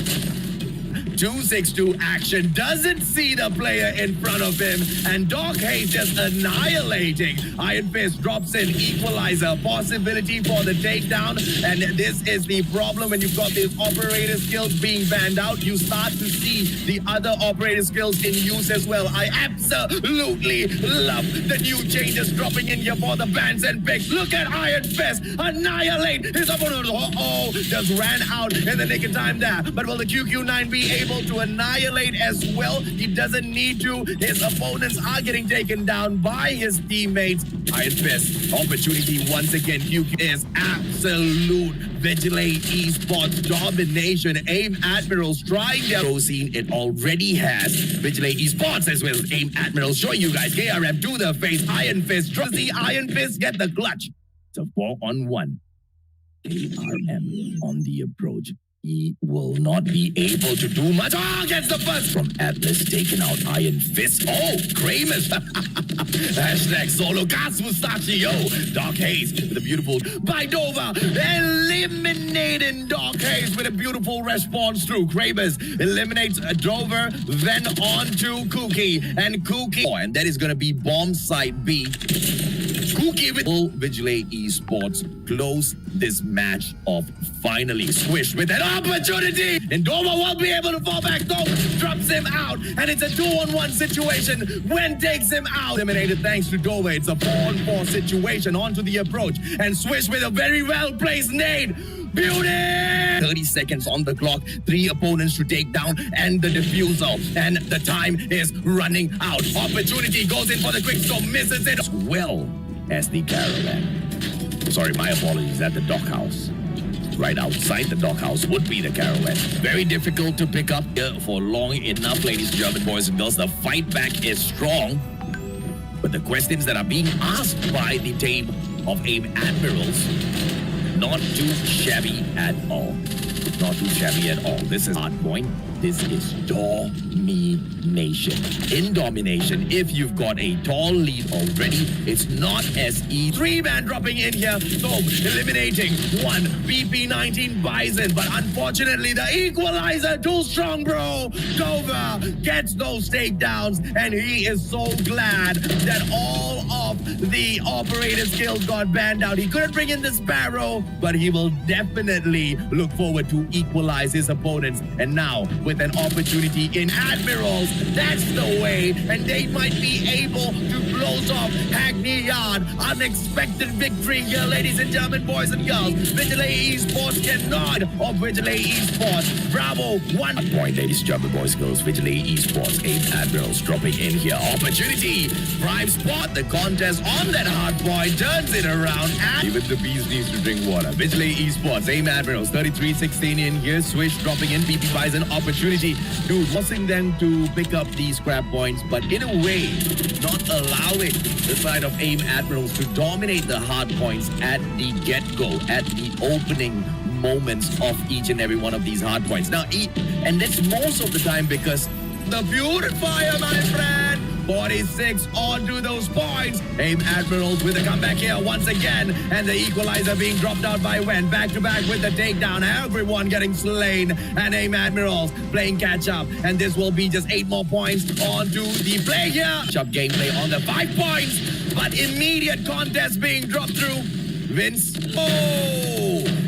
262 action, doesn't see the player in front of him, and Doc Hayes just annihilating. Iron Fist drops in, equalizer, possibility for the takedown, and this is the problem when you've got these operator skills being banned out. You start to see the other operator skills in use as well. I absolutely love the new changes dropping in here for the bans and picks. Look at Iron Fist annihilate his opponent. Just ran out in the nick of time there, but will the QQ9 be able to annihilate as well? He doesn't need to. His opponents are getting taken down by his teammates. Iron Fist, opportunity once again. QQ is absolute Vigilae Esports domination. AIM Admirals trying their scene. It already has Vigilae Esports as well as AIM Admirals showing you guys KRM to the face. Iron Fist, trust the Iron Fist, get the clutch. It's a 4-on-1. KRM on the approach. He will not be able to do much. Gets the first from Atlas, taking out Iron Fist. Kramus. Hashtag solo gas Musashi. Doc Hayes with a beautiful by Dover. Eliminating Doc Hayes with a beautiful response through. Kramus eliminates Dover, then on to Kookie. And Kookie. And that is going to be bomb site B. Kookie with Vigilae Esports close this match off finally. Swish with an opportunity, and Doma won't be able to fall back. Though drops him out, and it's a 2-on-1 situation. When takes him out, eliminated thanks to Doma. It's a 4-on-4 situation. Onto the approach, and Swish with a very well placed nade. Beauty! 30 seconds on the clock, 3 opponents to take down, and the diffusal, and the time is running out. Opportunity goes in for the quick scope, misses it as well as the caravan. Sorry, my apologies, at the dockhouse. Right outside the dockhouse would be the caravan. Very difficult to pick up here for long enough, ladies and gentlemen, boys and girls. The fight back is strong, but the questions that are being asked by the team of AIM Admirals, not too shabby at all. Not too shabby at all. This is hardpoint. This is domination. In domination, if you've got a tall lead already, it's not as easy. 3-man dropping in here. So eliminating 1 BP19 Bison. But unfortunately, the equalizer too strong, bro. Dover gets those takedowns, and he is so glad that all of the operator skills got banned out. He couldn't bring in the Sparrow, but he will definitely look forward to equalize his opponents. And now, with an opportunity in Admirals, that's the way, and they might be able to close off Hackney Yard. Unexpected victory here, ladies and gentlemen, boys and girls. Vigilae Esports cannot of Vigilae Esports. Bravo, 1 point, ladies and gentlemen, boys and girls. Vigilae Esports, 8 Admirals dropping in here. Opportunity, prime spot, the contest on that hard point, turns it around, and even the beast needs to drink water. Vigilae Esports, AIM Admirals, 33-16 coming in here. Swish dropping in. PP buys an opportunity to forcing them to pick up these scrap points, but in a way, not allowing the side of AIM Admirals to dominate the hard points at the get-go, at the opening moments of each and every one of these hard points. Now, and that's most of the time because the purifier, my friend, 46 onto those points. AIM Admirals with a comeback here once again, and the equalizer being dropped out by Wen. Back to back with the takedown. Everyone getting slain, and AIM Admirals playing catch up. And this will be just 8 more points onto the play here. Up gameplay on the 5 points, but immediate contest being dropped through. Vince,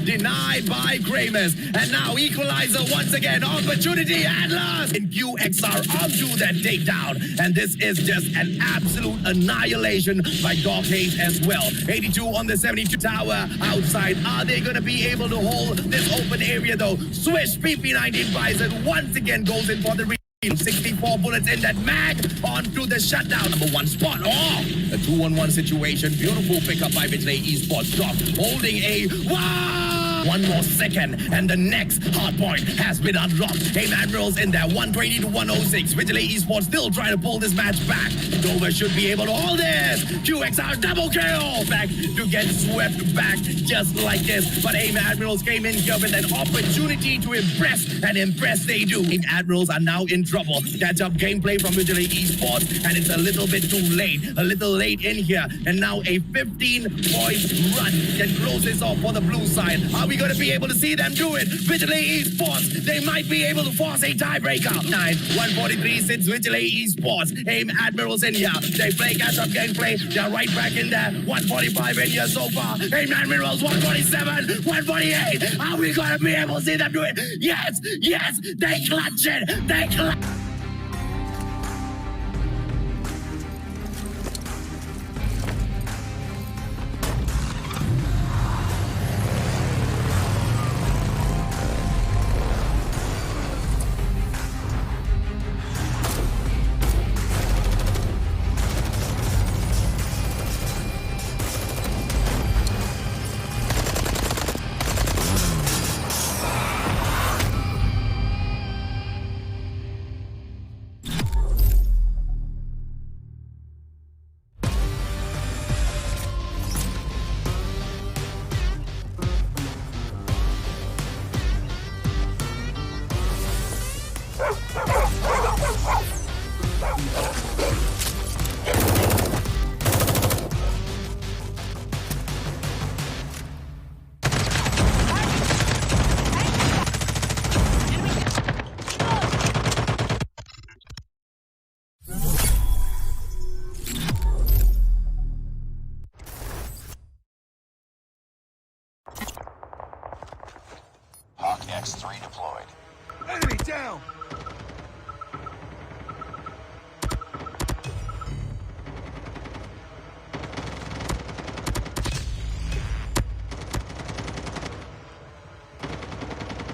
denied by Kramus, and now equalizer once again. Opportunity at last, and QXR onto that takedown, and this is just an absolute annihilation by Dog Hayes as well. 82 on the 72 tower outside. Are they gonna be able to hold this open area though? Swish PP19 Bison once again goes in for the 64 bullets in that mag onto the shutdown. Number 1 spot. A 2-on-1 situation. Beautiful pickup by Vigilae Esports. Drop holding a wow! 1 more second, and the next hard point has been unlocked. AIM Admirals in there, 120 to 106. Vigilae Esports still trying to pull this match back. Dover should be able to hold this. QXR double kill. Back to get swept back just like this. But AIM Admirals came in here with an opportunity to impress, and impress they do. AIM Admirals are now in trouble. Catch up gameplay from Vigilae Esports, and it's a little bit too late. A little late in here, and now a 15-point run that closes off for the blue side. Are we going to be able to see them do it? Vigilae Esports, they might be able to force a tiebreaker. 143 sits Vigilae Esports. AIM Admirals in here. They play catch-up gameplay. They're right back in there. 145 in here so far. AIM Admirals, 147, 148. Are we going to be able to see them do it? Yes, yes, they clutch it. They clutch. Hawk X3 deployed. Enemy down!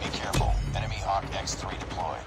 Be careful. Enemy Hawk X3 deployed.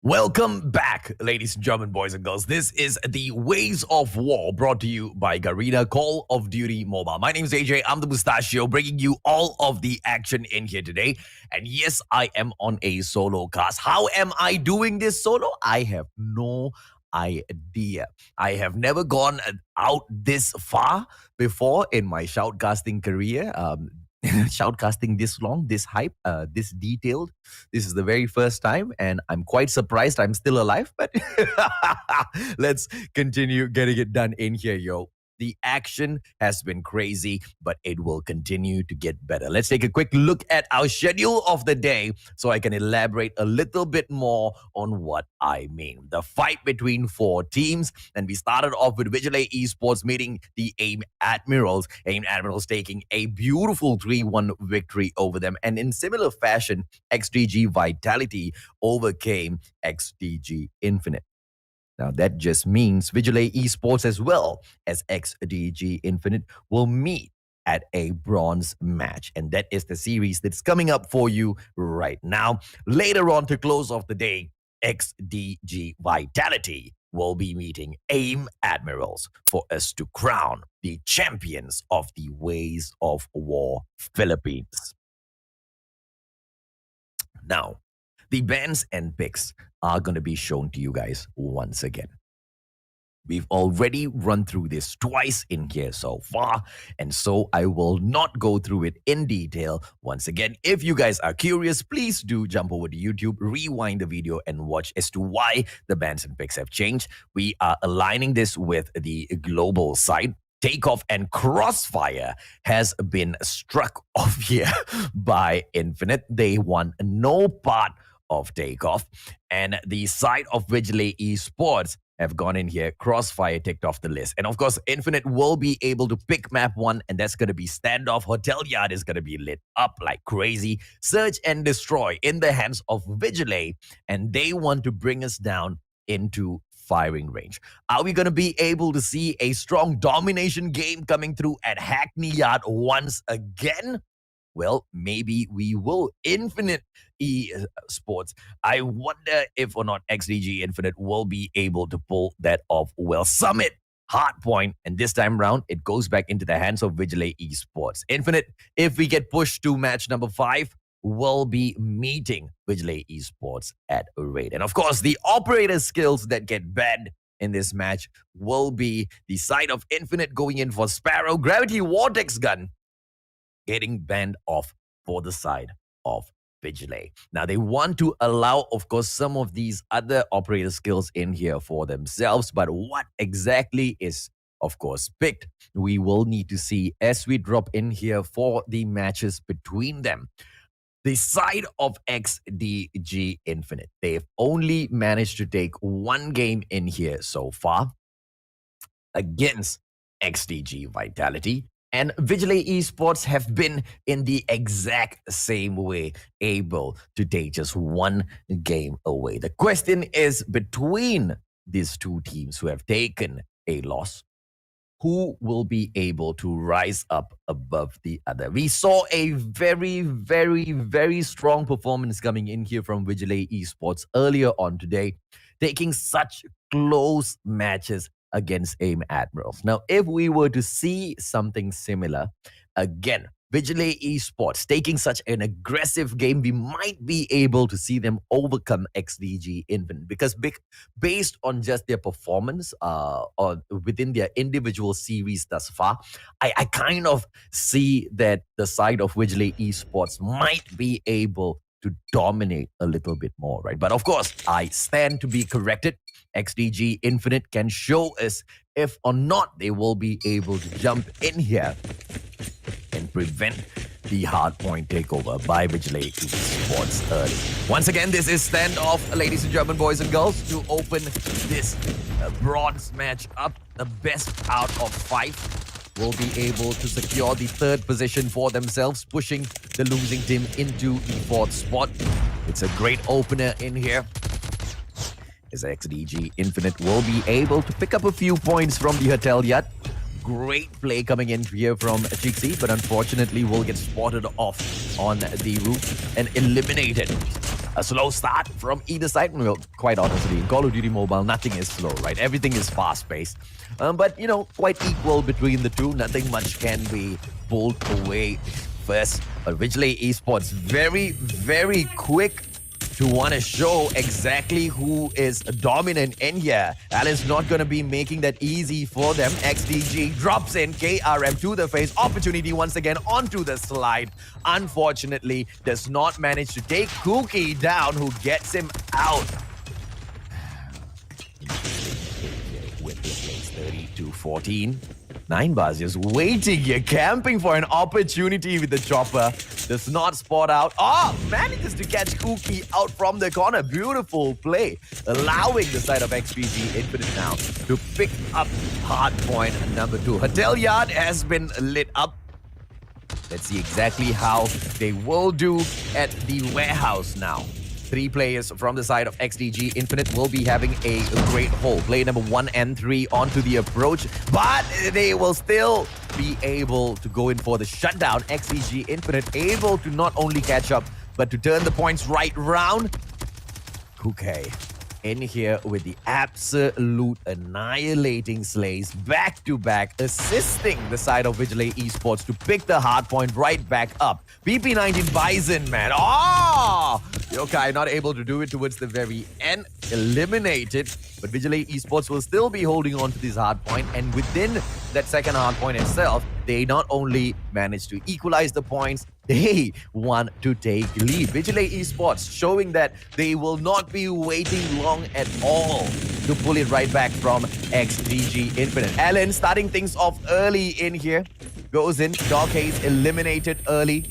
Welcome back, ladies and gentlemen, boys and girls. This is the Ways of War brought to you by Garena Call of Duty Mobile. My name is AJ. I'm the Mustachio, bringing you all of the action in here today. And yes, I am on a solo cast. How am I doing this solo? I have no idea. I have never gone out this far before in my shoutcasting career. Shoutcasting this long, this hype, this detailed. This is the very first time, and I'm quite surprised I'm still alive, but let's continue getting it done in here, yo. The action has been crazy, but it will continue to get better. Let's take a quick look at our schedule of the day so I can elaborate a little bit more on what I mean. The fight between four teams, and we started off with Vigilae Esports meeting the AIM Admirals. AIM Admirals taking a beautiful 3-1 victory over them, and in similar fashion, XDG Vitality overcame XDG Infinite. Now, that just means Vigilae Esports as well as XDG Infinite will meet at a bronze match. And that is the series that's coming up for you right now. Later on, to close off the day, XDG Vitality will be meeting AIM Admirals for us to crown the champions of the Ways of War Philippines. Now, the bans and picks are going to be shown to you guys once again. We've already run through this twice in here so far, and so I will not go through it in detail. Once again, if you guys are curious, please do jump over to YouTube, rewind the video, and watch as to why the bans and picks have changed. We are aligning this with the global side. Takeoff and Crossfire has been struck off here by Infinite. They want no part of Takeoff, and the side of Vigilae Esports have gone in here. Crossfire ticked off the list, and of course Infinite will be able to pick map 1, and that's going to be Standoff. Hotel Yard is going to be lit up like crazy. Search and Destroy in the hands of Vigilae, and they want to bring us down into firing range. Are we going to be able to see a strong domination game coming through at Hackney Yard once again? Well, maybe we will. Infinite Esports, I wonder if or not XDG Infinite will be able to pull that off well. Summit, hardpoint, and this time round, it goes back into the hands of Vigilae Esports. Infinite, if we get pushed to match number 5, will be meeting Vigilae Esports at a raid. And of course, the operator skills that get banned in this match will be the side of Infinite going in for Sparrow, Gravity Vortex Gun, getting banned off for the side of Vigilae. Now, they want to allow, of course, some of these other operator skills in here for themselves, but what exactly is, of course, picked, we will need to see as we drop in here for the matches between them. The side of XDG Infinite, they've only managed to take one game in here so far against XDG Vitality. And Vigilae Esports have been in the exact same way able to take just one game away. The question is, between these two teams who have taken a loss, who will be able to rise up above the other? We saw a very, very, very strong performance coming in here from Vigilae Esports earlier on today, taking such close matches against AIM Admirals. Now, if we were to see something similar, again, Vigilae Esports taking such an aggressive game, we might be able to see them overcome XDG Infinite, because based on just their performance or within their individual series thus far, I kind of see that the side of Vigilae Esports might be able to dominate a little bit more, right? But of course, I stand to be corrected. XDG Infinite can show us if or not they will be able to jump in here and prevent the hardpoint takeover by Vigilae Esports early. Once again, this is Standoff, ladies and gentlemen, boys and girls, to open this bronze match up. The best out of 5 will be able to secure the 3rd position for themselves, pushing the losing team into the 4th spot. It's a great opener in here, as XDG Infinite will be able to pick up a few points from the Hotel Yard. Great play coming in here from Chixie, but unfortunately will get spotted off on the roof and eliminated A slow start from either side. Well, quite honestly, in Call of Duty Mobile, nothing is slow, right? Everything is fast-paced. But, quite equal between the two. Nothing much can be pulled away first. But Vigilae Esports, very, very quick to want to show exactly who is dominant in here. Alan's not going to be making that easy for them. XDG drops in, KRM to the face. Opportunity once again onto the slide. Unfortunately, does not manage to take Cookie down, who gets him out. With the place 30-14. 9 bars just waiting here, camping for an opportunity with the chopper. Does not spot out. Manages to catch Cookie out from the corner. Beautiful play, allowing the side of XDG Infinite now to pick up hardpoint number 2. Hotel Yard has been lit up. Let's see exactly how they will do at the warehouse now. 3 players from the side of XDG Infinite will be having a great hold. Player number 1 and 3 onto the approach, but they will still be able to go in for the shutdown. XDG Infinite able to not only catch up, but to turn the points right round. Okay. In here with the absolute annihilating slays back-to-back, assisting the side of Vigilae Esports to pick the hardpoint right back up. PP19 Bison, man. Yokai not able to do it towards the very end. Eliminated. But Vigilae Esports will still be holding on to this hardpoint. And within that second hardpoint itself, they not only managed to equalize the points, they want to take lead. Vigilae Esports showing that they will not be waiting long at all to pull it right back from XDG Infinite. Alan starting things off early in here. Goes in. Dog Haze eliminated early.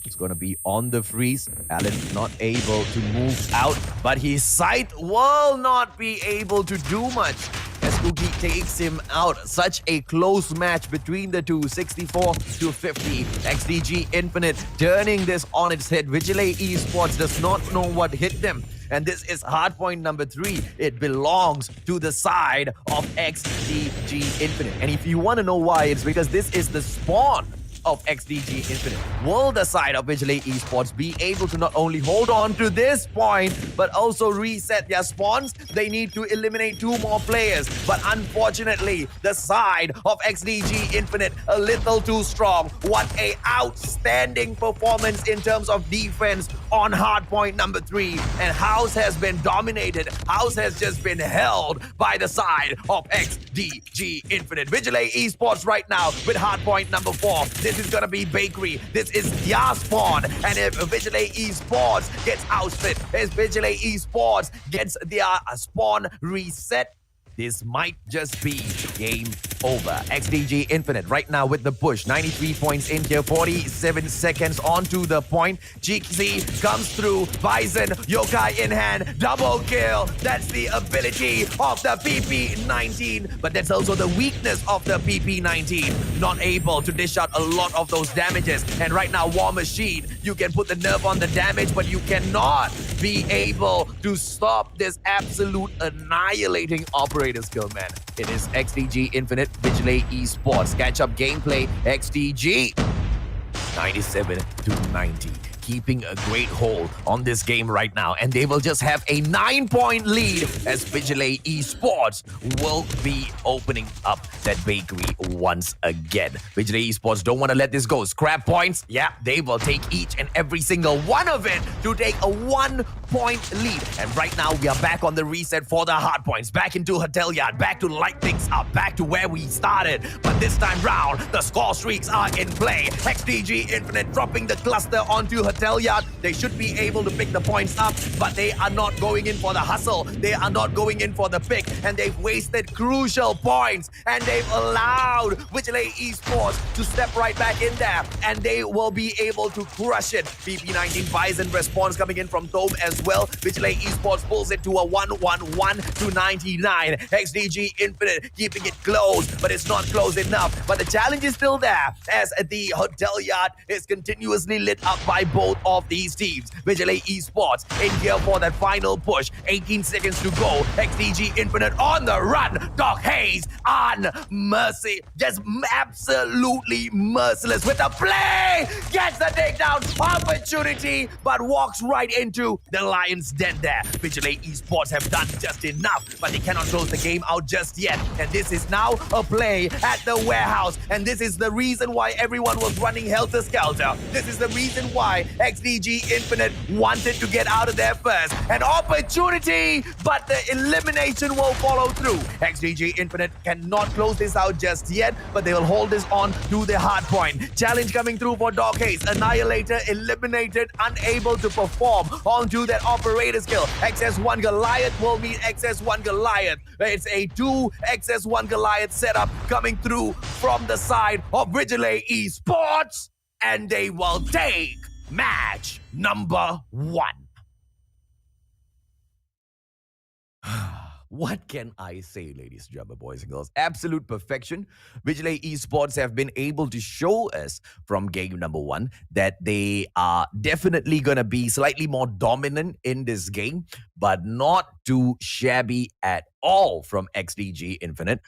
It's going to be on the freeze. Alan not able to move out, but his sight will not be able to do much as Cookie takes him out. Such a close match between the two, 64-50. XDG Infinite turning this on its head. Vigilae Esports does not know what hit them. And this is hardpoint number 3. It belongs to the side of XDG Infinite. And if you want to know why, it's because this is the spawn of XDG Infinite. Will the side of Vigilae Esports be able to not only hold on to this point, but also reset their spawns? They need to eliminate 2 more players. But unfortunately, the side of XDG Infinite a little too strong. What a outstanding performance in terms of defense on hardpoint number 3. And House has been dominated. House has just been held by the side of XDG Infinite. Vigilae Esports right now with hardpoint number 4. This is gonna be Bakery. This is their spawn. And if Vigilae Esports gets ousted, if Vigilae Esports gets their spawn reset, this might just be game over. XDG Infinite right now with the push. 93 points in here, 47 seconds onto the point. Cheeksy comes through. Bison, Yokai in hand, double kill. That's the ability of the PP19, but that's also the weakness of the PP19. Not able to dish out a lot of those damages. And right now, War Machine, you can put the nerf on the damage, but you cannot be able to stop this absolute annihilating operator skill, man. It is XDG Infinite, Vigilae Esports. Catch-up gameplay, XDG 97-90. Keeping a great hold on this game right now, and they will just have a 9-point lead as Vigilae Esports will be opening up that bakery once again. Vigilae Esports don't want to let this go. Scrap points, yeah, they will take each and every single one of it to take a 1-point lead. And right now we are back on the reset for the hard points, back into Hotel Yard, back to light things up, back to where we started. But this time round, the score streaks are in play. XDG Infinite dropping the cluster onto Hotel Yard. They should be able to pick the points up, but they are not going in for the hustle. They are not going in for the pick, and they've wasted crucial points, and they've allowed Vigilae Esports to step right back in there, and they will be able to crush it. PP19 Bison response coming in from Tome as well. Vigilae Esports pulls it to a 111-99. XDG Infinite keeping it close, but it's not close enough. But the challenge is still there as the Hotel Yard is continuously lit up by both both of these teams. Vigilae Esports in here for that final push. 18 seconds to go. XDG Infinite on the run. Doc Hayes on mercy. Just absolutely merciless with the play. Gets the takedown opportunity, but walks right into the Lion's Den there. Vigilae Esports have done just enough, but they cannot close the game out just yet. And this is now a play at the warehouse. And this is the reason why everyone was running helter-skelter. This is the reason why XDG Infinite wanted to get out of there first. An opportunity, but the elimination will follow through. XDG Infinite cannot close this out just yet, but they will hold this on to the hard point. Challenge coming through for Dog Hayes. Annihilator eliminated, unable to perform onto that operator skill. XS1 Goliath will meet XS1 Goliath. It's a 2 XS1 Goliath setup coming through from the side of Vigilae Esports, and they will take match number 1. What can I say, ladies and gentlemen, boys and girls? Absolute perfection. Vigilae Esports have been able to show us from game number 1 that they are definitely going to be slightly more dominant in this game, but not too shabby at all from XDG Infinite.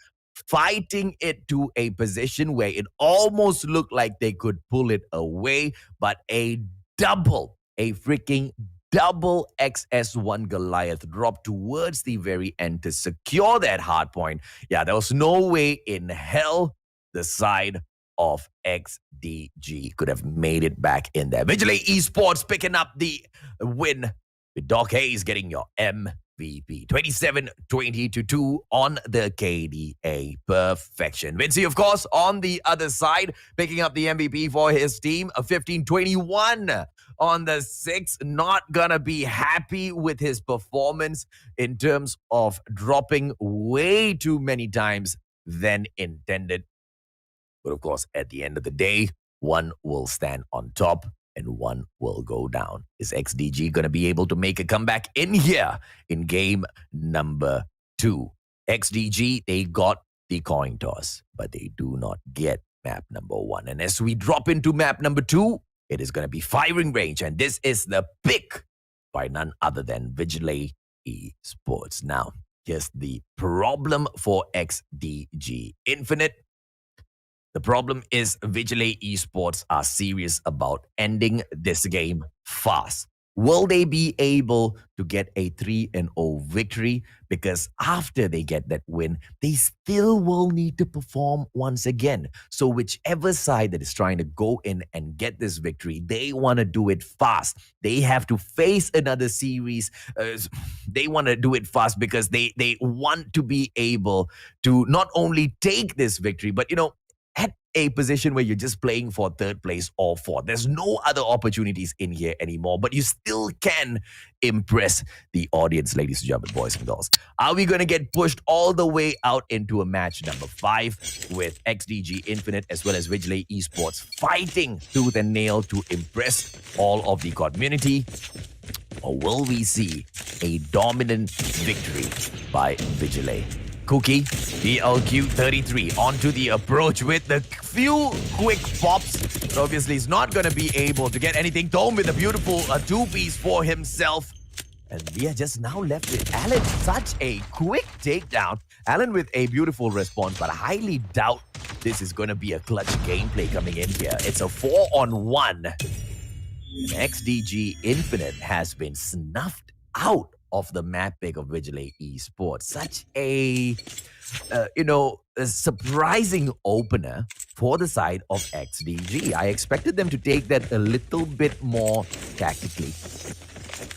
Fighting it to a position where it almost looked like they could pull it away, but a freaking double XS1 Goliath drop towards the very end to secure that hard point. Yeah, there was no way in hell the side of XDG could have made it back in there. Vigilae Esports picking up the win with Doc Hayes getting your MVP. 27-20-2 on the KDA. Perfection. Vincey, of course, on the other side, picking up the MVP for his team. A 15-21 on the 6. Not gonna be happy with his performance in terms of dropping way too many times than intended. But of course, at the end of the day, one will stand on top and one will go down. Is XDG going to be able to make a comeback in here in game number 2? XDG, they got the coin toss, but they do not get map number 1. And as we drop into map number 2, it is going to be firing range. And this is the pick by none other than Vigilae Esports. Now, here's the problem for XDG Infinite. The problem is Vigilae Esports are serious about ending this game fast. Will they be able to get a 3-0 victory? Because after they get that win, they still will need to perform once again. So whichever side that is trying to go in and get this victory, they want to do it fast. They have to face another series. They want to do it fast because they want to be able to not only take this victory, but, at a position where you're just playing for 3rd place or 4th. There's no other opportunities in here anymore, but you still can impress the audience, ladies and gentlemen, boys and girls. Are we going to get pushed all the way out into a match number 5 with XDG Infinite as well as Vigilae Esports fighting tooth and nail to impress all of the community? Or will we see a dominant victory by Vigilae? Cookie, DLQ33 onto the approach with the few quick pops. But obviously, he's not going to be able to get anything. Dome with a beautiful 2-piece for himself. And we are just now left with Alan. Such a quick takedown. Alan with a beautiful response, but I highly doubt this is going to be a clutch gameplay coming in here. It's a 4-on-1. And XDG Infinite has been snuffed out of the map pick of Vigilae Esports. Such a, a surprising opener for the side of XDG. I expected them to take that a little bit more tactically.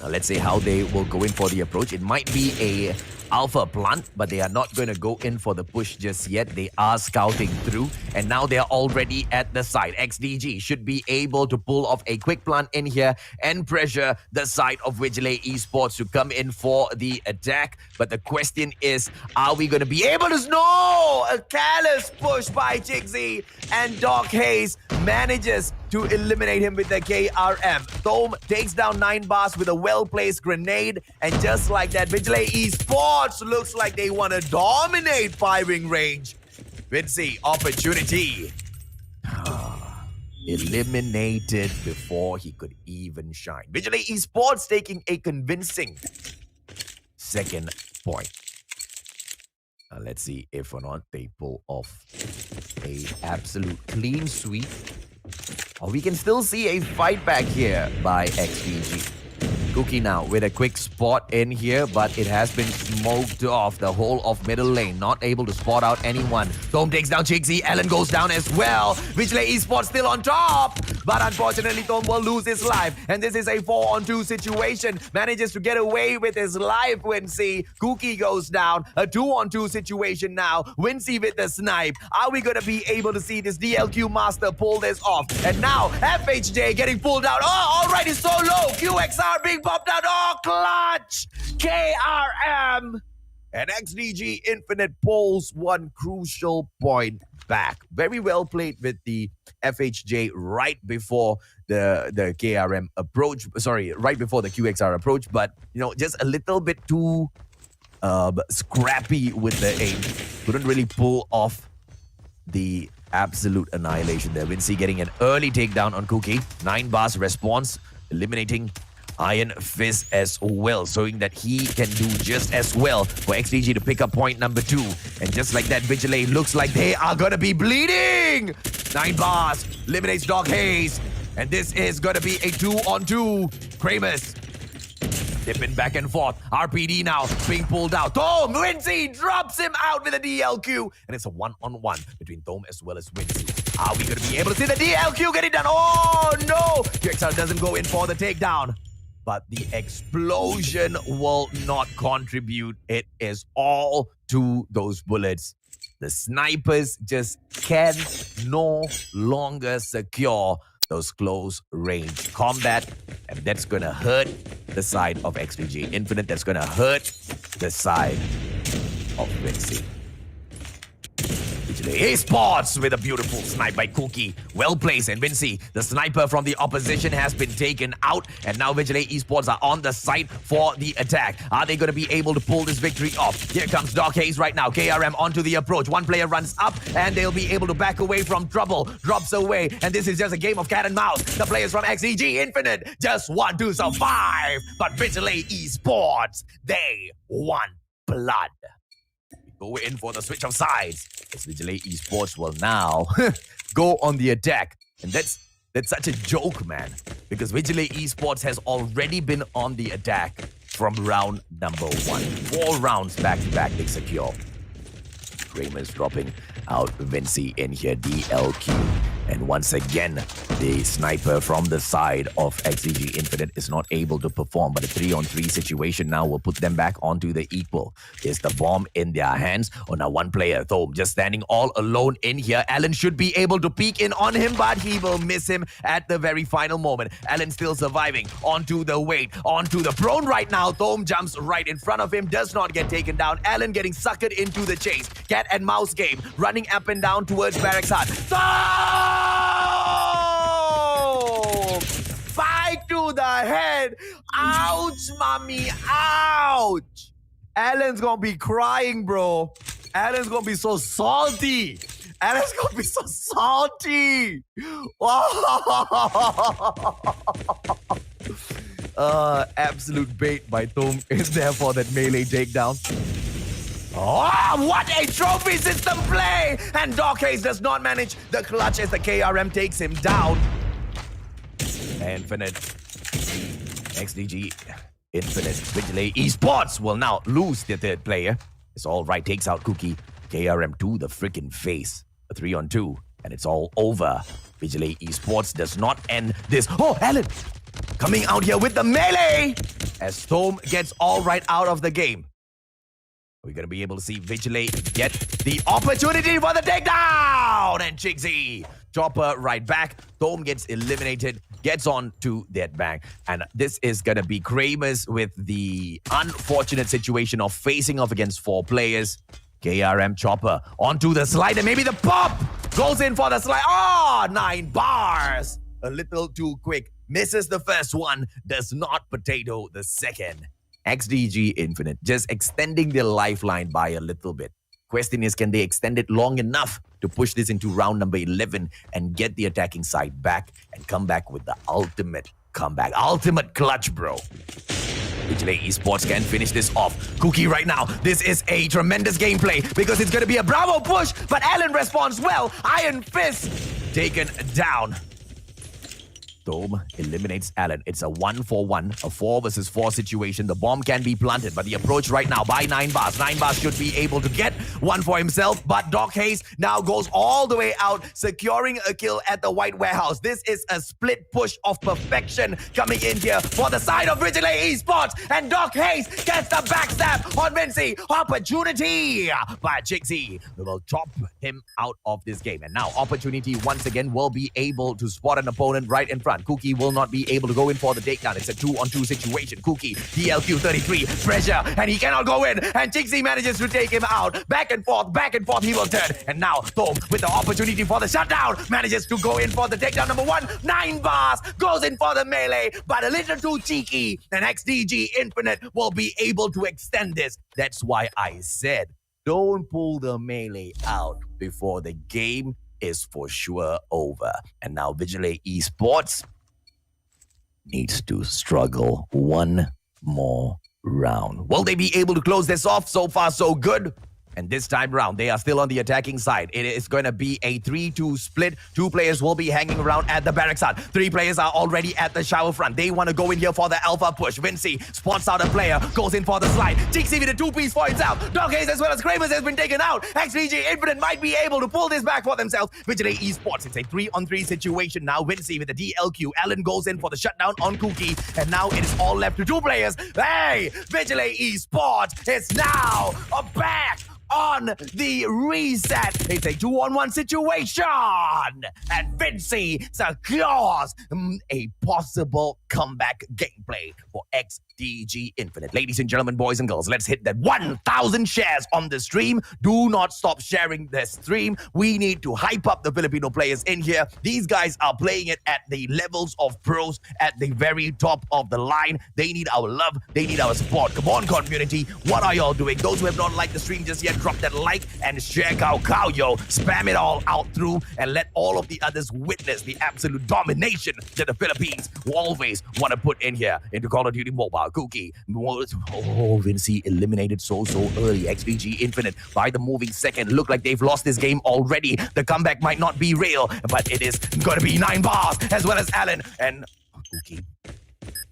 Now, let's see how they will go in for the approach. It might be a alpha plant, but they are not going to go in for the push just yet. They are scouting through, and now they are already at the side. XDG should be able to pull off a quick plant in here and pressure the side of Vigilae Esports to come in for the attack. But the question is, are we going to be able to... No! A careless push by Jigsy, and Doc Hayes manages to eliminate him with the KRM. Thome takes down 9 bars with a well-placed grenade, and just like that, Vigilae Esports looks like they want to dominate firing range. Vincey, opportunity. eliminated before he could even shine. Vigilae Esports taking a convincing second point. Now let's see if or not they pull off a absolute clean sweep. Or we can still see a fight back here by XDG. Cookie now with a quick spot in here, but it has been smoked off. The whole of middle lane, not able to spot out anyone. Thome takes down Chigsy. Ellen goes down as well. Vigilae Esports still on top. But unfortunately, Thome will lose his life. And this is a 4-on-2 situation. Manages to get away with his life, Wincy. Cookie goes down. A 2-on-2 situation now. Wincy with the snipe. Are we going to be able to see this DLQ master pull this off? And now, FHJ getting pulled out. Oh, alright, it's so low. QXR being popped out. Oh, clutch! KRM! And XDG Infinite pulls one crucial point back. Very well played with the FHJ right before the KRM approach. Sorry, right before the QXR approach. But, you know, just a little bit too scrappy with the aim. Couldn't really pull off the absolute annihilation there. Wincy getting an early takedown on Cookie. 9 bars response, eliminating Iron Fist as well, showing that he can do just as well for XDG to pick up point number 2. And just like that, Vigilae looks like they are gonna be bleeding. 9 bars, eliminates Dog Haze. And this is gonna be a 2-on-2. Kramus dipping back and forth. RPD now being pulled out. Thome, Wincy drops him out with a DLQ. And it's a 1-on-1 between Thome as well as Wincy. Are we gonna be able to see the DLQ get it done? Oh no! QXR doesn't go in for the takedown. But the explosion will not contribute. It is all to those bullets. The snipers just can no longer secure those close range combat. And that's going to hurt the side of XDG Infinite. That's going to hurt the side of Wincy. Vigilae Esports with a beautiful snipe by Cookie. Well placed, and Wincy, the sniper from the opposition, has been taken out. And now Vigilae Esports are on the site for the attack. Are they going to be able to pull this victory off? Here comes Dark Haze right now. KRM onto the approach. One player runs up, and they'll be able to back away from trouble. Drops away, and this is just a game of cat and mouse. The players from XDG Infinite just want to survive. But Vigilae Esports, they want blood. Go in for the switch of sides. As Vigilae Esports will now go on the attack. And that's such a joke, man. Because Vigilae Esports has already been on the attack from round number 1. 4 rounds back-to-back they secure. Kramer's dropping out Wincy in here, DLQ. And once again, the sniper from the side of XDG Infinite is not able to perform, but a 3-on-3 situation now will put them back onto the equal. Is the bomb in their hands? Oh, now one player, Thome, just standing all alone in here. Allen should be able to peek in on him, but he will miss him at the very final moment. Allen still surviving. Onto the weight, onto the prone right now. Thome jumps right in front of him, does not get taken down. Allen getting suckered into the chase. Cat and mouse game, running up and down towards Barracks Hut. Thome! Spike to the head. Ouch, mommy, ouch. Allen's gonna be crying, bro. Allen's gonna be so salty. Allen's gonna be so salty. Absolute bait by Thome is there for that melee takedown. Oh, what a trophy system play! And Dark Haze does not manage the clutch as the KRM takes him down. Infinite. XDG Infinite. Vigilae Esports will now lose the 3rd player. It's all right, takes out Cookie. KRM to the freaking face. A 3-on-2, and it's all over. Vigilae Esports does not end this. Oh, Allen! Coming out here with the melee! As Thome gets all right out of the game. We're going to be able to see Vigilae get the opportunity for the takedown! And Chigsy, chopper right back. Thome gets eliminated, gets on to that bank. And this is going to be Kramer's with the unfortunate situation of facing off against 4 players. KRM chopper onto the slide, and maybe the pop goes in for the slide. Oh, 9 bars. A little too quick. Misses the first one, does not potato the second. XDG Infinite just extending their lifeline by a little bit. question is, can they extend it long enough to push this into round number 11 and get the attacking side back and come back with the ultimate comeback, ultimate clutch, bro? Vigilae Esports can finish this off. Cookie right now, this is a tremendous gameplay because it's going to be a Bravo push, but Allen responds well. Iron Fist taken down. Dome eliminates Allen. It's a 1-for-1, a 4 versus 4 situation. The bomb can be planted, but the approach right now by 9 bars. 9 bars should be able to get one for himself, but Doc Hayes now goes all the way out, securing a kill at the White Warehouse. This is a split push of perfection coming in here for the side of Vigilae Esports, and Doc Hayes gets the backstab on Vinci. Opportunity, but Jixie will chop him out of this game. And now Opportunity once again will be able to spot an opponent right in front. Cookie will not be able to go in for the takedown. It's a 2-on-2 situation. Cookie, DLQ 33, pressure, and he cannot go in. And Jixie manages to take him out. Back and forth, he will turn. And now Thome, with the opportunity for the shutdown, manages to go in for the takedown number 1. 9 bars, goes in for the melee, but a little too cheeky. And XDG Infinite will be able to extend this. That's why I said, don't pull the melee out before the game is for sure over. And now Vigilae Esports needs to struggle one more round. Will they be able to close this off? So far, so good. And this time round, they are still on the attacking side. It is going to be a 3-2 split. 2 players will be hanging around at the barracks side. 3 players are already at the shower front. They want to go in here for the alpha push. Vinci spots out a player, goes in for the slide. Jixie with a 2-piece for himself. Dog Hayes as well as Kramers has been taken out. XDG Infinite might be able to pull this back for themselves. Vigilae Esports, it's a 3-on-3 situation now. Vinci with the DLQ. Allen goes in for the shutdown on Cookie. And now it is all left to 2 players. Hey, Vigilae Esports is now back on the reset. It's a 2-on-1 situation, and Vinci secures a possible comeback gameplay for XDG Infinite. Ladies and gentlemen, boys and girls, let's hit that 1,000 shares on the stream. Do not stop sharing this stream. We need to hype up the Filipino players in here. These guys are playing it at the levels of pros, at the very top of the line. They need our love. They need our support. Come on, community. What are y'all doing? Those who have not liked the stream just yet, drop that like and share cow, yo. Spam it all out through and let all of the others witness the absolute domination that the Philippines will always want to put in here into Call of Duty Mobile. Cookie. Oh, Vinci eliminated so early. XDG Infinite by the moving second. Look like they've lost this game already. The comeback might not be real, but it is going to be 9 bars as well as Allen and Cookie.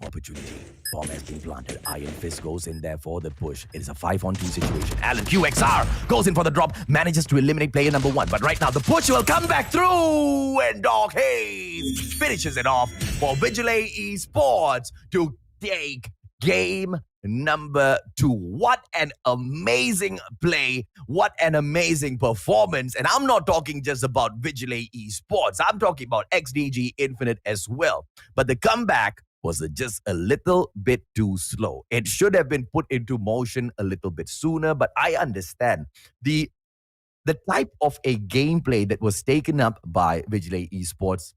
Opportunity. Bomb has been planted. Iron Fist goes in there for the push. It is a 5-on-2 situation. Allen QXR goes in for the drop, manages to eliminate player number 1. But right now, the push will come back through, and Dog Hayes finishes it off for Vigilae Esports to take game number 2. What an amazing play. What an amazing performance. And I'm not talking just about Vigilae Esports. I'm talking about XDG Infinite as well. But the comeback was just a little bit too slow. It should have been put into motion a little bit sooner, but I understand the type of a gameplay that was taken up by Vigilae Esports.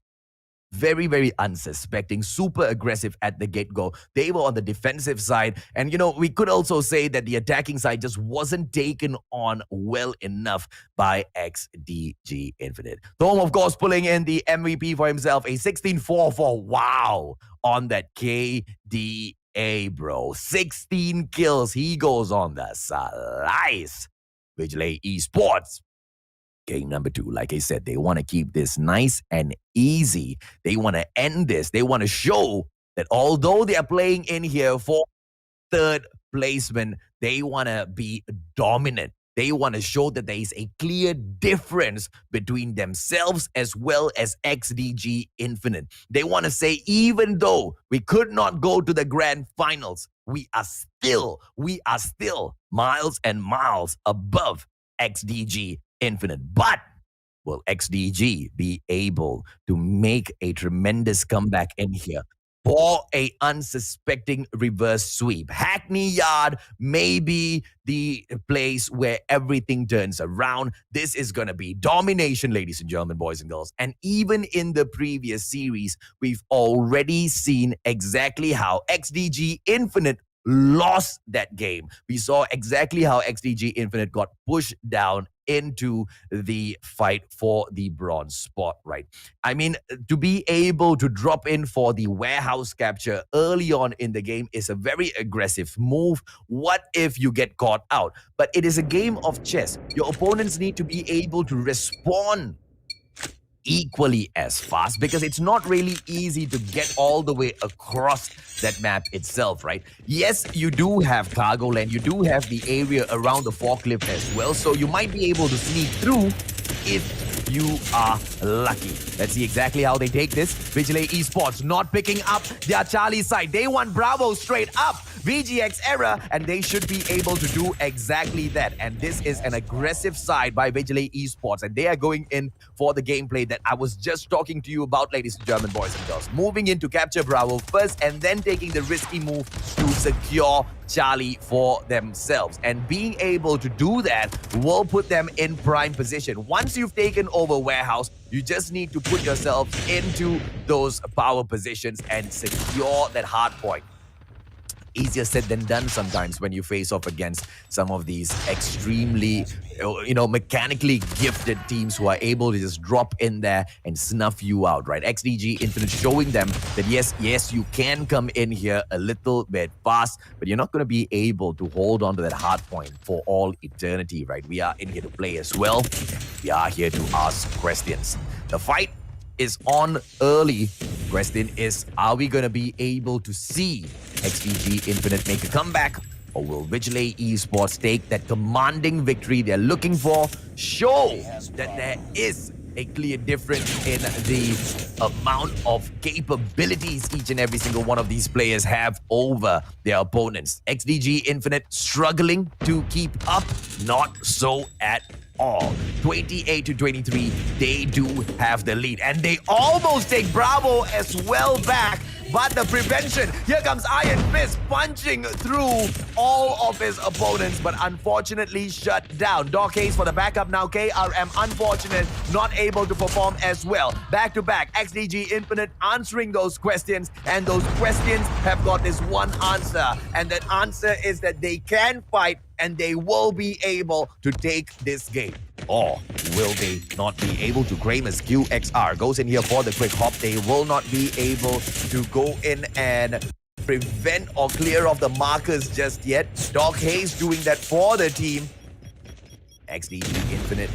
Very, very unsuspecting, super aggressive at the get-go. They were on the defensive side. And, you know, we could also say that the attacking side just wasn't taken on well enough by XDG Infinite. Thome, of course, pulling in the MVP for himself. A 16-4-4. Wow. On that KDA, bro. 16 kills. He goes on the slice. Vigilae Esports. Game number 2, like I said, they want to keep this nice and easy. They want to end this. They want to show that although they are playing in here for 3rd placement, they want to be dominant. They want to show that there is a clear difference between themselves as well as XDG Infinite. They want to say, even though we could not go to the grand finals, we are still miles and miles above XDG Infinite. But will XDG be able to make a tremendous comeback in here for a unsuspecting reverse sweep? Hackney Yard may be the place where everything turns around. This is going to be domination, ladies and gentlemen, boys and girls. And even in the previous series, we've already seen exactly how XDG Infinite lost that game. We saw exactly how XDG Infinite got pushed down into the fight for the bronze spot, right? I mean, to be able to drop in for the warehouse capture early on in the game is a very aggressive move. What if you get caught out? But it is a game of chess. Your opponents need to be able to respond equally as fast, because it's not really easy to get all the way across that map itself, right? Yes, you do have cargo land, you do have the area around the forklift as well, so you might be able to sneak through if you are lucky. Let's see exactly how they take this. Vigilae Esports not picking up their Charlie side. They want Bravo straight up. VGX error, and they should be able to do exactly that. And this is an aggressive side by Vigilae Esports, and they are going in for the gameplay that I was just talking to you about, ladies and gentlemen, boys and girls. Moving in to capture Bravo first, and then taking the risky move to secure Charlie for themselves. And being able to do that will put them in prime position. Once you've taken over warehouse, you just need to put yourselves into those power positions and secure that hard point. Easier said than done sometimes when you face off against some of these extremely, mechanically gifted teams who are able to just drop in there and snuff you out, right? XDG Infinite showing them that yes, you can come in here a little bit fast, but you're not going to be able to hold on to that hard point for all eternity, right? We are in here to play as well. We are here to ask questions. The fight is on early. Question is, are we going to be able to see XDG Infinite make a comeback, or will Vigilae Esports take that commanding victory they're looking for, show that there is a clear difference in the amount of capabilities each and every single one of these players have over their opponents? XDG Infinite struggling to keep up? Not so at all. 28-23, they do have the lead, and they almost take Bravo as well back, but the prevention, here comes Iron Fist punching through all of his opponents, but unfortunately shut down. Doc Hayes for the backup now. KRM unfortunate, not able to perform as well. Back to back, XDG Infinite answering those questions, and those questions have got this one answer, and that answer is that they can fight and they will be able to take this game. Or will they not be able to? Kramer's QXR goes in here for the quick hop. They will not be able to go in and prevent or clear off the markers just yet. Doc Hayes doing that for the team. XDG Infinite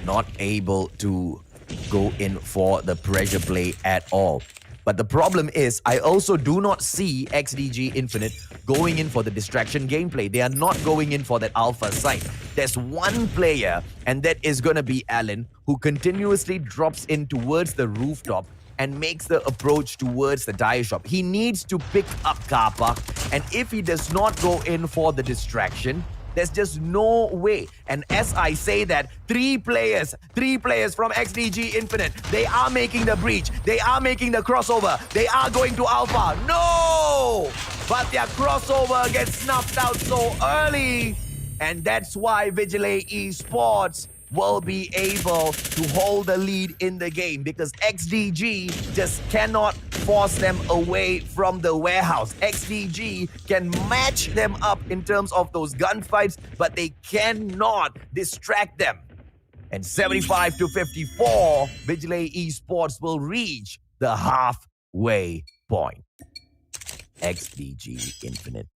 not able to go in for the pressure play at all. But the problem is, I also do not see XDG Infinite going in for the distraction gameplay. They are not going in for that alpha site. There's one player, and that is going to be Alan, who continuously drops in towards the rooftop and makes the approach towards the tire shop. He needs to pick up Kappa, and if he does not go in for the distraction, there's just no way. And as I say that, three players from XDG Infinite, they are making the breach. They are making the crossover. They are going to Alpha. No! But their crossover gets snuffed out so early. And that's why Vigilae Esports will be able to hold the lead in the game, because XDG just cannot force them away from the warehouse. XDG can match them up in terms of those gunfights, but they cannot distract them. And 75-54, Vigilae Esports will reach the halfway point. XDG Infinite,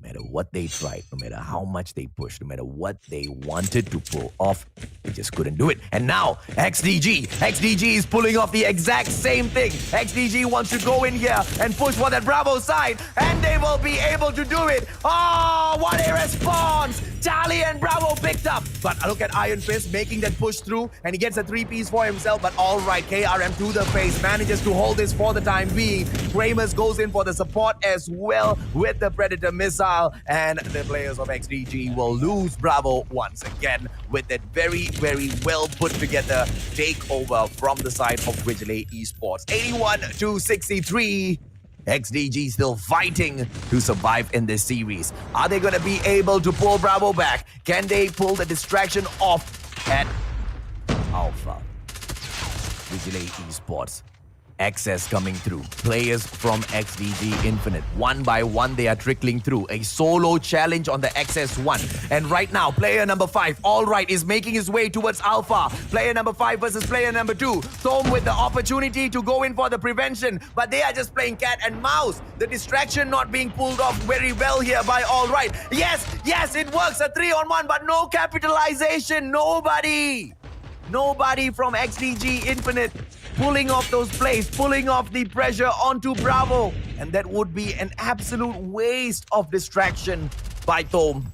no matter what they tried, no matter how much they pushed, no matter what they wanted to pull off, they just couldn't do it. And now, XDG is pulling off the exact same thing. XDG wants to go in here and push for that Bravo side, and they will be able to do it. Oh, what a response! Charlie and Bravo picked up. But look at Iron Fist making that push through, and he gets a 3-piece for himself. But all right, KRM to the face, manages to hold this for the time being. Kramers goes in for the support as well with the Predator missile, and the players of XDG will lose Bravo once again with that very, very well put together takeover from the side of Vigilae Esports. 81-63. XDG still fighting to survive in this series. Are they going to be able to pull Bravo back? Can they pull the distraction off at Alpha? Vigilae Esports Access coming through. Players from XDG Infinite. One by one, they are trickling through. A solo challenge on the XS1. And right now, player number 5, all right, is making his way towards Alpha. Player number 5 versus player number 2. Thom with the opportunity to go in for the prevention. But they are just playing cat and mouse. The distraction not being pulled off very well here by all right. Yes, it works. A 3-on-1, but no capitalization. Nobody from XDG Infinite pulling off those plays, pulling off the pressure onto Bravo. And that would be an absolute waste of distraction by Thom.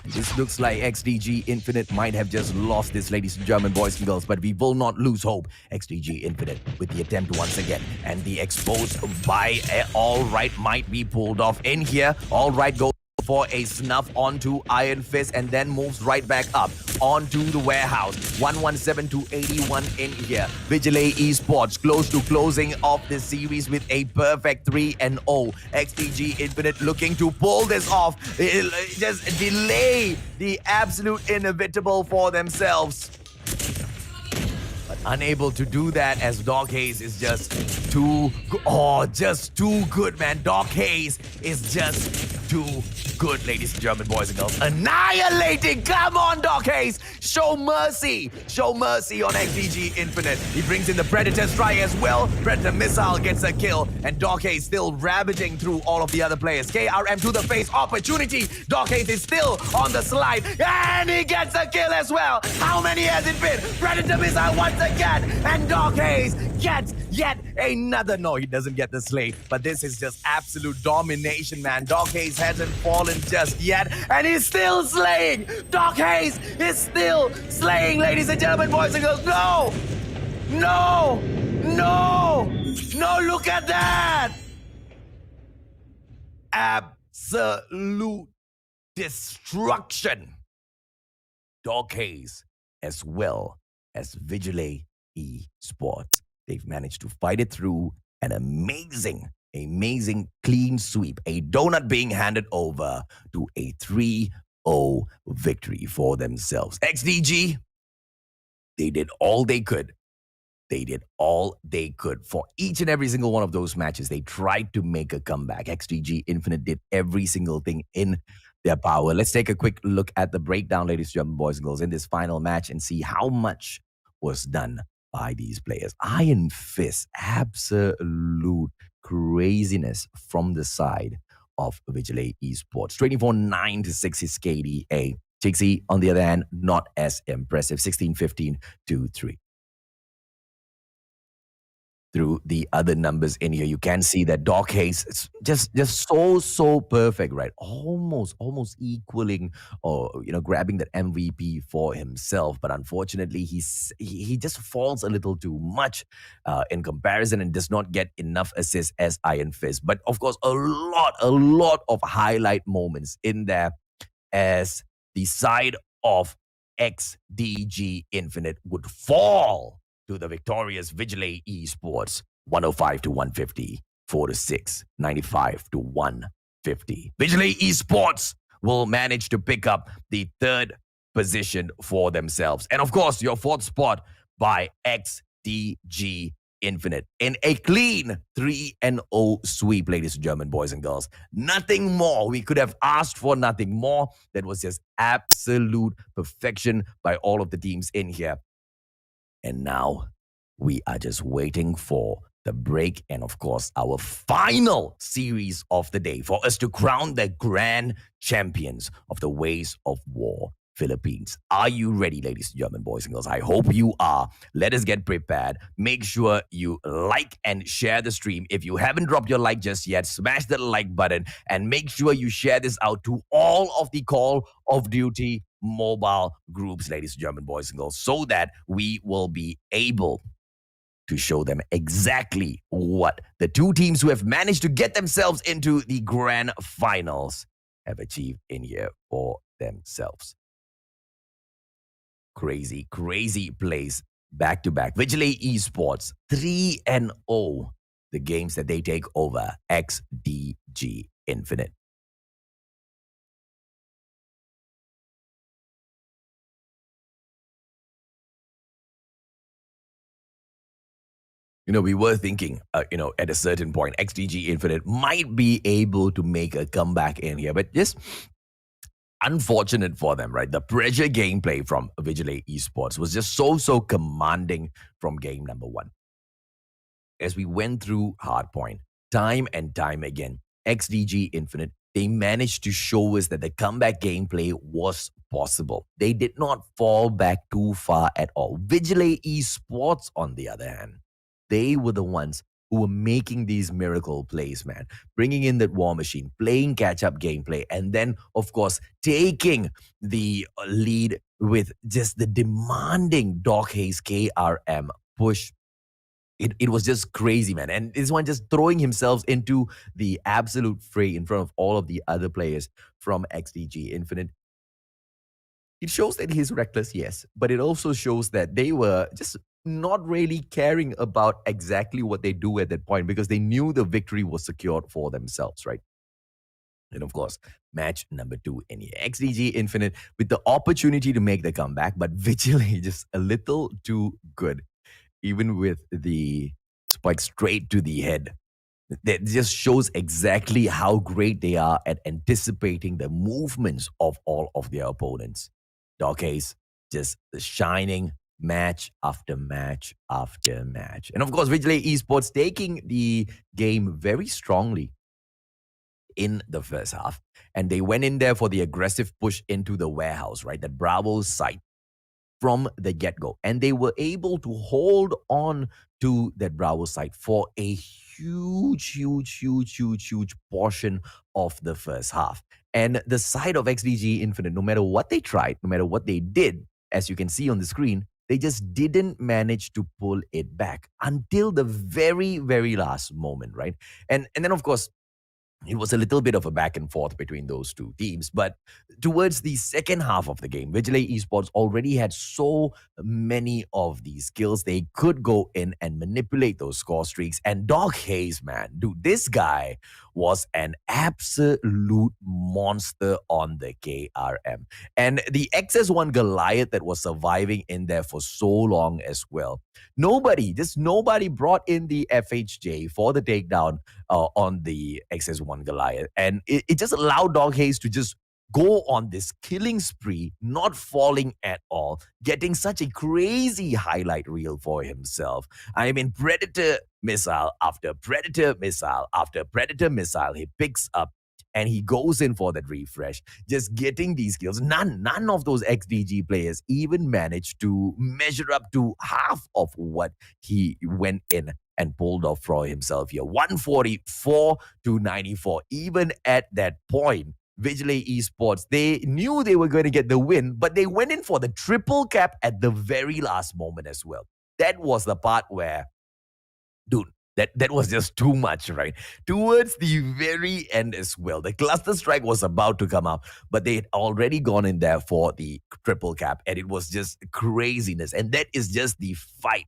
This looks like XDG Infinite might have just lost this, ladies and gentlemen, boys and girls, but we will not lose hope. XDG Infinite with the attempt once again, and the expose by All Right might be pulled off in here. All Right goes for a snuff onto Iron Fist and then moves right back up onto the warehouse. 117 to 81 in here. Vigilae Esports close to closing off this series with a perfect 3-0. XDG Infinite looking to pull this off. Just delay the absolute inevitable for themselves. But unable to do that as Doc Hayes is just too good, man. Doc Hayes is just too good, ladies and gentlemen, boys and girls. Annihilating! Come on, Doc Hayes! Show mercy! Show mercy on XDG Infinite. He brings in the Predator Strike as well. Predator Missile gets a kill. And Doc Hayes still ravaging through all of the other players. KRM to the face. Opportunity. Doc Hayes is still on the slide. And he gets a kill as well. How many has it been? Predator Missile once again. And Doc Hayes gets yet another. No, he doesn't get the slay. But this is just absolute domination, man. Doc Hayes hasn't fallen just yet, and he's still slaying. Doc Hayes is still slaying, ladies and gentlemen, boys and girls. No, look at that. Absolute destruction. Doc Hayes as well as Vigilae Esports. They've managed to fight it through an amazing clean sweep, a donut being handed over to a 3-0 victory for themselves. XDG, they did all they could. They did all they could for each and every single one of those matches. They tried to make a comeback. XDG Infinite did every single thing in their power. Let's take a quick look at the breakdown, ladies and gentlemen, boys and girls, in this final match and see how much was done by these players. Iron Fist, absolute craziness from the side of Vigilae Esports. 24-9 to 6 is KDA. Chixie, on the other hand, not as impressive. 16-15 to 3. Through the other numbers in here, you can see that Doc Hayes is just so perfect, right? Almost equaling or grabbing that MVP for himself. But unfortunately, he just falls a little too much in comparison and does not get enough assists as Iron Fist. But of course, a lot of highlight moments in there as the side of XDG Infinite would fall to the victorious Vigilae Esports, 105 to 150, 4 to 6, 95 to 150. Vigilae Esports will manage to pick up the 3rd position for themselves. And of course, your 4th spot by XDG Infinite in a clean 3-0 sweep, ladies and gentlemen, boys and girls. Nothing more. We could have asked for nothing more. That was just absolute perfection by all of the teams in here. And now we are just waiting for the break and, of course, our final series of the day for us to crown the grand champions of the Ways of War Philippines. Are you ready, ladies and gentlemen, boys and girls? I hope you are. Let us get prepared. Make sure you like and share the stream. If you haven't dropped your like just yet, smash that like button and make sure you share this out to all of the Call of Duty mobile groups, ladies and gentlemen, boys and girls, so that we will be able to show them exactly what the 2 teams who have managed to get themselves into the grand finals have achieved in here for themselves. Crazy plays back to back. Vigilae Esports 3-0, the games that they take over XDG Infinite. we were thinking, at a certain point, XDG Infinite might be able to make a comeback in here, but just unfortunate for them, right? The pressure gameplay from Vigilae Esports was just so commanding from game number one. As we went through hardpoint, time and time again, XDG Infinite, they managed to show us that the comeback gameplay was possible. They did not fall back too far at all. Vigilae Esports, on the other hand, they were the ones who were making these miracle plays, man. Bringing in that war machine, playing catch-up gameplay, and then, of course, taking the lead with just the demanding Doc Hayes KRM push. It was just crazy, man. And this one just throwing himself into the absolute fray in front of all of the other players from XDG Infinite. It shows that he's reckless, yes, but it also shows that they were just not really caring about exactly what they do at that point because they knew the victory was secured for themselves, right? And of course, match number 2 in here. XDG Infinite with the opportunity to make the comeback, but Vigilae just a little too good. Even with the spike straight to the head. That just shows exactly how great they are at anticipating the movements of all of their opponents. Doc Hayes just shining match after match after match. And of course, Vigilae Esports taking the game very strongly in the first half. And they went in there for the aggressive push into the warehouse, right? That Bravo's site from the get-go. And they were able to hold on to that Bravo site for a huge portion of the first half. And the side of XDG Infinite, no matter what they tried, no matter what they did, as you can see on the screen, they just didn't manage to pull it back until the very last moment, right? And then, of course, it was a little bit of a back and forth between those two teams. But towards the second half of the game, Vigilae Esports already had so many of these skills. They could go in and manipulate those score streaks. And Doc Hayes, man, dude, this guy was an absolute monster on the KRM. And the XS1 Goliath that was surviving in there for so long as well. Nobody brought in the FHJ for the takedown on the XS1 Goliath. And it just allowed Doc Hayes to just go on this killing spree, not falling at all, getting such a crazy highlight reel for himself. I mean, Predator missile after Predator missile after Predator missile, he picks up and he goes in for that refresh, just getting these kills. None of those XDG players even managed to measure up to half of what he went in and pulled off for himself here. 144 to 94. Even at that point, Vigilae Esports, they knew they were going to get the win, but they went in for the triple cap at the very last moment as well. That was the part where, dude, that was just too much, right? Towards the very end as well, the cluster strike was about to come out, but they had already gone in there for the triple cap, and it was just craziness. And that is just the fight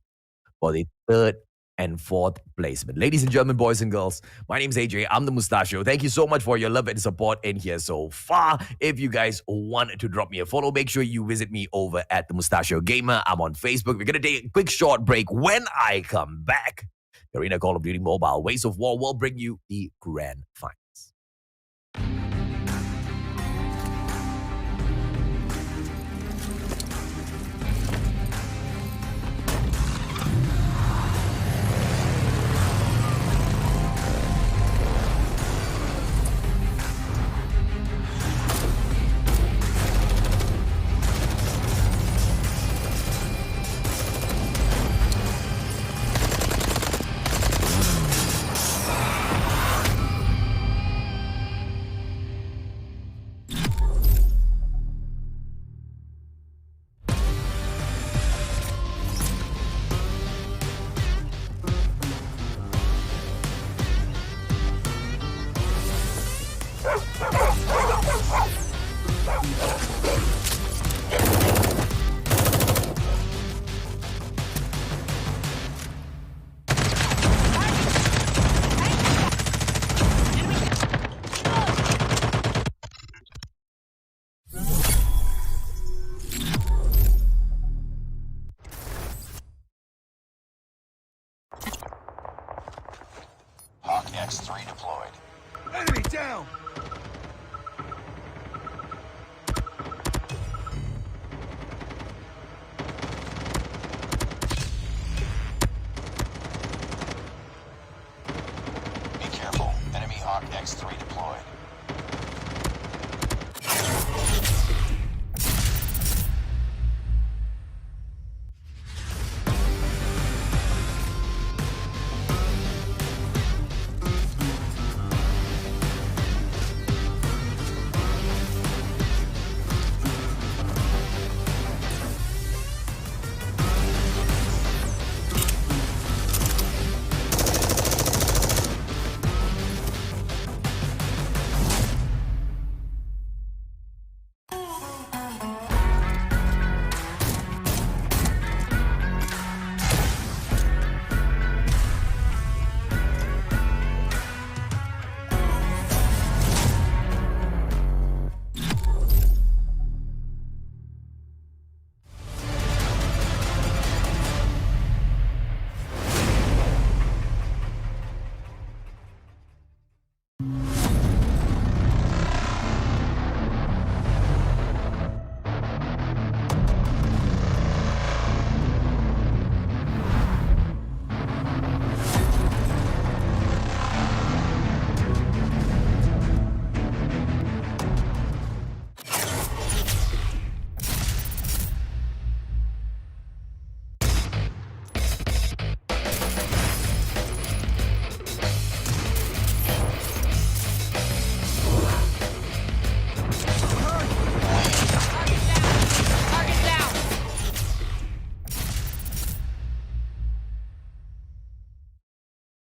for the third and fourth placement. Ladies and gentlemen, boys and girls, my name is AJ. I'm the Mustachio. Thank you so much for your love and support in here so far. If you guys want to drop me a follow, make sure you visit me over at the Mustachio Gamer. I'm on Facebook. We're going to take a quick short break. When I come back, Garena Call of Duty Mobile Ways of War will bring you the grand final. deployed. Enemy down! Be careful. Enemy Hawk X3 deployed.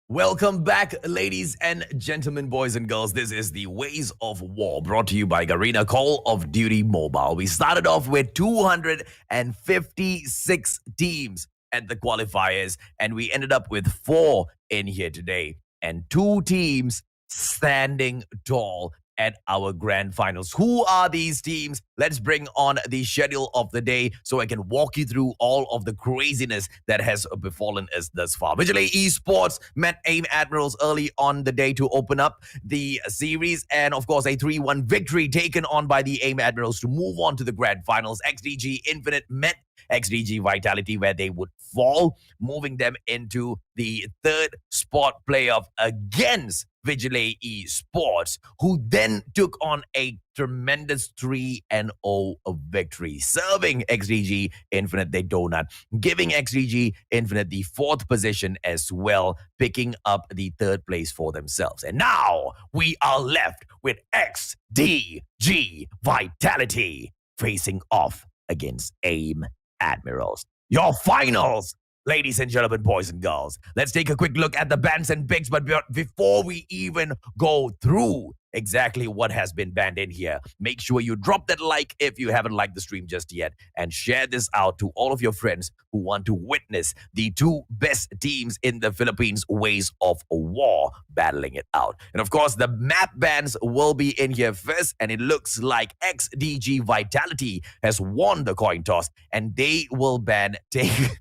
Welcome back, ladies and gentlemen, boys and girls. This is the Ways of War, brought to you by Garena Call of Duty Mobile. We started off with 256 teams at the qualifiers, and we ended up with 4 in here today, and 2 teams standing tall at our grand finals. Who are these teams? Let's bring on the schedule of the day so I can walk you through all of the craziness that has befallen us thus far. Vigilae Esports met AIM Admirals early on the day to open up the series, and of course a 3-1 victory taken on by the AIM Admirals to move on to the grand finals. XDG Infinite met XDG Vitality, where they would fall, moving them into the 3rd spot playoff against Vigilae Esports, who then took on a tremendous 3-0 victory, serving XDG Infinite the donut, giving XDG Infinite the 4th position as well, picking up the 3rd place for themselves. And now we are left with XDG Vitality facing off against AIM Admirals. Your finals, ladies and gentlemen, boys and girls. Let's take a quick look at the bans and picks, but before we even go through exactly what has been banned in here, make sure you drop that like if you haven't liked the stream just yet, and share this out to all of your friends who want to witness the 2 best teams in the Philippines Ways of War battling it out. And of course, the map bans will be in here first, and it looks like XDG Vitality has won the coin toss, and they will ban Take.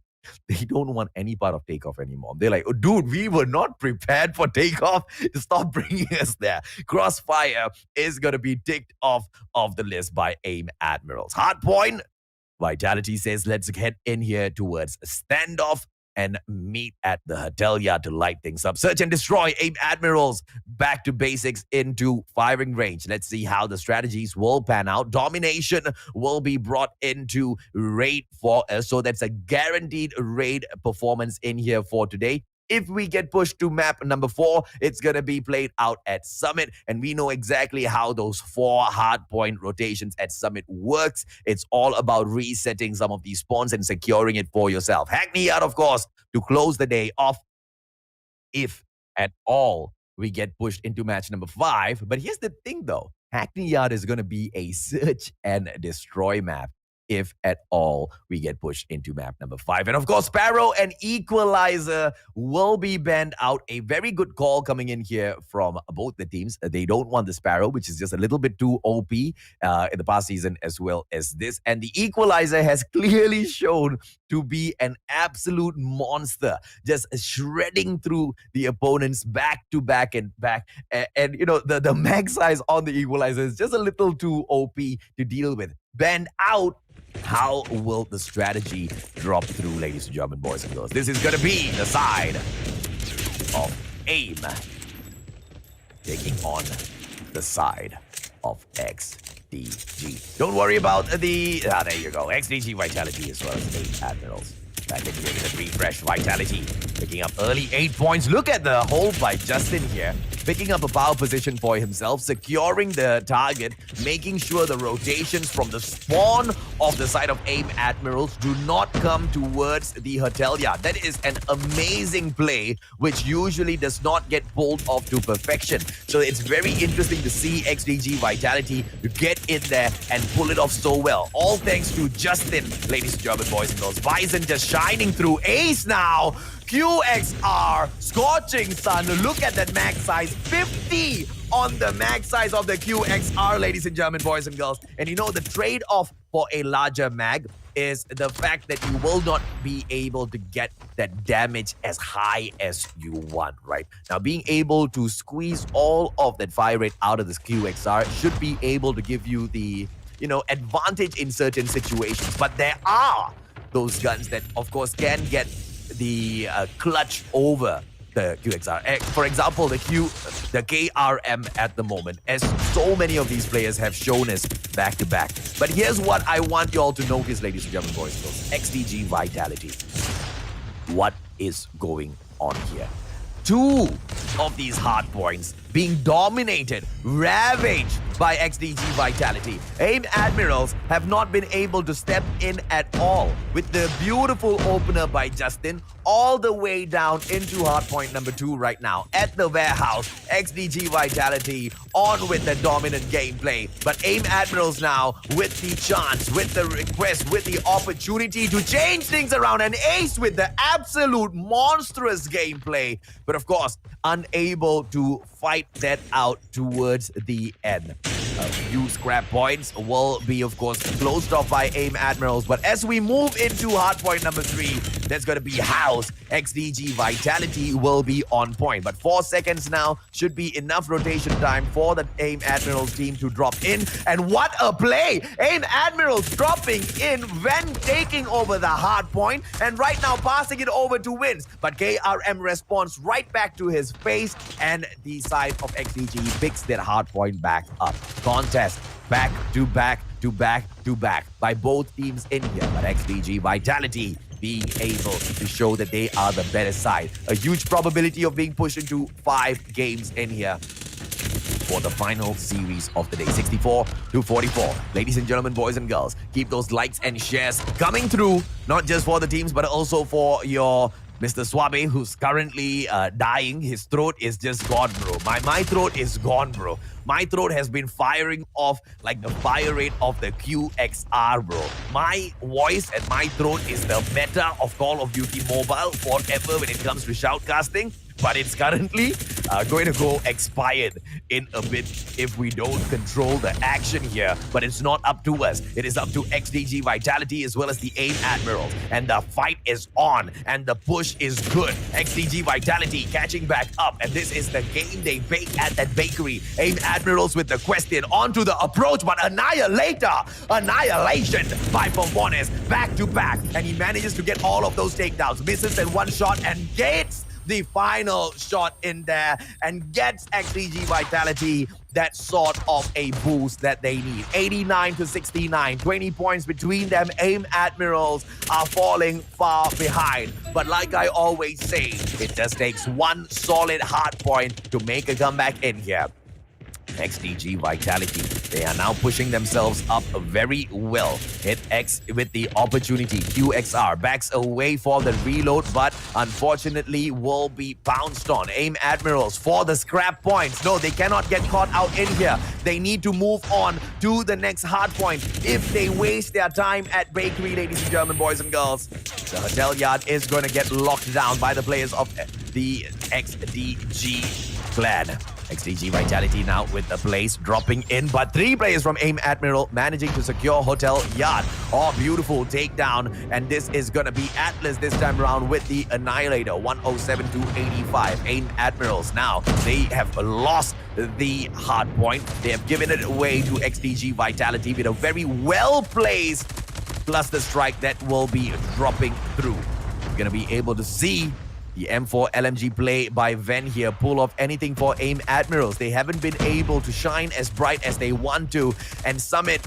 They don't want any part of takeoff anymore. They're like, oh, dude, we were not prepared for takeoff. Stop bringing us there. Crossfire is going to be ticked off of the list by AIM Admirals. Hardpoint, Vitality says, let's head in here towards standoff and meet at the hotel yard to light things up. Search and destroy. AIM Admirals back to basics into firing range. Let's see how the strategies will pan out. Domination will be brought into raid for us, so that's a guaranteed raid performance in here for today. If we get pushed to map number 4, it's going to be played out at Summit, and we know exactly how those 4 hardpoint rotations at Summit works. It's all about resetting some of these spawns and securing it for yourself. Hackney yard, of course, to close the day off, if at all we get pushed into match number 5. But here's the thing, though. Hackney yard is going to be a search and destroy map. if at all we get pushed into map number 5. And of course, Sparrow and Equalizer will be banned out. A very good call coming in here from both the teams. They don't want the Sparrow, which is just a little bit too OP in the past season as well as this. And the Equalizer has clearly shown to be an absolute monster, just shredding through the opponents back to back and back. And you know, the mag size on the Equalizer is just a little too OP to deal with. Banned out. How will the strategy drop through, ladies and gentlemen, boys and girls? This is going to be the side of AIM taking on the side of XDG. Don't worry about the... there you go. XDG Vitality as well as AIM Admirals. Back in here with a refresh Vitality. Picking up early 8 points. Look at the hold by Justin here. Picking up a power position for himself, securing the target, making sure the rotations from the spawn of the side of AIM Admirals do not come towards the hotel yard. That is an amazing play, which usually does not get pulled off to perfection. So it's very interesting to see XDG Vitality to get in there and pull it off so well. All thanks to Justin, ladies and gentlemen, boys and girls. Bison just shining through. Ace now. QXR, Scorching Sun. Look at that mag size, 50 on the mag size of the QXR, ladies and gentlemen, boys and girls. And you know, the trade-off for a larger mag is the fact that you will not be able to get that damage as high as you want, right? Now, being able to squeeze all of that fire rate out of this QXR should be able to give you the, you know, advantage in certain situations. But there are those guns that, of course, can get the clutch over the QXR. For example, the KRM at the moment, as so many of these players have shown us back to back. But here's what I want you all to notice, ladies and gentlemen, boys and girls. XDG Vitality. What is going on here? 2 of these hard points being dominated, ravaged by XDG Vitality. AIM Admirals have not been able to step in at all, with the beautiful opener by Justin all the way down into hardpoint number 2 right now. At the warehouse, XDG Vitality on with the dominant gameplay. But AIM Admirals now with the chance, with the request, with the opportunity to change things around, and Ace with the absolute monstrous gameplay. But of course, unable to fight that out towards the end. A few scrap points will be, of course, closed off by AIM Admirals. But as we move into hardpoint number 3, that's going to be House. XDG Vitality will be on point. But 4 seconds now should be enough rotation time for the AIM Admirals team to drop in. And what a play! AIM Admirals dropping in, then taking over the hardpoint, and right now passing it over to Wins. But KRM responds right back to his face, and the side of XDG picks their hardpoint back up. Contest back to back to back to back by both teams in here, but XDG Vitality being able to show that they are the better side. A huge probability of being pushed into 5 games in here for the final series of the day. 64-44. Ladies and gentlemen, boys and girls, keep those likes and shares coming through, not just for the teams, but also for your Mr. Swabe, who's currently dying. His throat is just gone, bro. My throat is gone, bro. My throat has been firing off like the fire rate of the QXR, bro. My voice and my throat is the meta of Call of Duty Mobile forever when it comes to shoutcasting. But it's currently going to go expired in a bit if we don't control the action here. But it's not up to us. It is up to XDG Vitality as well as the AIM Admirals. And the fight is on. And the push is good. XDG Vitality catching back up. And this is the game they bake at that bakery. AIM Admirals with the question onto the approach. But annihilation by Performance back to back. And he manages to get all of those takedowns. Misses and one shot and gets the final shot in there and gets XDG Vitality that sort of a boost that they need. 89-69, 20 points between them. AIM Admirals are falling far behind. But like I always say, it just takes one solid hard point to make a comeback in here. XDG Vitality. They are now pushing themselves up very well. Hit X with the opportunity. QXR backs away for the reload, but unfortunately will be pounced on. AIM Admirals for the scrap points. No, they cannot get caught out in here. They need to move on to the next hard point. If they waste their time at Bakery, ladies and gentlemen, boys and girls, the hotel yard is going to get locked down by the players of the XDG clan. XDG Vitality now with the place dropping in, but 3 players from AIM Admiral managing to secure Hotel Yard. Oh, beautiful takedown, and this is gonna be Atlas this time around with the Annihilator, 107 to 85. AIM Admirals now, they have lost the hard point. They have given it away to XDG Vitality with a very well-placed cluster strike that will be dropping through. You're gonna be able to see the M4 LMG play by Ven here pull off anything for AIM Admirals. They haven't been able to shine as bright as they want to. And Summit,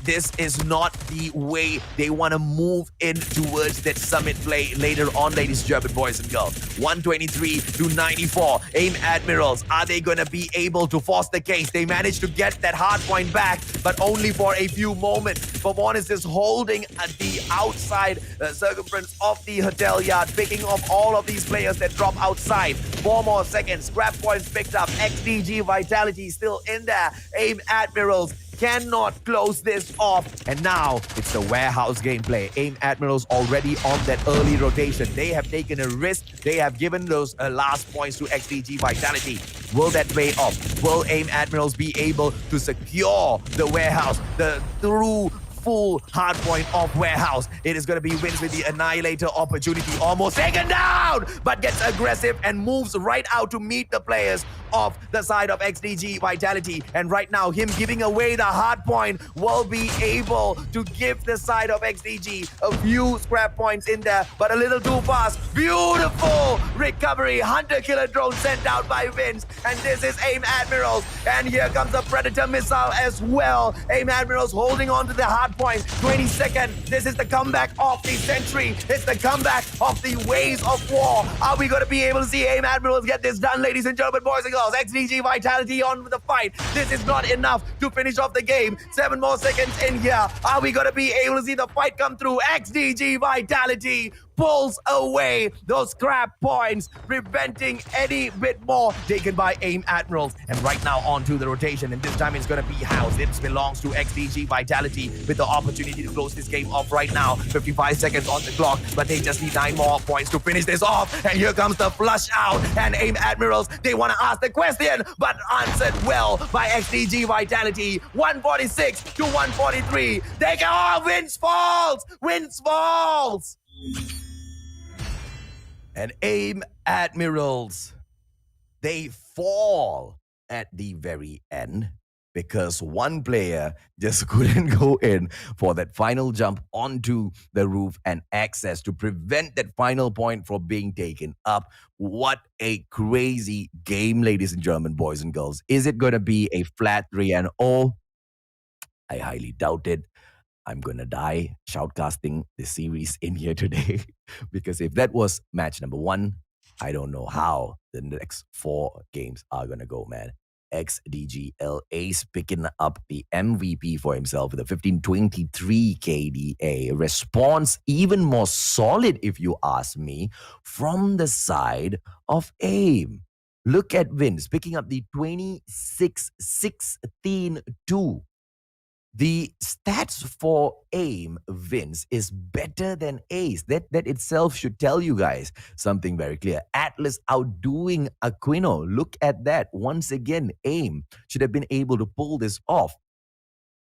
this is not the way they want to move in towards that Summit play later on, ladies and gentlemen, boys and girls. 123 to 94. AIM Admirals, are they going to be able to force the case? They managed to get that hard point back, but only for a few moments. Performance is holding at the outside circumference of the hotel yard, picking off all of these players that drop outside. 4 more seconds. Scrap points picked up. XDG Vitality still in there. AIM Admirals cannot close this off. And now it's the warehouse gameplay. AIM Admirals already on that early rotation. They have taken a risk. They have given those last points to XDG Vitality. Will that pay off? Will AIM Admirals be able to secure the warehouse? The through full hard point of warehouse. It is going to be wins with the Annihilator opportunity. Almost taken down, but gets aggressive and moves right out to meet the players of the side of XDG Vitality. And right now, him giving away the hard point will be able to give the side of XDG a few scrap points in there, but a little too fast. Beautiful recovery. Hunter-killer drone sent out by Vince. And this is AIM Admirals. And here comes the Predator missile as well. AIM Admirals holding on to the hard point. 22nd. This is the comeback of the century. It's the comeback of the ways of war. Are we going to be able to see AIM Admirals get this done, ladies and gentlemen, boys and girls? XDG Vitality on with the fight. This is not enough to finish off the game. 7 more seconds in here. Are we going to be able to see the fight come through? XDG Vitality pulls away those scrap points, preventing any bit more taken by AIM Admirals. And right now onto the rotation, and this time it's going to be housed. It belongs to XDG Vitality with the opportunity to close this game off right now. 55 seconds on the clock, but they just need 9 more points to finish this off. And here comes the flush out, and AIM Admirals, they want to ask the question, but answered well by XDG Vitality. 146 to 143. They go, oh, Vince falls! Vince falls! And AIM Admirals, they fall at the very end because one player just couldn't go in for that final jump onto the roof and access to prevent that final point from being taken up. What a crazy game, ladies and gentlemen, boys and girls. Is it going to be a flat 3-0? I highly doubt it. I'm going to die shoutcasting this series in here today because if that was match number 1, I don't know how the next 4 games are going to go, man. XDG LA's picking up the MVP for himself with a 1523 KDA. Response even more solid, if you ask me, from the side of AIM. Look at Vince picking up the 26-16-2. The stats for AIM, Vince, is better than Ace. That itself should tell you guys something very clear. Atlas outdoing Aquino. Look at that. Once again, AIM should have been able to pull this off.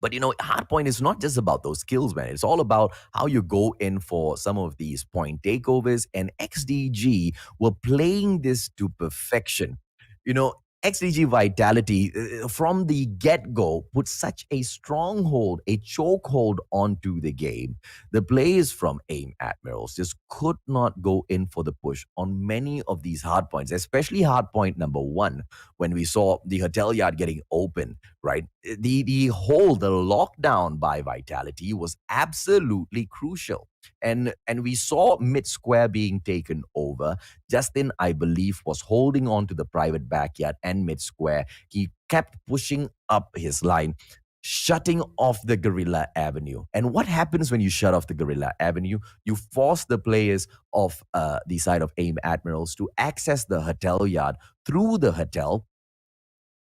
But, you know, hardpoint is not just about those skills, man. It's all about how you go in for some of these point takeovers. And XDG were playing this to perfection. You know, XDG Vitality, from the get-go, put such a stronghold, a chokehold onto the game. The players from AIM Admirals just could not go in for the push on many of these hard points, especially hard point number 1, when we saw the hotel yard getting open, right? The lockdown by Vitality was absolutely crucial. And we saw mid square being taken over. Justin, I believe, was holding on to the private backyard and mid square. He kept pushing up his line, shutting off the Guerrilla Avenue. And what happens when you shut off the Guerrilla Avenue? You force the players of the side of AIM Admirals to access the hotel yard through the hotel,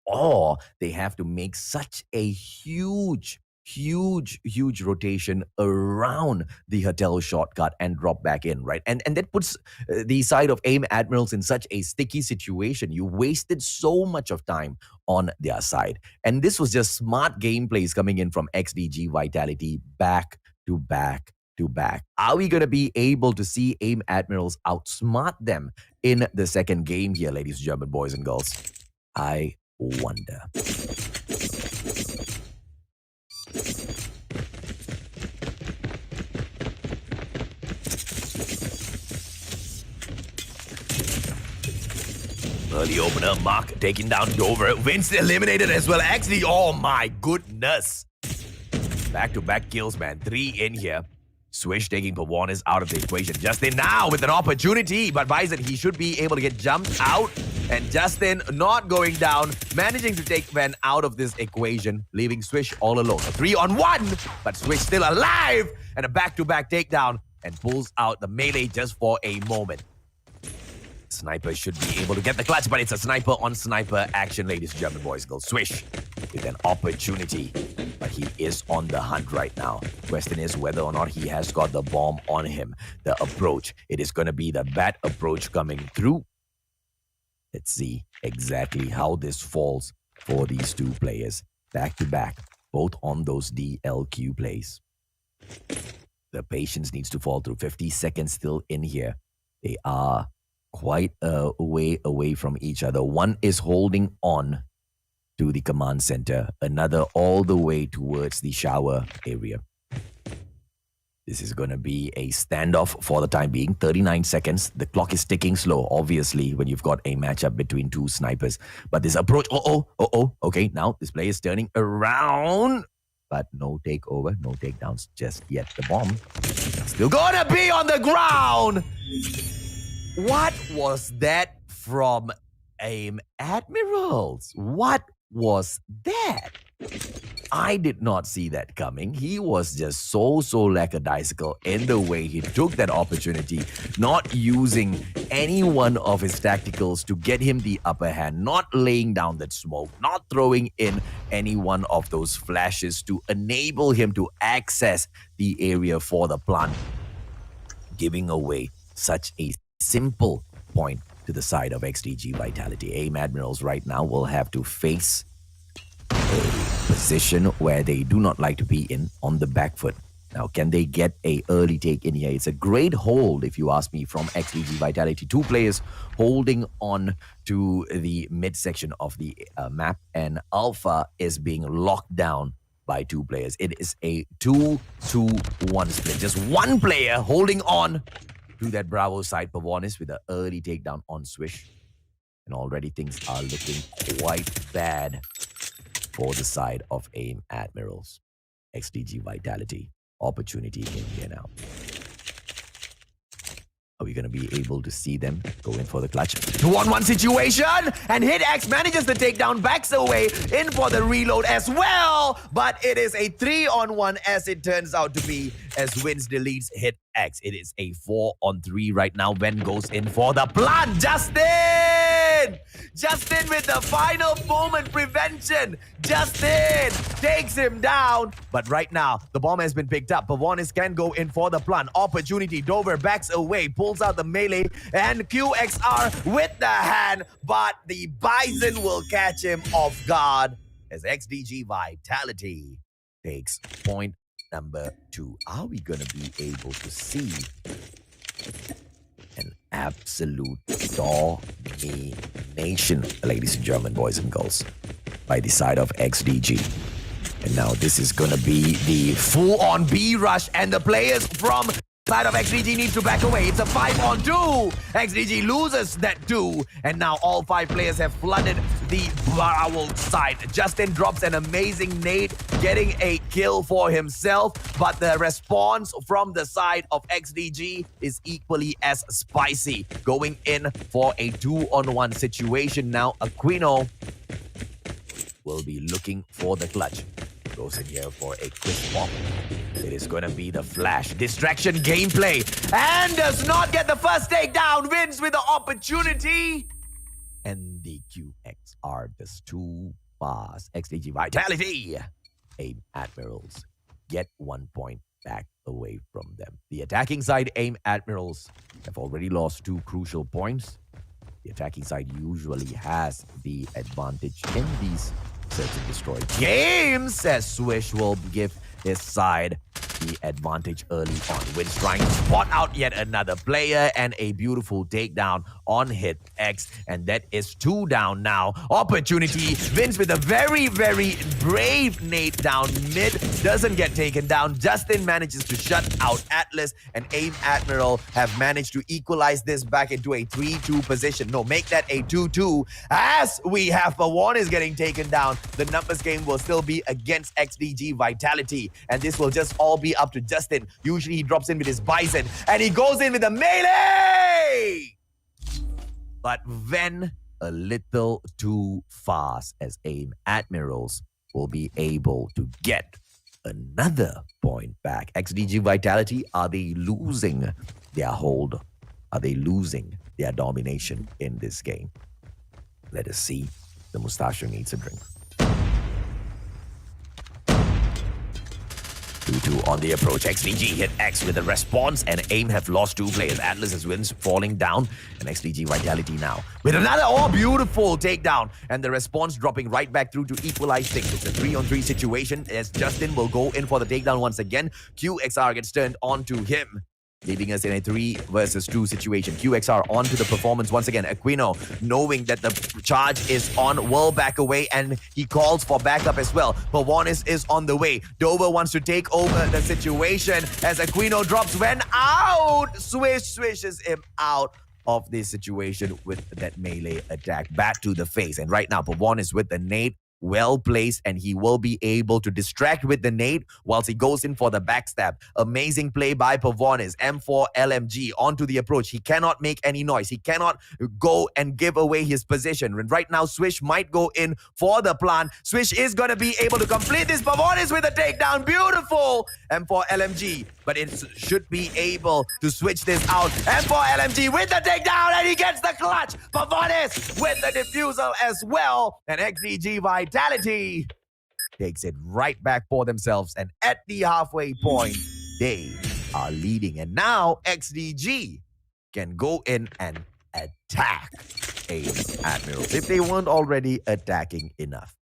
or they have to make such a huge rotation around the hotel shortcut and drop back in, right? And that puts the side of AIM Admirals in such a sticky situation. You wasted so much of time on their side. And this was just smart gameplays coming in from XDG Vitality back to back to back. Are we going to be able to see AIM Admirals outsmart them in the second game here, ladies and gentlemen, boys and girls? I wonder. Early opener, Mark taking down Dover. Vince eliminated as well. Actually, oh my goodness. Back-to-back kills, man. 3 in here. Swish taking Pavonis out of the equation. Justin now with an opportunity, but Bison, he should be able to get jumped out. And Justin not going down, managing to take Van out of this equation, leaving Swish all alone. A 3-on-1, but Swish still alive. And a back-to-back takedown, and pulls out the melee just for a moment. Sniper should be able to get the clutch, but it's a sniper-on-sniper action, ladies and gentlemen, boys and girls. Swish with an opportunity, but he is on the hunt right now. Question is whether or not he has got the bomb on him. The approach, it is going to be the bat approach coming through. Let's see exactly how this falls for these two players. Back-to-back, both on those DLQ plays. The patience needs to fall through. 50 seconds still in here. They are quite a way away from each other. One is holding on to the command center, another all the way towards the shower area. This is going to be a standoff for the time being. 39 seconds. The clock is ticking slow, obviously, when you've got a matchup between two snipers. But this approach, okay, now this play is turning around. But no takeover, no takedowns just yet. The bomb still gonna be on the ground. What was that from AIM Admirals? What was that? I did not see that coming. He was just so lackadaisical in the way he took that opportunity, not using any one of his tacticals to get him the upper hand, not laying down that smoke, not throwing in any one of those flashes to enable him to access the area for the plant, giving away such a simple point to the side of XDG Vitality. AIM Admirals right now will have to face a position where they do not like to be in on the back foot. Now, can they get a early take in here? It's a great hold, if you ask me, from XDG Vitality. Two players holding on to the midsection of the map, and Alpha is being locked down by two players. It is a 2-2-1 split. Just one player holding on to that Bravo side. Pavonis with an early takedown on Swish. And already things are looking quite bad for the side of AIM Admirals. XDG Vitality. Opportunity in here now. Are we going to be able to see them go in for the clutch? 2-on-1 situation, and HitX manages the takedown, backs away, in for the reload as well, but it is a 3-on-1 as it turns out to be, as Wins deletes HitX. It is a 4-on-3 right now. Ben goes in for the plant. Justin with the final moment prevention. Justin takes him down. But right now, the bomb has been picked up. Pavonis can go in for the plant. Opportunity. Dover backs away, pulls out the melee, and QXR with the hand. But the Bison will catch him off guard as XDG Vitality takes point number 2. Are we going to be able to see an absolute domination, ladies and gentlemen, boys and girls, by the side of XDG? And now this is going to be the full-on B rush, and the players from side of XDG need to back away. It's a 5-on-2. XDG loses that 2, and now all 5 players have flooded the Bravo side. Justin drops an amazing nade, getting a kill for himself, but the response from the side of XDG is equally as spicy, going in for a 2-on-1 situation. Now Aquino will be looking for the clutch. Goes in here for a quick pop. It is going to be the flash distraction gameplay and does not get the first takedown. Wins with the opportunity. And the QXR does too fast. XDG Vitality. AIM Admirals get 1 point back away from them. The attacking side, AIM Admirals, have already lost 2 crucial points. The attacking side usually has the advantage in these search and destroy games, as Swish will give his side the advantage early on. Wins trying to spot out yet another player and a beautiful takedown on hit X, and that is 2 down now. Opportunity. Vince with a very, very brave nade down mid. Doesn't get taken down. Justin manages to shut out Atlas, and AIM Admiral have managed to equalize this back into a 3-2 position. No, make that a 2-2. As we have Pavon is getting taken down, the numbers game will still be against XDG Vitality, and this will just all be up to Justin. Usually he drops in with his Bison, and he goes in with a melee! But then a little too fast, as AIM Admirals will be able to get another point back. XDG Vitality, are they losing their hold? Are they losing their domination in this game? Let us see. The Mustachio needs a drink. 2-2 on the approach. XDG hit X with a response, and AIM have lost 2 players. Atlas' wins falling down, and XDG Vitality now with another beautiful takedown, and the response dropping right back through to equalize things. It's a 3-on-3 situation, as Justin will go in for the takedown once again. QXR gets turned onto him, leaving us in a 3 versus 2 situation. QXR onto the performance once again. Aquino, knowing that the charge is on, will back away, and he calls for backup as well. Pavonis is on the way. Dover wants to take over the situation as Aquino drops when out. Swishes him out of this situation with that melee attack back to the face. And right now, Pavonis with the nade. Well placed, and he will be able to distract with the nade whilst he goes in for the backstab. Amazing play by Pavonis. M4 LMG onto the approach. He cannot make any noise. He cannot go and give away his position. And right now, Swish might go in for the plant. Swish is going to be able to complete this. Pavonis with a takedown. Beautiful M4 LMG. But it should be able to switch this out. M4 LMG with the takedown, and he gets the clutch. Pavonis with the defusal as well. And XDG Vitality takes it right back for themselves. And at the halfway point, they are leading. And now XDG can go in and attack AIM Admirals if they weren't already attacking enough.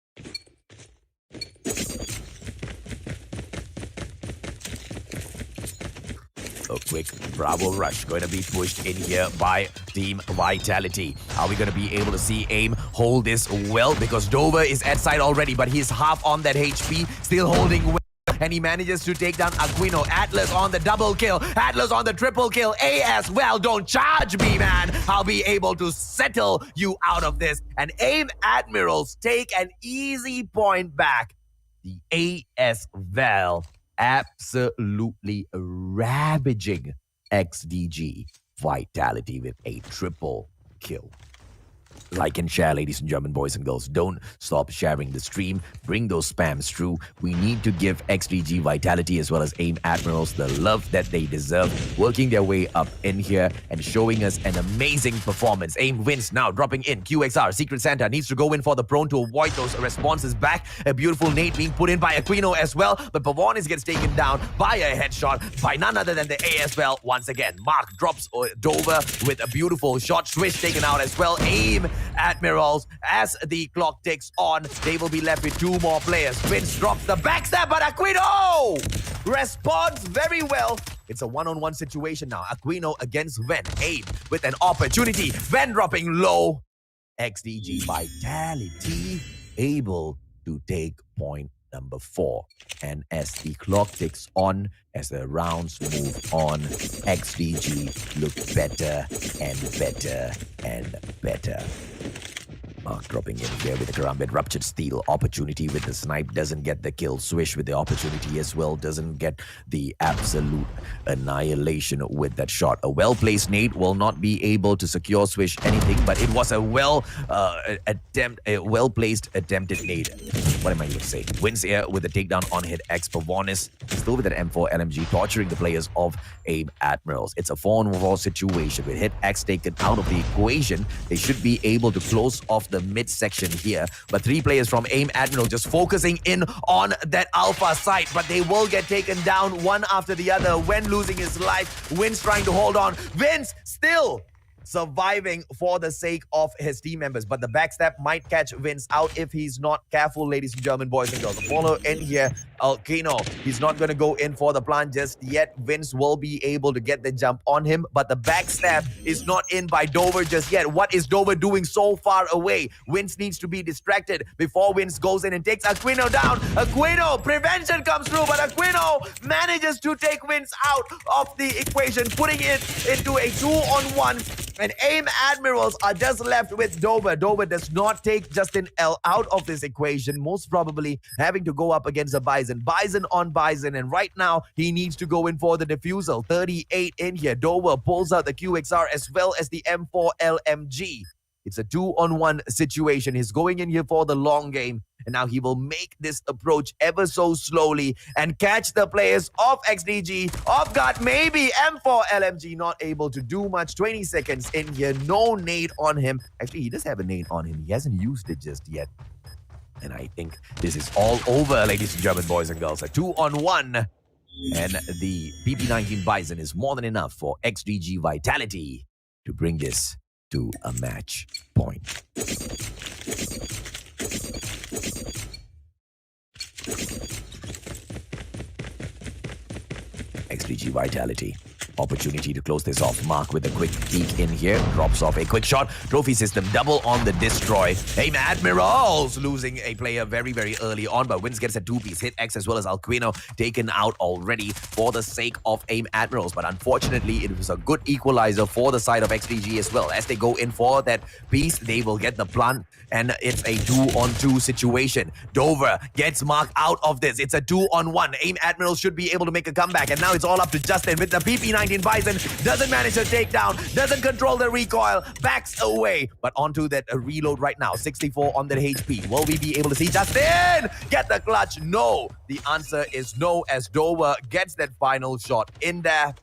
A quick Bravo rush going to be pushed in here by Team Vitality. Are we going to be able to see AIM hold this well? Because Dover is at side already, but he's half on that HP, still holding well. And he manages to take down Aquino. Atlas on the double kill. Atlas on the triple kill. A as well. Don't charge me, man. I'll be able to settle you out of this. And AIM Admirals take an easy point back. The A as well. Absolutely ravaging XDG Vitality with a triple kill. Like and share, ladies and gentlemen, boys and girls. Don't stop sharing the stream. Bring those spams through. We need to give XDG Vitality as well as AIM Admirals the love that they deserve. Working their way up in here and showing us an amazing performance. AIM wins now, dropping in. QXR, Secret Santa needs to go in for the prone to avoid those responses back. A beautiful nade being put in by Aquino as well. But Pavonis gets taken down by a headshot by none other than the ASL once again. Mark drops Dover with a beautiful shot. Swish taken out as well. AIM Admirals, as the clock ticks on, they will be left with 2 more players. Vince drops the backstab, but Aquino responds very well. It's a 1-on-1 situation now. Aquino against Ven. AIM with an opportunity. Ven dropping low. XDG Vitality able to take point number 4. And as the clock ticks on, as the rounds move on, XDG look better and better and better. Mark dropping in here with the karambit. Ruptured steel. Opportunity with the snipe. Doesn't get the kill. Swish with the opportunity as well. Doesn't get the absolute annihilation with that shot. A well-placed nade will not be able to secure Swish anything, but it was a well-placed attempted nade. What am I even saying? Wins here with the takedown on hit X. Pavonis still with that M4 LMG, torturing the players of AIM Admirals. It's a 4-on-4 situation with hit X taken out of the equation. They should be able to close off the midsection here, but 3 players from AIM Admiral just focusing in on that alpha site, but they will get taken down one after the other. When losing his life, Vince trying to hold on. Vince still surviving for the sake of his team members, but the backstab might catch Vince out if he's not careful, ladies and gentlemen, boys and girls. Follow in here, Alkano. He's not going to go in for the plant just yet. Vince will be able to get the jump on him, but the backstab is not in by Dover just yet. What is Dover doing so far away? Vince needs to be distracted before Vince goes in and takes Aquino down. Aquino, prevention comes through, but Aquino manages to take Vince out of the equation, putting it into a 2-on-1. And AIM Admirals are just left with Dover. Dover does not take Justin L out of this equation, most probably having to go up against a Bison. Bison on Bison, and right now he needs to go in for the defusal. 38 in here. Dover pulls out the QXR as well as the M4 LMG. It's a 2-on-1 situation. He's going in here for the long game. And now he will make this approach ever so slowly and catch the players of XDG off guard. Maybe M4 LMG not able to do much. 20 seconds in here. No nade on him. Actually, he does have a nade on him. He hasn't used it just yet. And I think this is all over, ladies and gentlemen, boys and girls. A 2-on-1. And the PP19 Bison is more than enough for XDG Vitality to bring this to a match point. XDG Vitality. Opportunity to close this off. Mark with a quick peek in here. Drops off a quick shot. Trophy system double on the destroy. AIM Admirals losing a player very, very early on, but Wins gets a 2-piece. Hit X as well as Alquino taken out already for the sake of AIM Admirals. But unfortunately, it was a good equalizer for the side of XDG as well. As they go in for that piece, they will get the plant, and it's a 2-on-2 situation. Dover gets Mark out of this. It's a 2-on-1. AIM Admirals should be able to make a comeback, and now it's all up to Justin with the PP19 Bison. Doesn't manage to take down, doesn't control the recoil, backs away, but onto that reload right now. 64 on the HP. Will we be able to see Justin get the clutch? No. The answer is no, as Dover gets that final shot in there,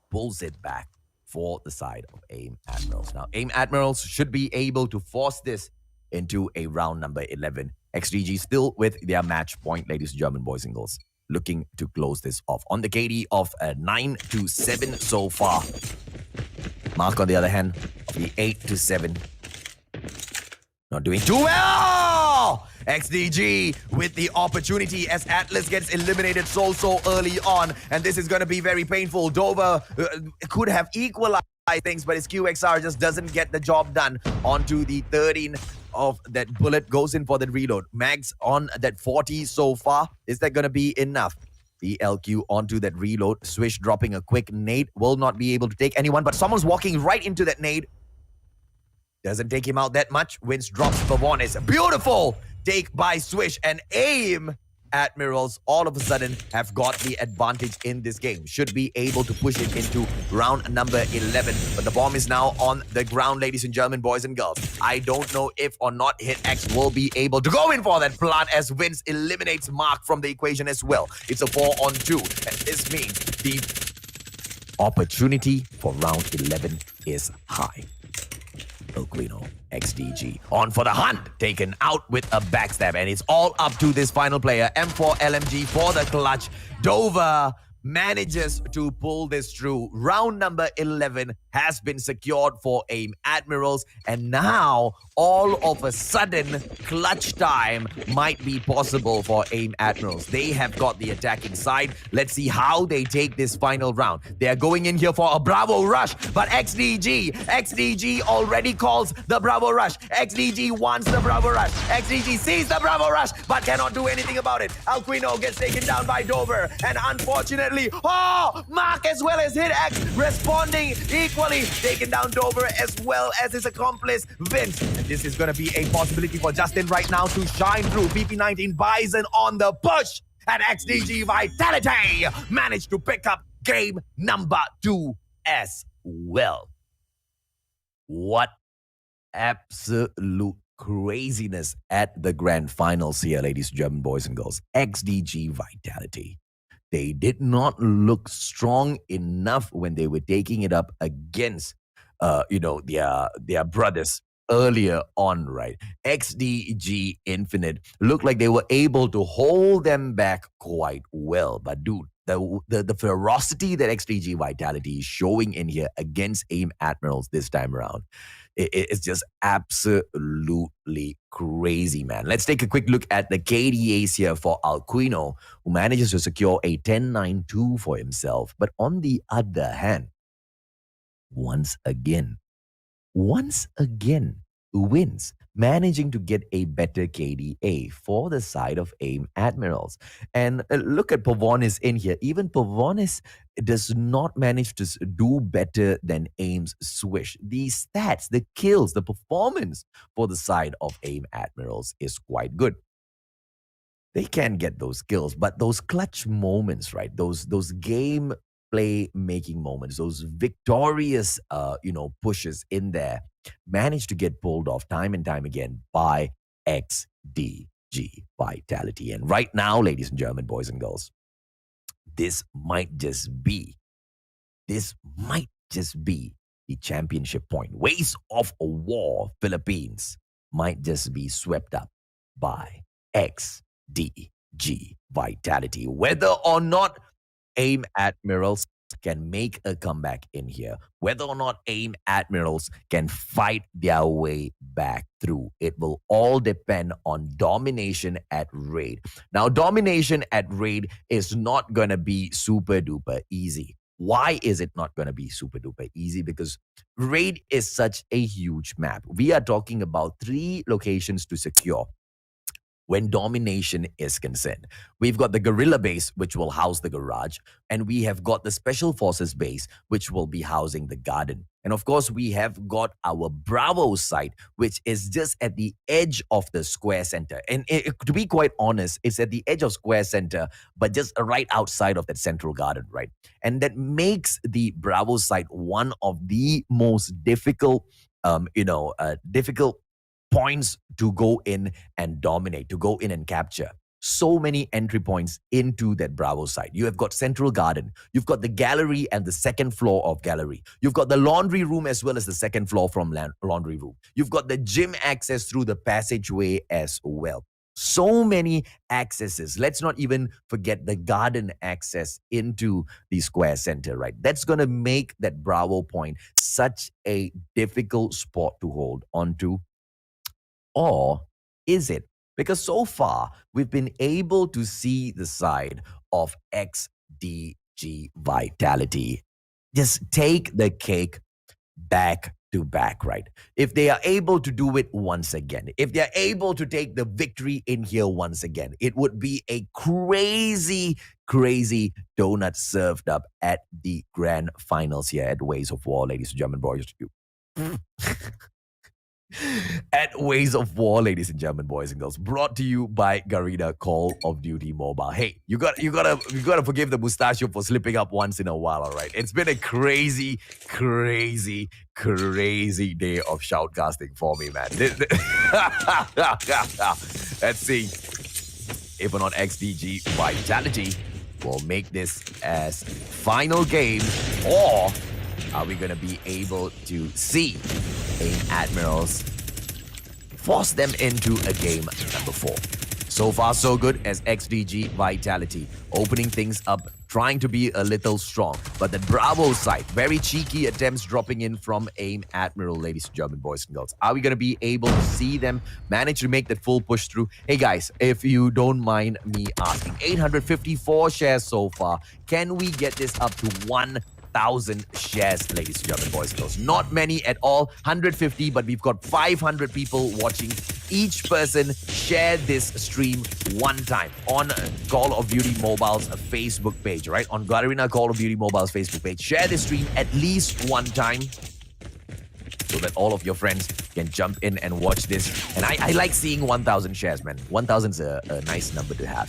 pulls it back for the side of AIM Admirals. Now, AIM Admirals should be able to force this into a round number 11. XDG still with their match point, ladies and gentlemen, boys and girls, looking to close this off on the KD of 9-7 so far. Mark, on the other hand, of the 8-7. Not doing too well! XDG with the opportunity as Atlas gets eliminated so early on. And this is going to be very painful. Dover could have equalized things, but his QXR just doesn't get the job done. Onto the 13 of that bullet, goes in for the reload. Mags on that 40 so far. Is that going to be enough? The LQ onto that reload. Swish dropping a quick nade. Will not be able to take anyone, but someone's walking right into that nade. Doesn't take him out that much. Wins drops Pavonis. Beautiful take by Swish, and AIM Admirals all of a sudden have got the advantage in this game. Should be able to push it into round number 11. But the bomb is now on the ground, ladies and gentlemen, boys and girls. I don't know if or not Hit X will be able to go in for that plant, as Vince eliminates Mark from the equation as well. It's a 4-on-2, and this means the opportunity for round 11 is high. Aquino, XDG, on for the hunt, taken out with a backstab, and it's all up to this final player. M4 LMG for the clutch. Dover manages to pull this through. Round number 11 has been secured for AIM Admirals, and now all of a sudden clutch time might be possible for AIM Admirals. They have got the attacking side. Let's see how they take this final round. They are going in here for a Bravo rush, but XDG already calls the Bravo rush. XDG wants the Bravo rush. XDG sees the Bravo rush, but cannot do anything about it. Alquino gets taken down by Dover, and unfortunately, Mark as well as Hit X responding equal Molly taking down Dover as well as his accomplice Vince. And this is going to be a possibility for Justin right now to shine through. BP19 Bison on the push, and XDG Vitality managed to pick up game number 2 as well. What absolute craziness at the grand finals here, ladies and gentlemen, boys and girls. XDG Vitality. They did not look strong enough when they were taking it up against, their brothers earlier on, right? XDG Infinite looked like they were able to hold them back quite well. But dude, the ferocity that XDG Vitality is showing in here against AIM Admirals this time around, it's just absolutely crazy, man. Let's take a quick look at the KDAs here for Alquino, who manages to secure a 10-9-2 for himself. But on the other hand, once again, wins, managing to get a better KDA for the side of AIM Admirals. And look at Pavonis in here. Even Pavonis does not manage to do better than AIM's Swish. The stats, the kills, the performance for the side of AIM Admirals is quite good. They can get those kills, but those clutch moments, right? Those game play making moments, those victorious pushes in there, managed to get pulled off time and time again by XDG Vitality. And right now, ladies and gentlemen, boys and girls, this might just be the championship point. Ways of War Philippines might just be swept up by XDG Vitality. Whether or not AIM Admirals can make a comeback in here, whether or not AIM Admirals can fight their way back through, it will all depend on domination at raid. Now, domination at raid is not going to be super duper easy. Why is it not going to be super duper easy? Because raid is such a huge map. We are talking about 3 locations to secure when domination is concerned. We've got the guerrilla base, which will house the garage, and we have got the special forces base, which will be housing the garden. And of course, we have got our Bravo site, which is just at the edge of the square center. And to be quite honest, it's at the edge of square center, but just right outside of that central garden, right? And that makes the Bravo site one of the most difficult points to go in and dominate, to go in and capture. So many entry points into that Bravo site. You have got Central Garden. You've got the gallery and the second floor of gallery. You've got the laundry room as well as the second floor from laundry room. You've got the gym access through the passageway as well. So many accesses. Let's not even forget the garden access into the square center, right? That's going to make that Bravo point such a difficult spot to hold onto. Or is it? Because so far, we've been able to see the side of XDG Vitality just take the cake back to back, right? If they are able to do it once again, if they're able to take the victory in here once again, it would be a crazy donut served up at the grand finals here at Ways of War, ladies and gentlemen, boys. At Ways of War, ladies and gentlemen, boys and girls, brought to you by Garena Call of Duty Mobile. Hey, you gotta forgive the mustachio for slipping up once in a while, all right? It's been a crazy day of shoutcasting for me, man. Let's see if or not XDG Vitality will make this as final game, or are we going to be able to see AIM Admirals force them into a game number 4? So far, so good as XDG Vitality, opening things up, trying to be a little strong. But the Bravo side, very cheeky attempts dropping in from AIM Admiral, ladies and gentlemen, boys and girls. Are we going to be able to see them manage to make that full push through? Hey guys, if you don't mind me asking, 854 shares so far. Can we get this up to 1 1,000 shares, ladies and gentlemen, boys and girls. Not many at all, 150, but we've got 500 people watching. Each person share this stream one time on Call of Duty Mobile's Facebook page, right? On Garena Call of Duty Mobile's Facebook page. Share this stream at least one time so that all of your friends can jump in and watch this. And I like seeing 1,000 shares, man. 1,000 is a nice number to have.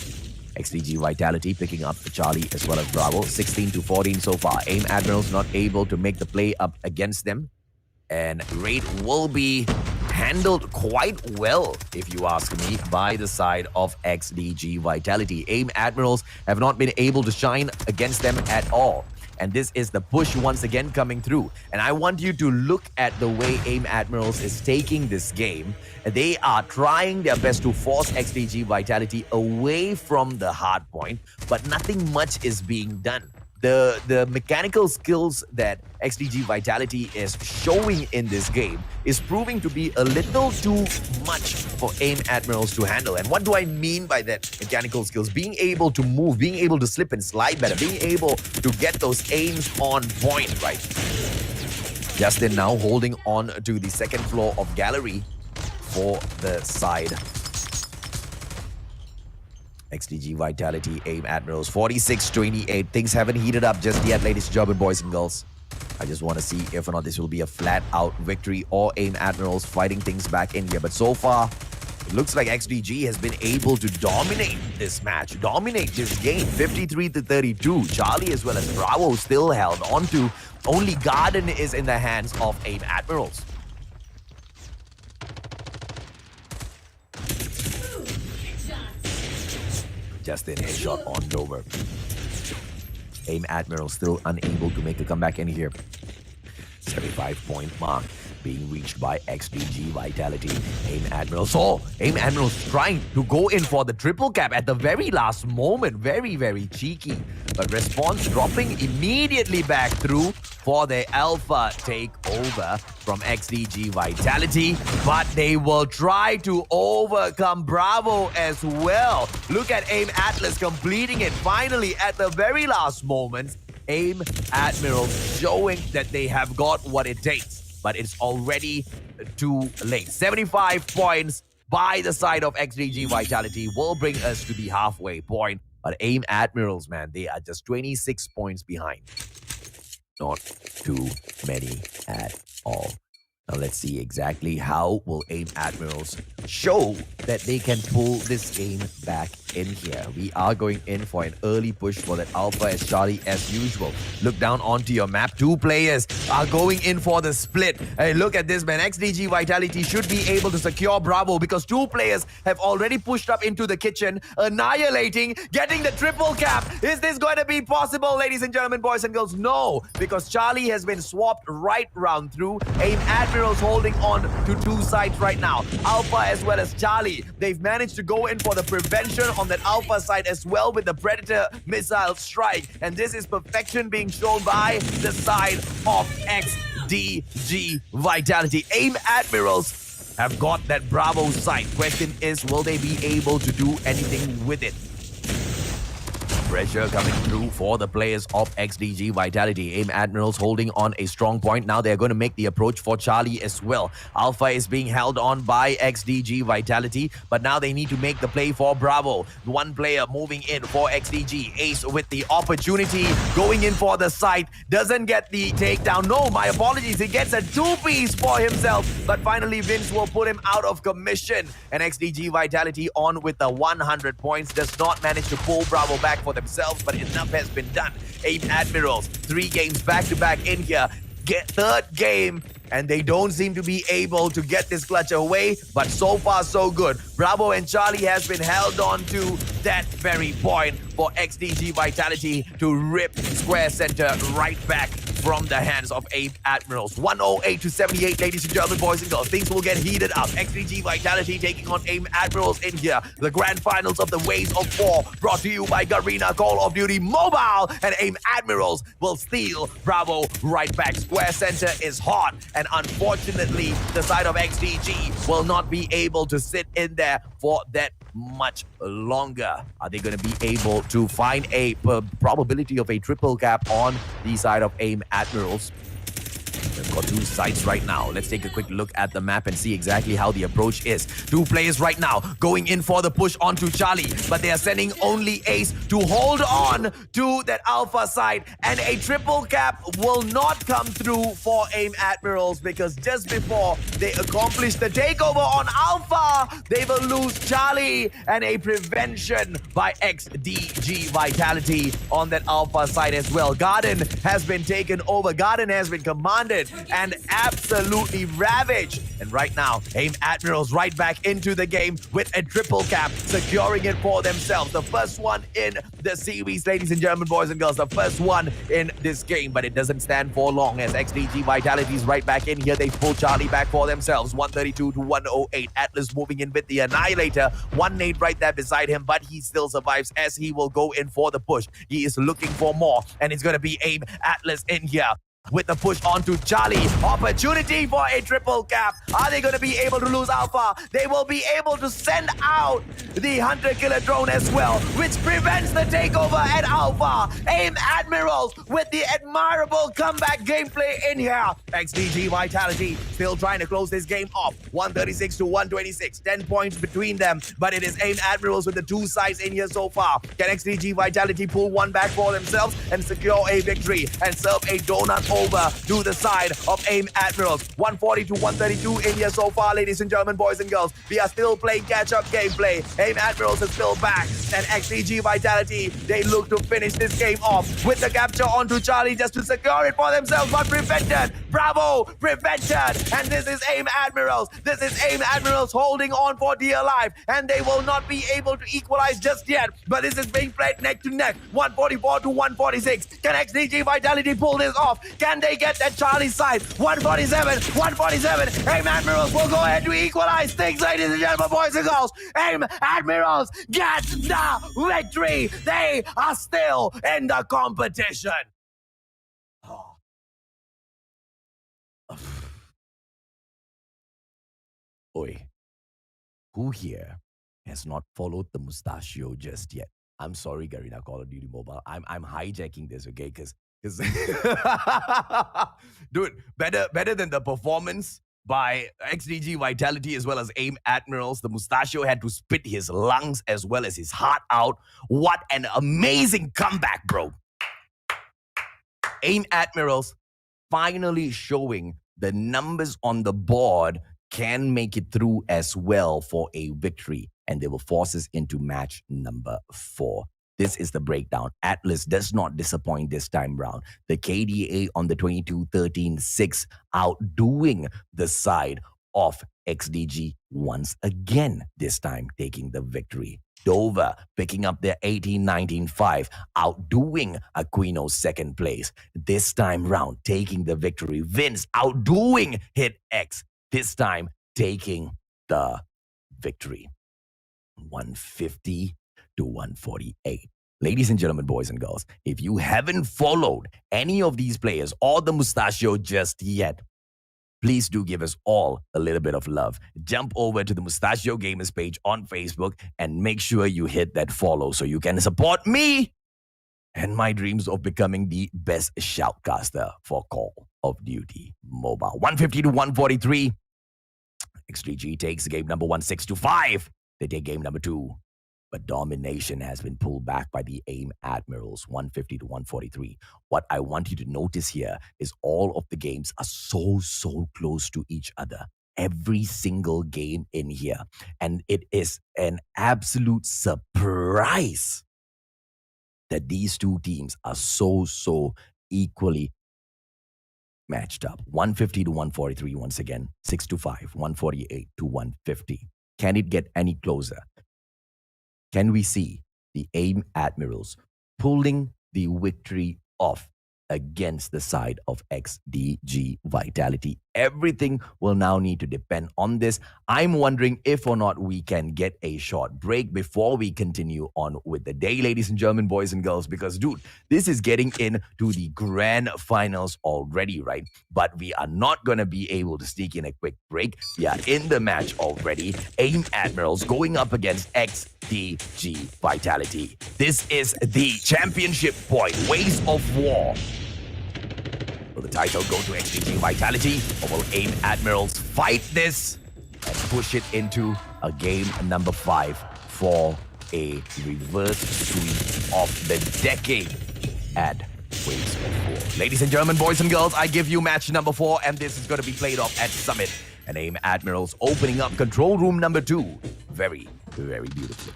XDG Vitality picking up the Charlie as well as Bravo. 16-14 so far. AIM Admirals not able to make the play up against them. And Raid will be handled quite well, if you ask me, by the side of XDG Vitality. AIM Admirals have not been able to shine against them at all. And this is the push once again coming through. And I want you to look at the way AIM Admirals is taking this game. They are trying their best to force XDG Vitality away from the hard point, but nothing much is being done. The mechanical skills that XDG Vitality is showing in this game is proving to be a little too much for AIM Admirals to handle. And what do I mean by that mechanical skills? Being able to move, being able to slip and slide better, being able to get those aims on point, right? Justin now holding on to the second floor of gallery for the side. XDG Vitality, AIM Admirals, 46-28. Things haven't heated up just yet, ladies and gentlemen, boys and girls. I just want to see if or not this will be a flat-out victory or AIM Admirals fighting things back in here. But so far, it looks like XDG has been able to dominate this match, dominate this game, 53-32. Charlie as well as Bravo still held on to. Only Garden is in the hands of AIM Admirals. Justin headshot on Dover. AIM Admiral still unable to make a comeback in here. 75-point mark being reached by XDG Vitality. AIM Admiral. So, AIM Admiral's trying to go in for the triple cap at the very last moment. Very, very cheeky. But response dropping immediately back through for the alpha takeover from XDG Vitality. But they will try to overcome Bravo as well. Look at AIM Atlas completing it finally at the very last moment. AIM Admirals showing that they have got what it takes. But it's already too late. 75 points by the side of XDG Vitality will bring us to the halfway point. But AIM Admirals, man, they are just 26 points behind. Not too many at all. Now let's see exactly how will AIM Admirals show that they can pull this game back in here. We are going in for an early push for that Alpha as Charlie as usual. Look down onto your map. Two players are going in for the split. Hey, look at this, man. XDG Vitality should be able to secure Bravo because two players have already pushed up into the kitchen, annihilating, getting the triple cap. Is this going to be possible, ladies and gentlemen, boys and girls? No, because Charlie has been swapped right round through. AIM Admirals holding on to two sides right now. Alpha as well as Charlie. They've managed to go in for the prevention on that Alpha side as well with the Predator missile strike. And this is perfection being shown by the side of XDG Vitality. AIM Admirals have got that Bravo side. Question is, will they be able to do anything with it? Pressure coming through for the players of XDG Vitality. AIM Admirals holding on a strong point. Now they're going to make the approach for Charlie as well. Alpha is being held on by XDG Vitality, but now they need to make the play for Bravo. One player moving in for XDG. Ace with the opportunity, going in for the site. Doesn't get the takedown. No, my apologies. He gets a two-piece for himself, but finally Vince will put him out of commission. And XDG Vitality on with the 100 points. Does not manage to pull Bravo back for themselves, but enough has been done. AIM Admirals, 3 games back-to-back in here. Third game, and they don't seem to be able to get this clutch away, but so far so good. Bravo and Charlie has been held on to that very point for XDG Vitality to rip square center right back from the hands of AIM Admirals. 108 to 78, ladies and gentlemen, boys and girls. Things will get heated up. XDG Vitality taking on AIM Admirals in here. The grand finals of the Ways of War, brought to you by Garena Call of Duty Mobile. And AIM Admirals will steal Bravo right back. Square center is hot. And unfortunately, the side of XDG will not be able to sit in there for that much longer. Are they going to be able to find a probability of a triple cap on the side of AIM Admirals? They've got two sides right now. Let's take a quick look at the map and see exactly how the approach is. Two players right now going in for the push onto Charlie, but they are sending only Ace to hold on to that Alpha side, and a triple cap will not come through for AIM Admirals because just before they accomplish the takeover on Alpha, they will lose Charlie, and a prevention by XDG Vitality on that Alpha side as well. Garden has been taken over. Garden has been commanded and absolutely ravaged. And right now, AIM Admirals right back into the game with a triple cap, securing it for themselves. The first one in the series, ladies and gentlemen, boys and girls. The first one in this game, but it doesn't stand for long as XDG Vitality is right back in here. They pull Charlie back for themselves. 132 to 108. Atlas moving in with the Annihilator. 1 nade right there beside him, but he still survives as he will go in for the push. He is looking for more, and it's going to be AIM Atlas in here with the push onto Charlie. Opportunity for a triple cap. Are they going to be able to lose Alpha? They will be able to send out the Hunter-Killer drone as well, which prevents the takeover at Alpha. AIM Admirals with the admirable comeback gameplay in here. XDG Vitality still trying to close this game off. 136 to 126. 10 points between them, but it is AIM Admirals with the two sides in here so far. Can XDG Vitality pull one back for themselves and secure a victory and serve a donut over to the side of AIM Admirals? 140 to 132 in here so far, ladies and gentlemen, boys and girls. We are still playing catch-up gameplay. AIM Admirals is still back, and XDG Vitality, they look to finish this game off with the capture onto Charlie just to secure it for themselves, but prevented. Bravo, prevented. And this is AIM Admirals. This is AIM Admirals holding on for dear life, and they will not be able to equalize just yet, but this is being played neck to neck. 144 to 146. Can XDG Vitality pull this off? Can they get that Charlie side? 147, 147. AIM Admirals will go ahead to equalize things, ladies and gentlemen, boys and girls. AIM Admirals get the victory. They are still in the competition. Oh. Oi, who here has not followed the Mustachio just yet? I'm sorry, Garena Call of Duty Mobile. I'm hijacking this, okay? Because dude, better than the performance by XDG Vitality as well as AIM Admirals. The Mustachio had to spit his lungs as well as his heart out. What an amazing comeback, bro. AIM Admirals finally showing the numbers on the board can make it through as well for a victory, and they will force us into match number 4. This is the breakdown. Atlas does not disappoint this time round. The KDA on the 22-13-6 outdoing the side of XDG once again, this time taking the victory. Dover picking up their 18-19-5, outdoing Aquino's second place. This time round, taking the victory. Vince outdoing Hit X, this time taking the victory. 150 to 148. Ladies and gentlemen, boys and girls, if you haven't followed any of these players or the Mustachio just yet, please do give us all a little bit of love. Jump over to the Mustachio Gamers page on Facebook and make sure you hit that follow so you can support me and my dreams of becoming the best shoutcaster for Call of Duty Mobile. 150 to 143. XDG takes game number 1, 6-5. They take game number 2. But domination has been pulled back by the AIM Admirals, 150 to 143. What I want you to notice here is all of the games are so close to each other. Every single game in here. And it is an absolute surprise that these two teams are so equally matched up. 150 to 143 once again. 6-5, 148 to 150. Can it get any closer? Can we see the AIM Admirals pulling the victory off against the side of XDG Vitality. Everything will now need to depend on this. I'm wondering if or not we can get a short break before we continue on with the day, ladies and gentlemen, boys and girls, because, dude, this is getting into the grand finals already, right? But we are not going to be able to sneak in a quick break. We are in the match already. AIM Admirals going up against XDG Vitality. This is the championship point, Ways of War. Will the title go to XDG Vitality, or will AIM Admirals fight this and push it into a game number 5 for a reverse sweep of the decade at Ways of War? Ladies and gentlemen, boys and girls, I give you match number 4, and this is going to be played off at Summit. And AIM Admirals opening up control room number 2. Very, very beautifully.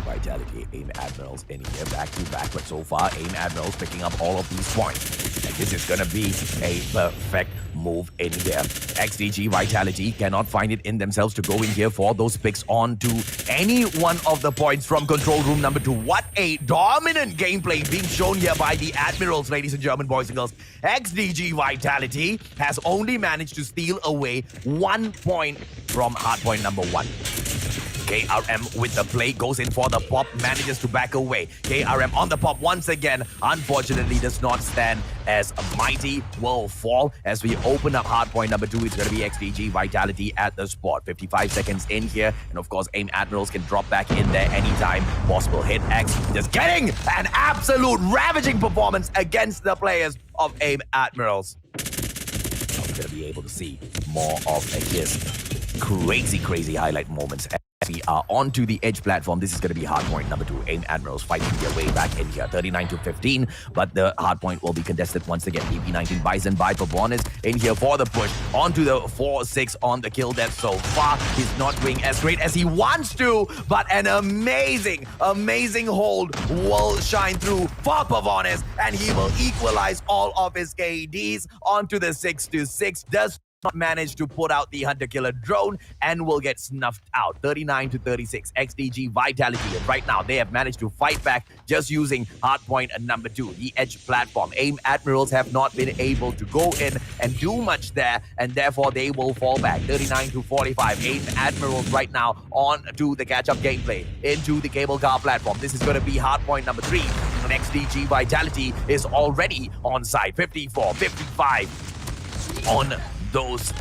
Vitality, AIM Admirals in here, back to back, but so far AIM Admirals picking up all of these points. And this is gonna be a perfect move in here. XDG Vitality cannot find it in themselves to go in here for those picks onto any one of the points from control room number 2. What a dominant gameplay being shown here by the Admirals, ladies and gentlemen, boys and girls. XDG Vitality has only managed to steal away 1 point from hardpoint number 1. KRM with the play, goes in for the pop, manages to back away. KRM on the pop once again, unfortunately does not stand as mighty, will fall as we open up hardpoint number 2. It's going to be XDG Vitality at the spot. 55 seconds in here, and of course AIM Admirals can drop back in there anytime. Possible hit X, just getting an absolute ravaging performance against the players of AIM Admirals. I'm going to be able to see more of his crazy highlight moments. We are onto the edge platform. This is going to be hardpoint number 2. AIM Admirals fighting their way back in here, 39-15, but the hardpoint will be contested once again. PP19 Bison by Pavonis in here for the push onto the 4-6 on the kill death so far. He's not doing as great as he wants to, but an amazing hold will shine through for Pavonis, and he will equalize all of his KDs onto the 6-6. Does not manage to put out the hunter-killer drone and will get snuffed out. 39-36, XDG Vitality. And right now, they have managed to fight back just using hardpoint number 2, the edge platform. AIM Admirals have not been able to go in and do much there, and therefore they will fall back. 39-45, AIM Admirals right now on to the catch-up gameplay into the cable car platform. This is going to be hardpoint number 3. And XDG Vitality is already on site. 54-55 on those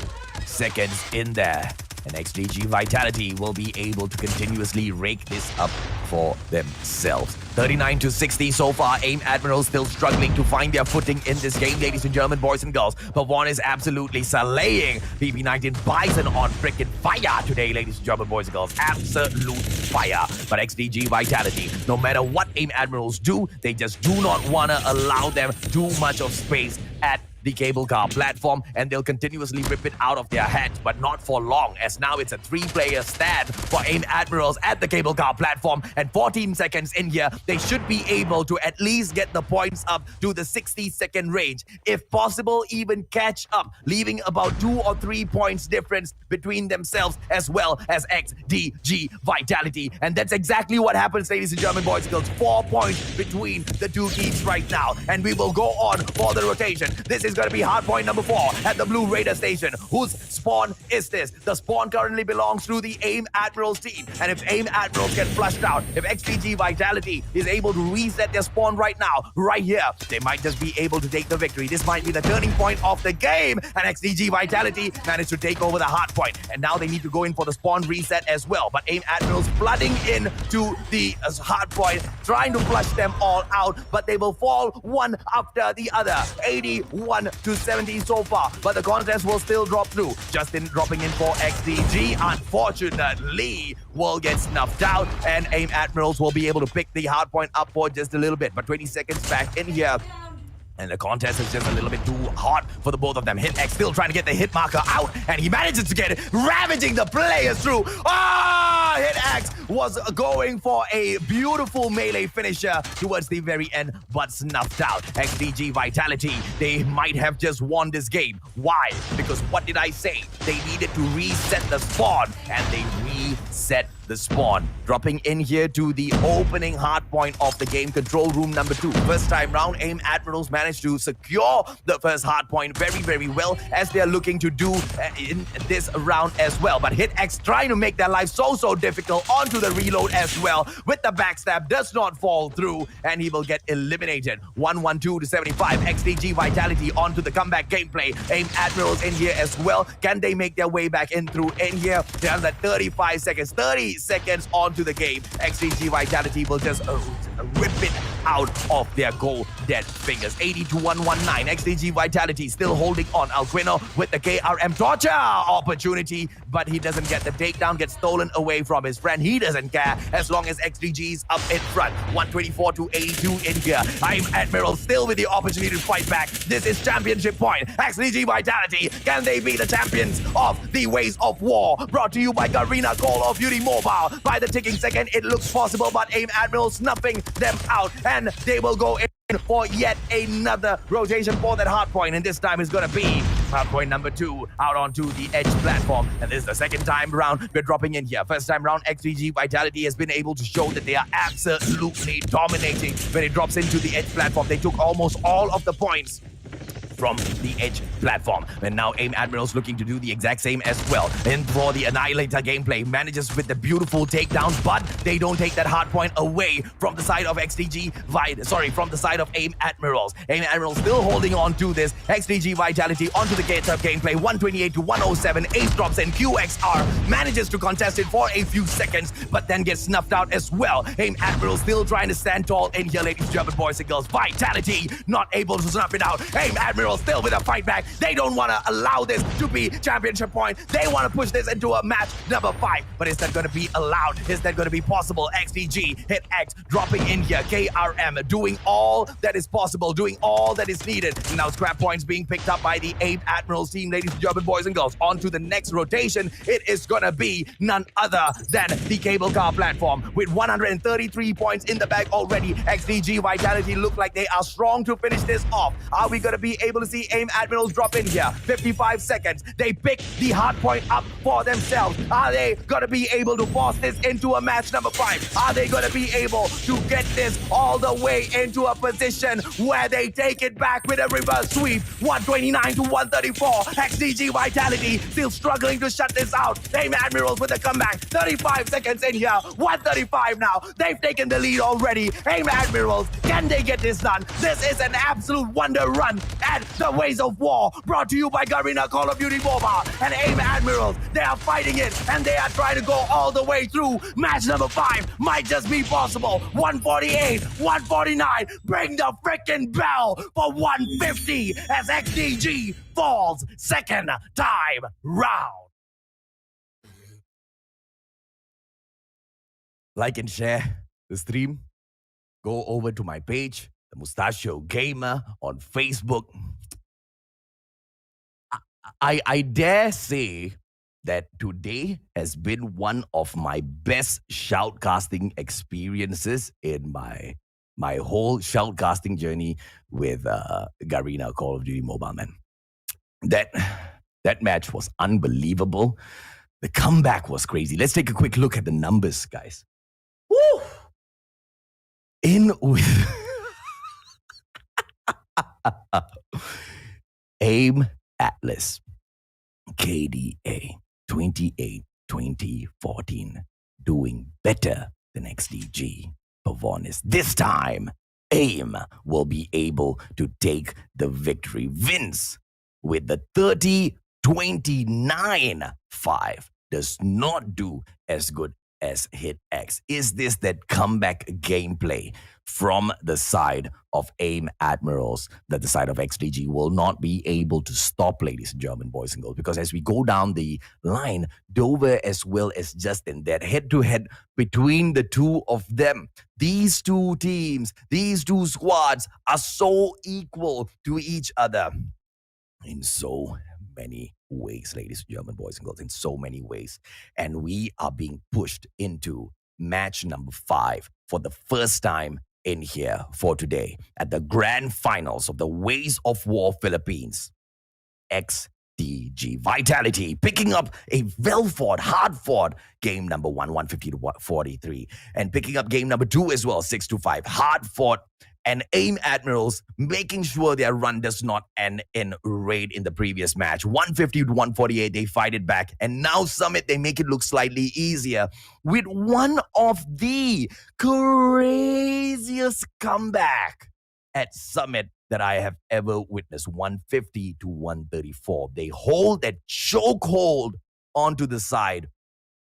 seconds in there. And XDG Vitality will be able to continuously rake this up for themselves. 39-60 so far. AIM Admirals still struggling to find their footing in this game, ladies and gentlemen, boys and girls. Pavon is absolutely slaying PP19 Bison on freaking fire today, ladies and gentlemen, boys and girls. Absolute fire. But XDG Vitality, no matter what AIM Admirals do, they just do not want to allow them too much of space at the cable car platform, and they'll continuously rip it out of their hands, but not for long, as now it's a 3-player stand for AIM Admirals at the cable car platform, and 14 seconds in here, they should be able to at least get the points up to the 60-second range. If possible, even catch up, leaving about 2 or 3 points difference between themselves as well as XDG Vitality. And that's exactly what happens, ladies and gentlemen, boys and girls. 4 points between the two teams right now, and we will go on for the rotation. This is going to be hardpoint number 4 at the Blue Raider station. Whose spawn is this? The spawn currently belongs to the AIM Admirals team. And if AIM Admirals get flushed out, if XDG Vitality is able to reset their spawn right now, right here, they might just be able to take the victory. This might be the turning point of the game. And XDG Vitality managed to take over the hardpoint. And now they need to go in for the spawn reset as well. But AIM Admirals flooding in to the hardpoint, trying to flush them all out. But they will fall one after the other. 81-70 so far, but the contest will still drop through. Justin dropping in for XDG, unfortunately, will get snuffed out, and AIM Admirals will be able to pick the hardpoint up for just a little bit. But 20 seconds back in here, And the contest is just a little bit too hot for the both of them. Hit X still trying to get the hit marker out, and he manages to get it, ravaging the players through. Hit X was going for a beautiful melee finisher towards the very end, but snuffed out. XDG Vitality, they might have just won this game. Why? Because what did I say? They needed to reset the spawn, and they reset the spawn, dropping in here to the opening hard point of the game, control room number 2. First time round, AIM Admirals managed to secure the first hard point very, very well, as they are looking to do in this round as well. But Hit X trying to make their life so difficult onto the reload as well, with the backstab, does not fall through, and he will get eliminated. 112 to 75. XDG Vitality onto the comeback gameplay. AIM Admirals in here as well. Can they make their way back in through in here? They have that 35 seconds, 30 seconds onto the game. XDG Vitality will just rip it out of their gold dead fingers. 80 to 119. XDG Vitality still holding on. Alquino with the KRM torture opportunity, but he doesn't get the takedown, gets stolen away from his friend. He doesn't care as long as XDG is up in front. 124 to 82 in here. AIM Admiral still with the opportunity to fight back. This is championship point. XDG Vitality, can they be the champions of the Ways of War? Brought to you by Garena Call of Duty Mobile. By the ticking second, it looks possible, but AIM Admiral snuffing them out, and they will go in for yet another rotation for that hard point, and this time is going to be hard point number 2 out onto the edge platform. And this is the second time round we're dropping in here. First time round, XDG Vitality has been able to show that they are absolutely dominating when it drops into the edge platform. They took almost all of the points from the edge platform, and now AIM Admirals looking to do the exact same as well. And for the Annihilator gameplay, manages with the beautiful takedown, but they don't take that hard point away from the side of from the side of AIM Admirals. AIM Admirals still holding on to this. XDG Vitality onto the gate of gameplay. 128 to 107. Ace drops in. QXR manages to contest it for a few seconds, but then gets snuffed out as well. AIM Admirals still trying to stand tall in here, ladies and gentlemen, boys and girls. Vitality not able to snuff it out. AIM Admirals still with a fight back. They don't want to allow this to be championship point. They want to push this into a match number 5. But is that going to be allowed? Is that going to be possible? XDG, Hit X, dropping in here. KRM doing all that is possible, doing all that is needed. Now scrap points being picked up by the AIM Admirals team, ladies and gentlemen, boys and girls. On to the next rotation. It is going to be none other than the cable car platform. With 133 points in the bag already, XDG Vitality look like they are strong to finish this off. Are we going to be able to see AIM Admirals drop in here? 55 seconds. They pick the hard point up for themselves. Are they gonna be able to force this into a match number 5? Are they gonna be able to get this all the way into a position where they take it back with a reverse sweep? 129 to 134. XDG Vitality still struggling to shut this out. AIM Admirals with a comeback. 35 seconds in here. 135 now. They've taken the lead already. AIM Admirals, can they get this done? This is an absolute wonder run at the Ways of War, brought to you by Garena Call of Duty Mobile. And AIM Admirals, they are fighting it, and they are trying to go all the way through. Match number 5 might just be possible. 148, 149, bring the freaking bell for 150 as XDG falls second time round. Like and share the stream. Go over to my page, The Mustachio Gamer, on Facebook. I dare say that today has been one of my best shoutcasting experiences in my whole shoutcasting journey with Garena Call of Duty Mobile, man. That match was unbelievable. The comeback was crazy. Let's take a quick look at the numbers, guys. Woo! In with AIM Atlas KDA 28-2014, doing better than XDG Pavonis. This time, AIM will be able to take the victory. Vince with the 30-29-5 does not do as good as hit X. Is this that comeback gameplay from the side of AIM Admirals that the side of XDG will not be able to stop, ladies and gentlemen, boys and girls? Because as we go down the line, Dover as well as Justin, that head-to-head between the two of them, these two teams, these two squads are so equal to each other in so many ways, ladies and gentlemen, boys and girls, in so many ways. And we are being pushed into match number 5 for the first time in here for today at the grand finals of the Ways of War Philippines. XDG Vitality picking up a well-fought, hard-fought game number 1, 150 to 43, and picking up game number 2 as well, 6-5, hard-fought. And AIM Admirals making sure their run does not end in raid in the previous match. 150 to 148, they fight it back. And now Summit, they make it look slightly easier with one of the craziest comeback at Summit that I have ever witnessed. 150 to 134. They hold that chokehold onto the side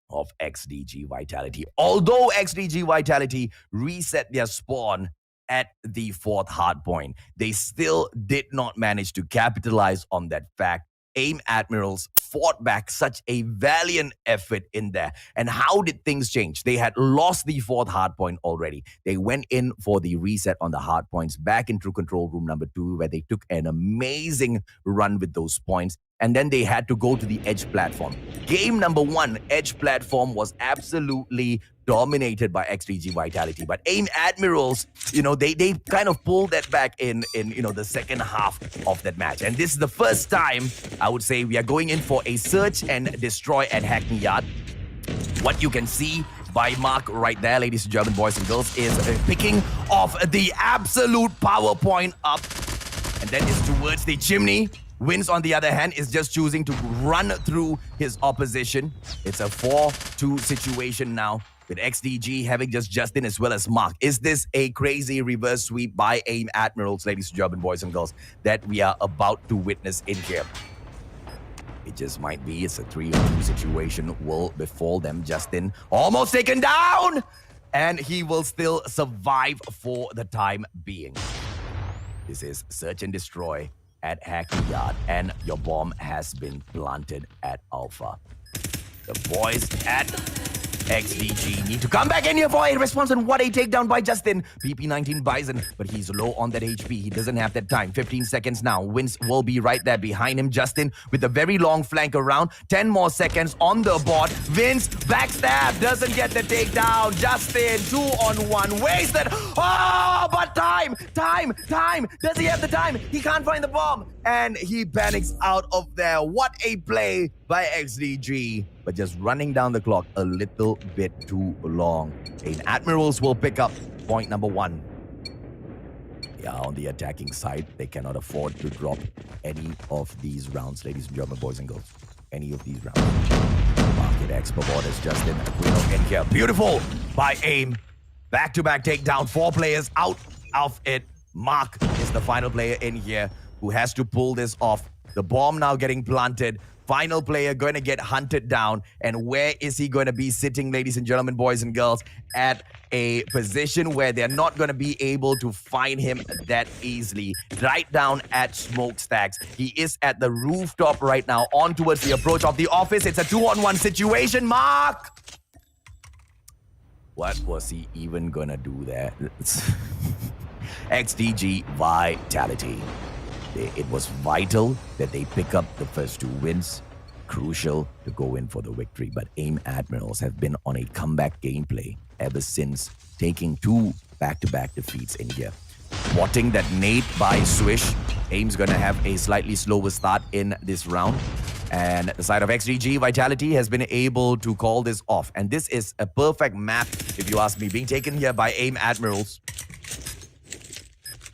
of XDG Vitality. Although XDG Vitality reset their spawn at the 4th hardpoint, they still did not manage to capitalize on that fact. AIM Admirals fought back such a valiant effort in there. And how did things change? They had lost the 4th hardpoint already. They went in for the reset on the hardpoints back into control room number 2, where they took an amazing run with those points. And then they had to go to the edge platform. Game number 1, edge platform was absolutely dominated by XDG Vitality. But AIM Admirals, they kind of pulled that back in the second half of that match. And this is the first time, I would say, we are going in for a search and destroy at Hackney Yard. What you can see by Mark right there, ladies and gentlemen, boys and girls, is picking off the absolute power point up. And that is towards the chimney. Wins, on the other hand, is just choosing to run through his opposition. It's a 4-2 situation now, with XDG having just Justin as well as Mark. Is this a crazy reverse sweep by AIM Admirals, ladies and gentlemen, boys and girls, that we are about to witness in here? It just might be. It's a 3-2 situation will befall them. Justin almost taken down, and he will still survive for the time being. This is search and destroy at Hackney Yard, and your bomb has been planted at Alpha. The boys at XDG need to come back in here for a response, and what a takedown by Justin. PP19 Bison, but he's low on that HP. He doesn't have that time. 15 seconds now. Wins will be right there behind him. Justin with a very long flank around. 10 more seconds on the board. Vince backstab, doesn't get the takedown. Justin 2-on-1, wasted. Oh, but time. Does he have the time? He can't find the bomb, and he panics out of there. What a play by XDG, but just running down the clock a little bit too long. AIM Admirals will pick up point number 1. Yeah, on the attacking side, they cannot afford to drop any of these rounds, ladies and gentlemen, boys and girls. Any of these rounds. Market Expo borders Justin in here. Beautiful by AIM. Back-to-back takedown. 4 players out of it. Mark is the final player in here who has to pull this off. The bomb now getting planted. Final player going to get hunted down. And where is he going to be sitting, ladies and gentlemen, boys and girls? At a position where they're not going to be able to find him that easily. Right down at smokestacks. He is at the rooftop right now, on towards the approach of the office. It's a 2-on-1 situation. Mark! What was he even going to do there? XDG Vitality. It was vital that they pick up the first 2 wins. Crucial to go in for the victory. But AIM Admirals have been on a comeback gameplay ever since taking 2 back-to-back defeats in here. Spotting that nade by Swish. AIM's going to have a slightly slower start in this round. And the side of XDG Vitality has been able to call this off. And this is a perfect map, if you ask me, being taken here by AIM Admirals.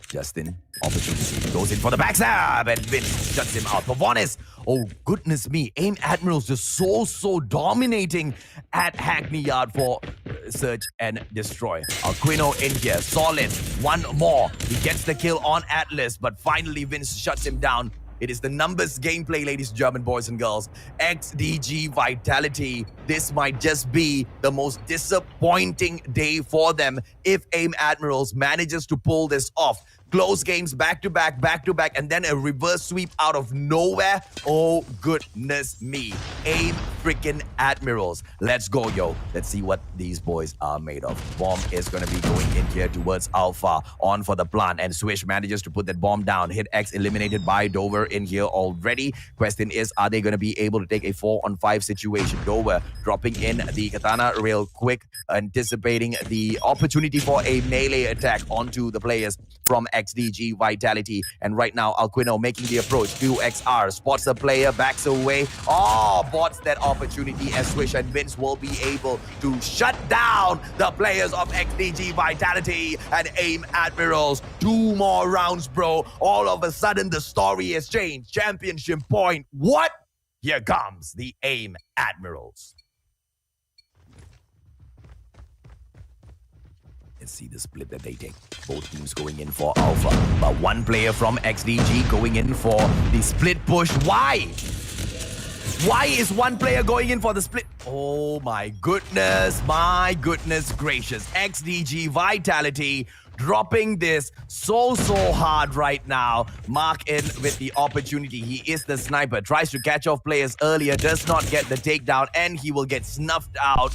Justin, opportunity, goes in for the backstab, and Vince shuts him out. Pavonis, oh goodness me, AIM Admirals just so dominating at Hackney Yard for search and destroy. Aquino in here, solid, 1 more. He gets the kill on Atlas, but finally Vince shuts him down. It is the numbers gameplay, ladies and gentlemen, boys and girls. XDG Vitality. This might just be the most disappointing day for them if AIM Admirals manages to pull this off. Close games back to back, and then a reverse sweep out of nowhere. Oh, goodness me. AIM freaking Admirals. Let's go, yo. Let's see what these boys are made of. Bomb is going to be going in here towards Alpha. On for the plant, and Swish manages to put that bomb down. Hit X eliminated by Dover in here already. Question is, are they going to be able to take a 4-on-5 situation? Dover dropping in the katana real quick, anticipating the opportunity for a melee attack onto the players from XDG Vitality. And right now, Alquino making the approach. 2XR spots a player, backs away. Oh, bots that opportunity as Swish and Vince will be able to shut down the players of XDG Vitality and AIM Admirals. 2 more rounds, bro. All of a sudden, the story has changed. Championship point. What? Here comes the AIM Admirals. Let's see the split that they take. Both teams going in for Alpha, but one player from XDG going in for the split push. Why? Why is one player going in for the split? Oh my goodness gracious. XDG Vitality dropping this so hard right now. Mark in with the opportunity. He is the sniper. Tries to catch off players earlier. Does not get the takedown, and he will get snuffed out.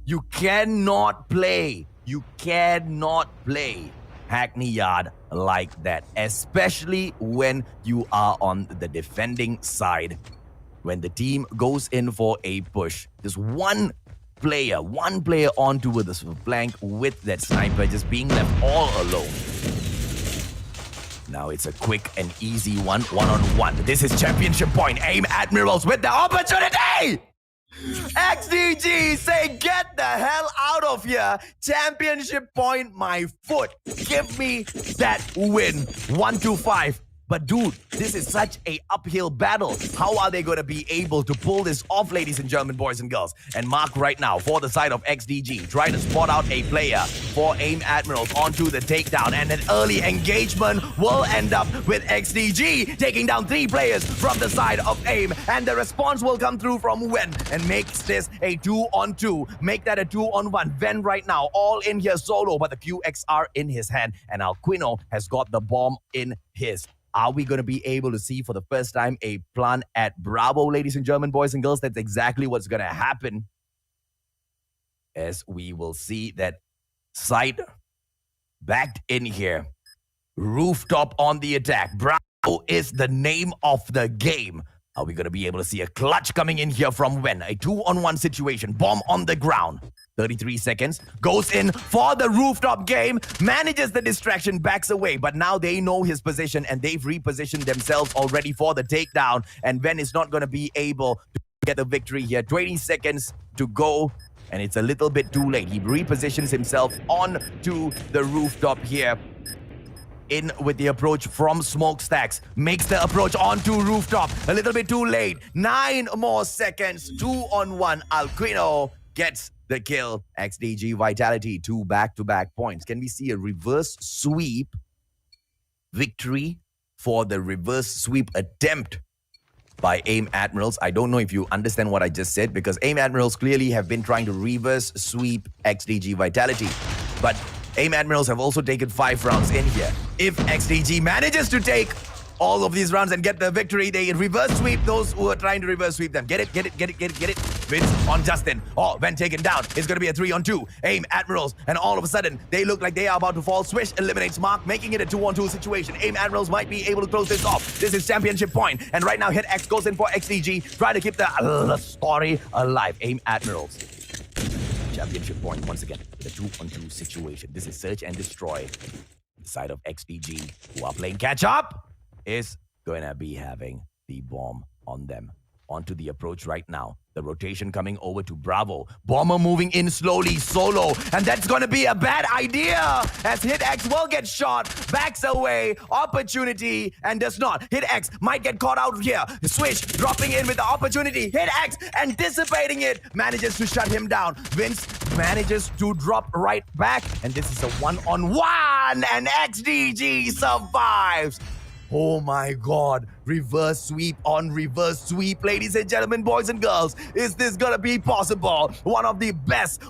You cannot play. You cannot play Hackney Yard like that, especially when you are on the defending side. When the team goes in for a push, there's one player onto the flank with that sniper just being left all alone. Now it's a quick and easy one-on-one. This is championship point. AIM Admirals with the opportunity! XDG say, get the hell out of here. Championship point, my foot. Give me that win. 1-5. But dude, this is such a uphill battle. How are they going to be able to pull this off, ladies and gentlemen, boys and girls? And Mark right now for the side of XDG, trying to spot out a player for AIM Admirals onto the takedown. And an early engagement will end up with XDG taking down 3 players from the side of AIM. And the response will come through from Wen and makes this a 2-on-2. Make that a 2-on-1. Ven right now all in here solo, but the QXR in his hand. And Alquino has got the bomb in his. Are we going to be able to see for the first time a plant at Bravo, ladies and gentlemen, boys and girls? That's exactly what's going to happen. As we will see that site backed in here. Rooftop on the attack. Bravo is the name of the game. Are we going to be able to see a clutch coming in here from Wen? A 2-on-1 situation. Bomb on the ground. 33 seconds. Goes in for the rooftop game. Manages the distraction. Backs away. But now they know his position. And they've repositioned themselves already for the takedown. And Wen is not going to be able to get the victory here. 20 seconds to go. And it's a little bit too late. He repositions himself onto the rooftop here. In with the approach from Smokestacks. Makes the approach onto rooftop. A little bit too late. 9 more seconds. 2-on-1. Alquino gets the kill. XDG Vitality, 2 back-to-back points. Can we see a reverse sweep victory for the reverse sweep attempt by AIM Admirals? I don't know if you understand what I just said, because AIM Admirals clearly have been trying to reverse sweep XDG Vitality. But AIM Admirals have also taken 5 rounds in here. If XDG manages to take all of these rounds and get the victory, they reverse sweep those who are trying to reverse sweep them. Get it. Vince on Justin. Oh, Ven taken down. It's going to be a 3-on-2. AIM Admirals. And all of a sudden, they look like they are about to fall. Swish eliminates Mark, making it a 2-on-2 situation. AIM Admirals might be able to close this off. This is championship point. And right now, Hit X goes in for XDG. Try to keep the story alive. AIM Admirals. Championship point once again with a 2-on-2 situation. This is search and destroy. The side of XDG, who are playing catch up, is going to be having the bomb on them. Onto the approach right now. The rotation coming over to Bravo. Bomber moving in slowly, solo. And that's going to be a bad idea, as Hit X will get shot. Backs away. Opportunity, and does not. Hit X might get caught out here. Swish dropping in with the opportunity. Hit X anticipating it. Manages to shut him down. Vince manages to drop right back. And this is a 1-on-1. And XDG survives. Oh my god, reverse sweep on reverse sweep, ladies and gentlemen, boys and girls. Is this gonna be possible? One of the best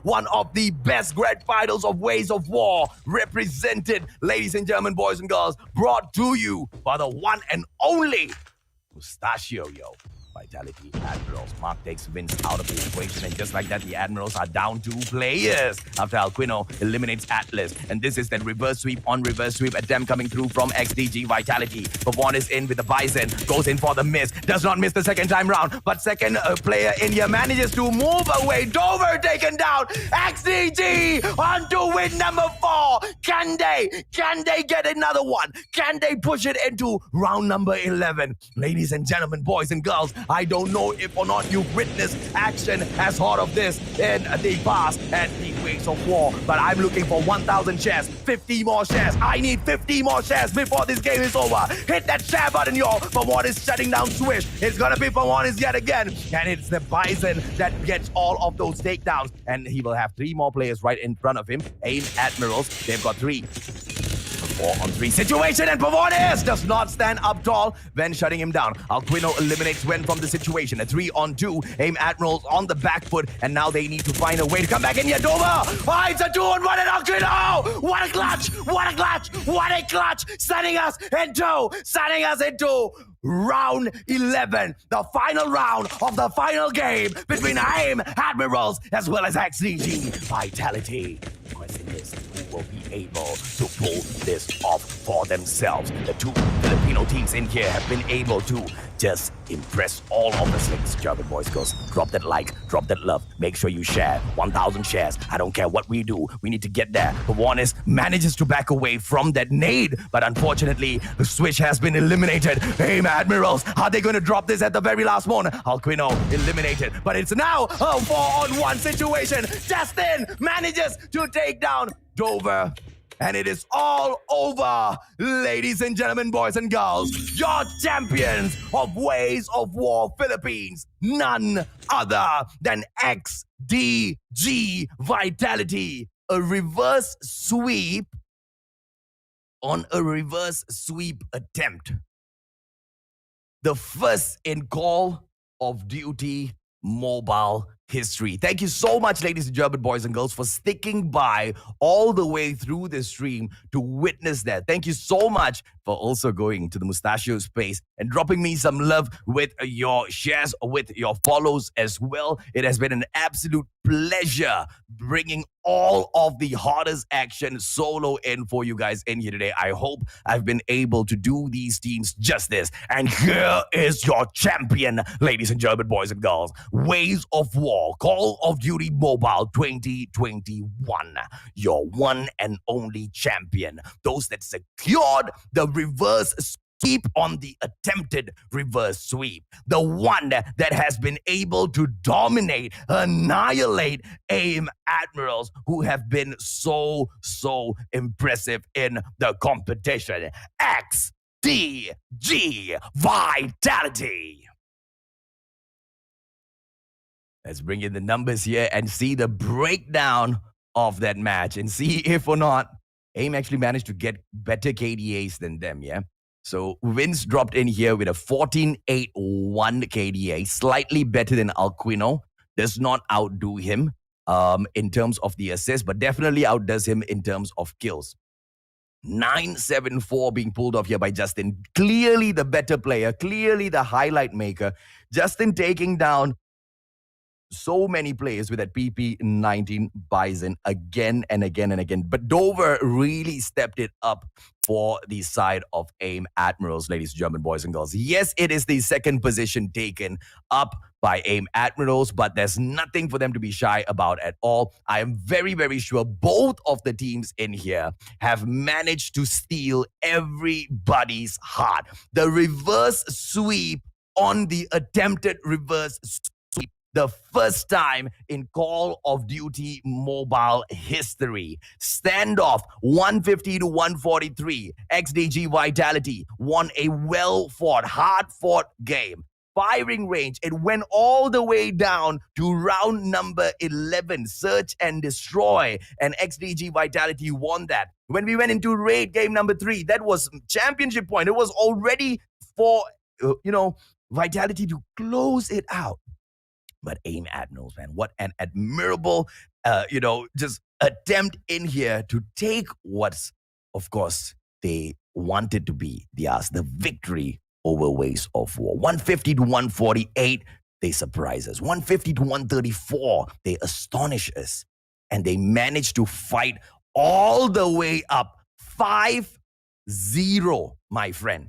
grand finals of Ways of War represented, ladies and gentlemen, boys and girls, brought to you by the one and only Mustachio, Vitality Admirals. Mark takes Vince out of the equation, and just like that, the Admirals are down 2 players after Alquino eliminates Atlas. And this is that reverse sweep on reverse sweep attempt coming through from XDG Vitality. Pavon is in with the Bison, goes in for the miss, does not miss the second time round, but second player in here manages to move away. Dover taken down. XDG on to win number 4. Can they get another one? Can they push it into round number 11? Ladies and gentlemen, boys and girls, I don't know if or not you've witnessed action as hard of this in the past at the Ways of War, but I'm looking for 1,000 shares, 50 more shares. I need 50 more shares before this game is over. Hit that share button, y'all. Pavon is shutting down Swish. It's gonna be Pavon yet again, and it's the Bison that gets all of those takedowns, and he will have 3 more players right in front of him. AIM Admirals, they've got 3. 4-on-3 situation, and Pavon does not stand up tall. Ven shutting him down. Alquino eliminates Ven from the situation. A 3-on-2. AIM Admirals on the back foot, and now they need to find a way to come back in here. Dover! Oh, it's a 2-on-1 and Alquino! What a clutch! What a clutch! What a clutch! Sending us into round 11, the final round of the final game between AIM Admirals as well as XDG Vitality. The question is, who will be able to pull this off for themselves? The 2 Filipino teams in here have been able to just impress all of us. Ladies and gentlemen, boys, girls, drop that like, drop that love. Make sure you share. 1,000 shares. I don't care what we do. We need to get there. Pavon manages to back away from that nade, but unfortunately, the switch has been eliminated. AIM Admirals, are they going to drop this at the very last moment? Alquino eliminated, but it's now a 4-on-1 situation. Justin manages to take down Dover. And it is all over, ladies and gentlemen, boys and girls. Your champions of Ways of War Philippines, none other than XDG Vitality. A reverse sweep on a reverse sweep attempt. The first in Call of Duty Mobile history. Thank you so much, ladies and gentlemen, boys and girls, for sticking by all the way through the stream to witness that. Thank you so much for also going to the Mustachio space and dropping me some love with your shares, with your follows as well. It has been an absolute pleasure bringing all of the hardest action solo in for you guys in here today. I hope I've been able to do these teams justice. And here is your champion, ladies and gentlemen, boys and girls. Ways of War, Call of Duty Mobile 2021. Your one and only champion. Those that secured the reverse sweep on the attempted reverse sweep. The one that has been able to dominate, annihilate AIM Admirals, who have been so impressive in the competition. XDG Vitality. Let's bring in the numbers here and see the breakdown of that match and see if or not AIM actually managed to get better KDAs than them, yeah? So Vince dropped in here with a 14.81 KDA, slightly better than Alquino. Does not outdo him in terms of the assists, but definitely outdoes him in terms of kills. 974 being pulled off here by Justin. Clearly the better player, clearly the highlight maker. Justin taking down so many players with that PP19 Bison again and again and again. But Dover really stepped it up for the side of AIM Admirals, ladies and gentlemen, boys and girls. Yes, it is the second position taken up by AIM Admirals, but there's nothing for them to be shy about at all. I am very sure both of the teams in here have managed to steal everybody's heart. The reverse sweep on the attempted reverse sweep. The first time in Call of Duty Mobile history. Standoff 150 to 143. XDG Vitality won a well-fought, hard-fought game. firing range. It went all the way down to round number 11, search and destroy. And XDG Vitality won that. When we went into raid game number 3, that was championship point. It was already for, Vitality to close it out. But AIM Admirals, man, what an admirable, just attempt in here to take what's, of course, they wanted to be theirs, the victory over Ways of War. 150 to 148, they surprise us. 150 to 134, they astonish us. And they managed to fight all the way up 5-0, my friend.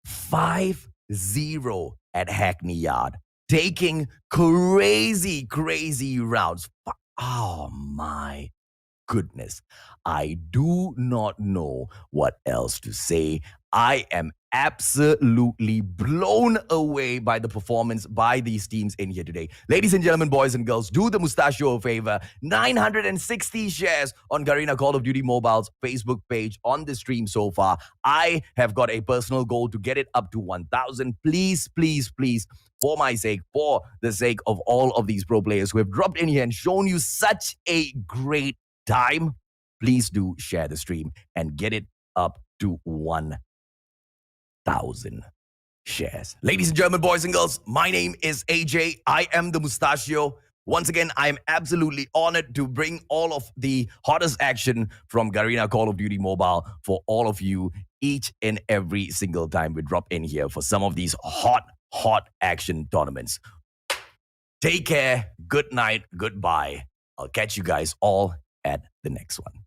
5-0 at Hackney Yard. Taking crazy rounds. Oh my goodness. I do not know what else to say. I am absolutely blown away by the performance by these teams in here today. Ladies and gentlemen, boys and girls, do the Mustachio a favor. 960 shares on Garena Call of Duty Mobile's Facebook page on the stream so far. I have got a personal goal to get it up to 1,000. Please, for my sake, for the sake of all of these pro players who have dropped in here and shown you such a great time, please do share the stream and get it up to 1,000 shares. Ladies and gentlemen, boys and girls, my name is AJ. I am the Mustachio. Once again, I am absolutely honored to bring all of the hottest action from Garena Call of Duty Mobile for all of you each and every single time we drop in here for some of these hot action tournaments. Take care. Good night. Goodbye. I'll catch you guys all at the next one.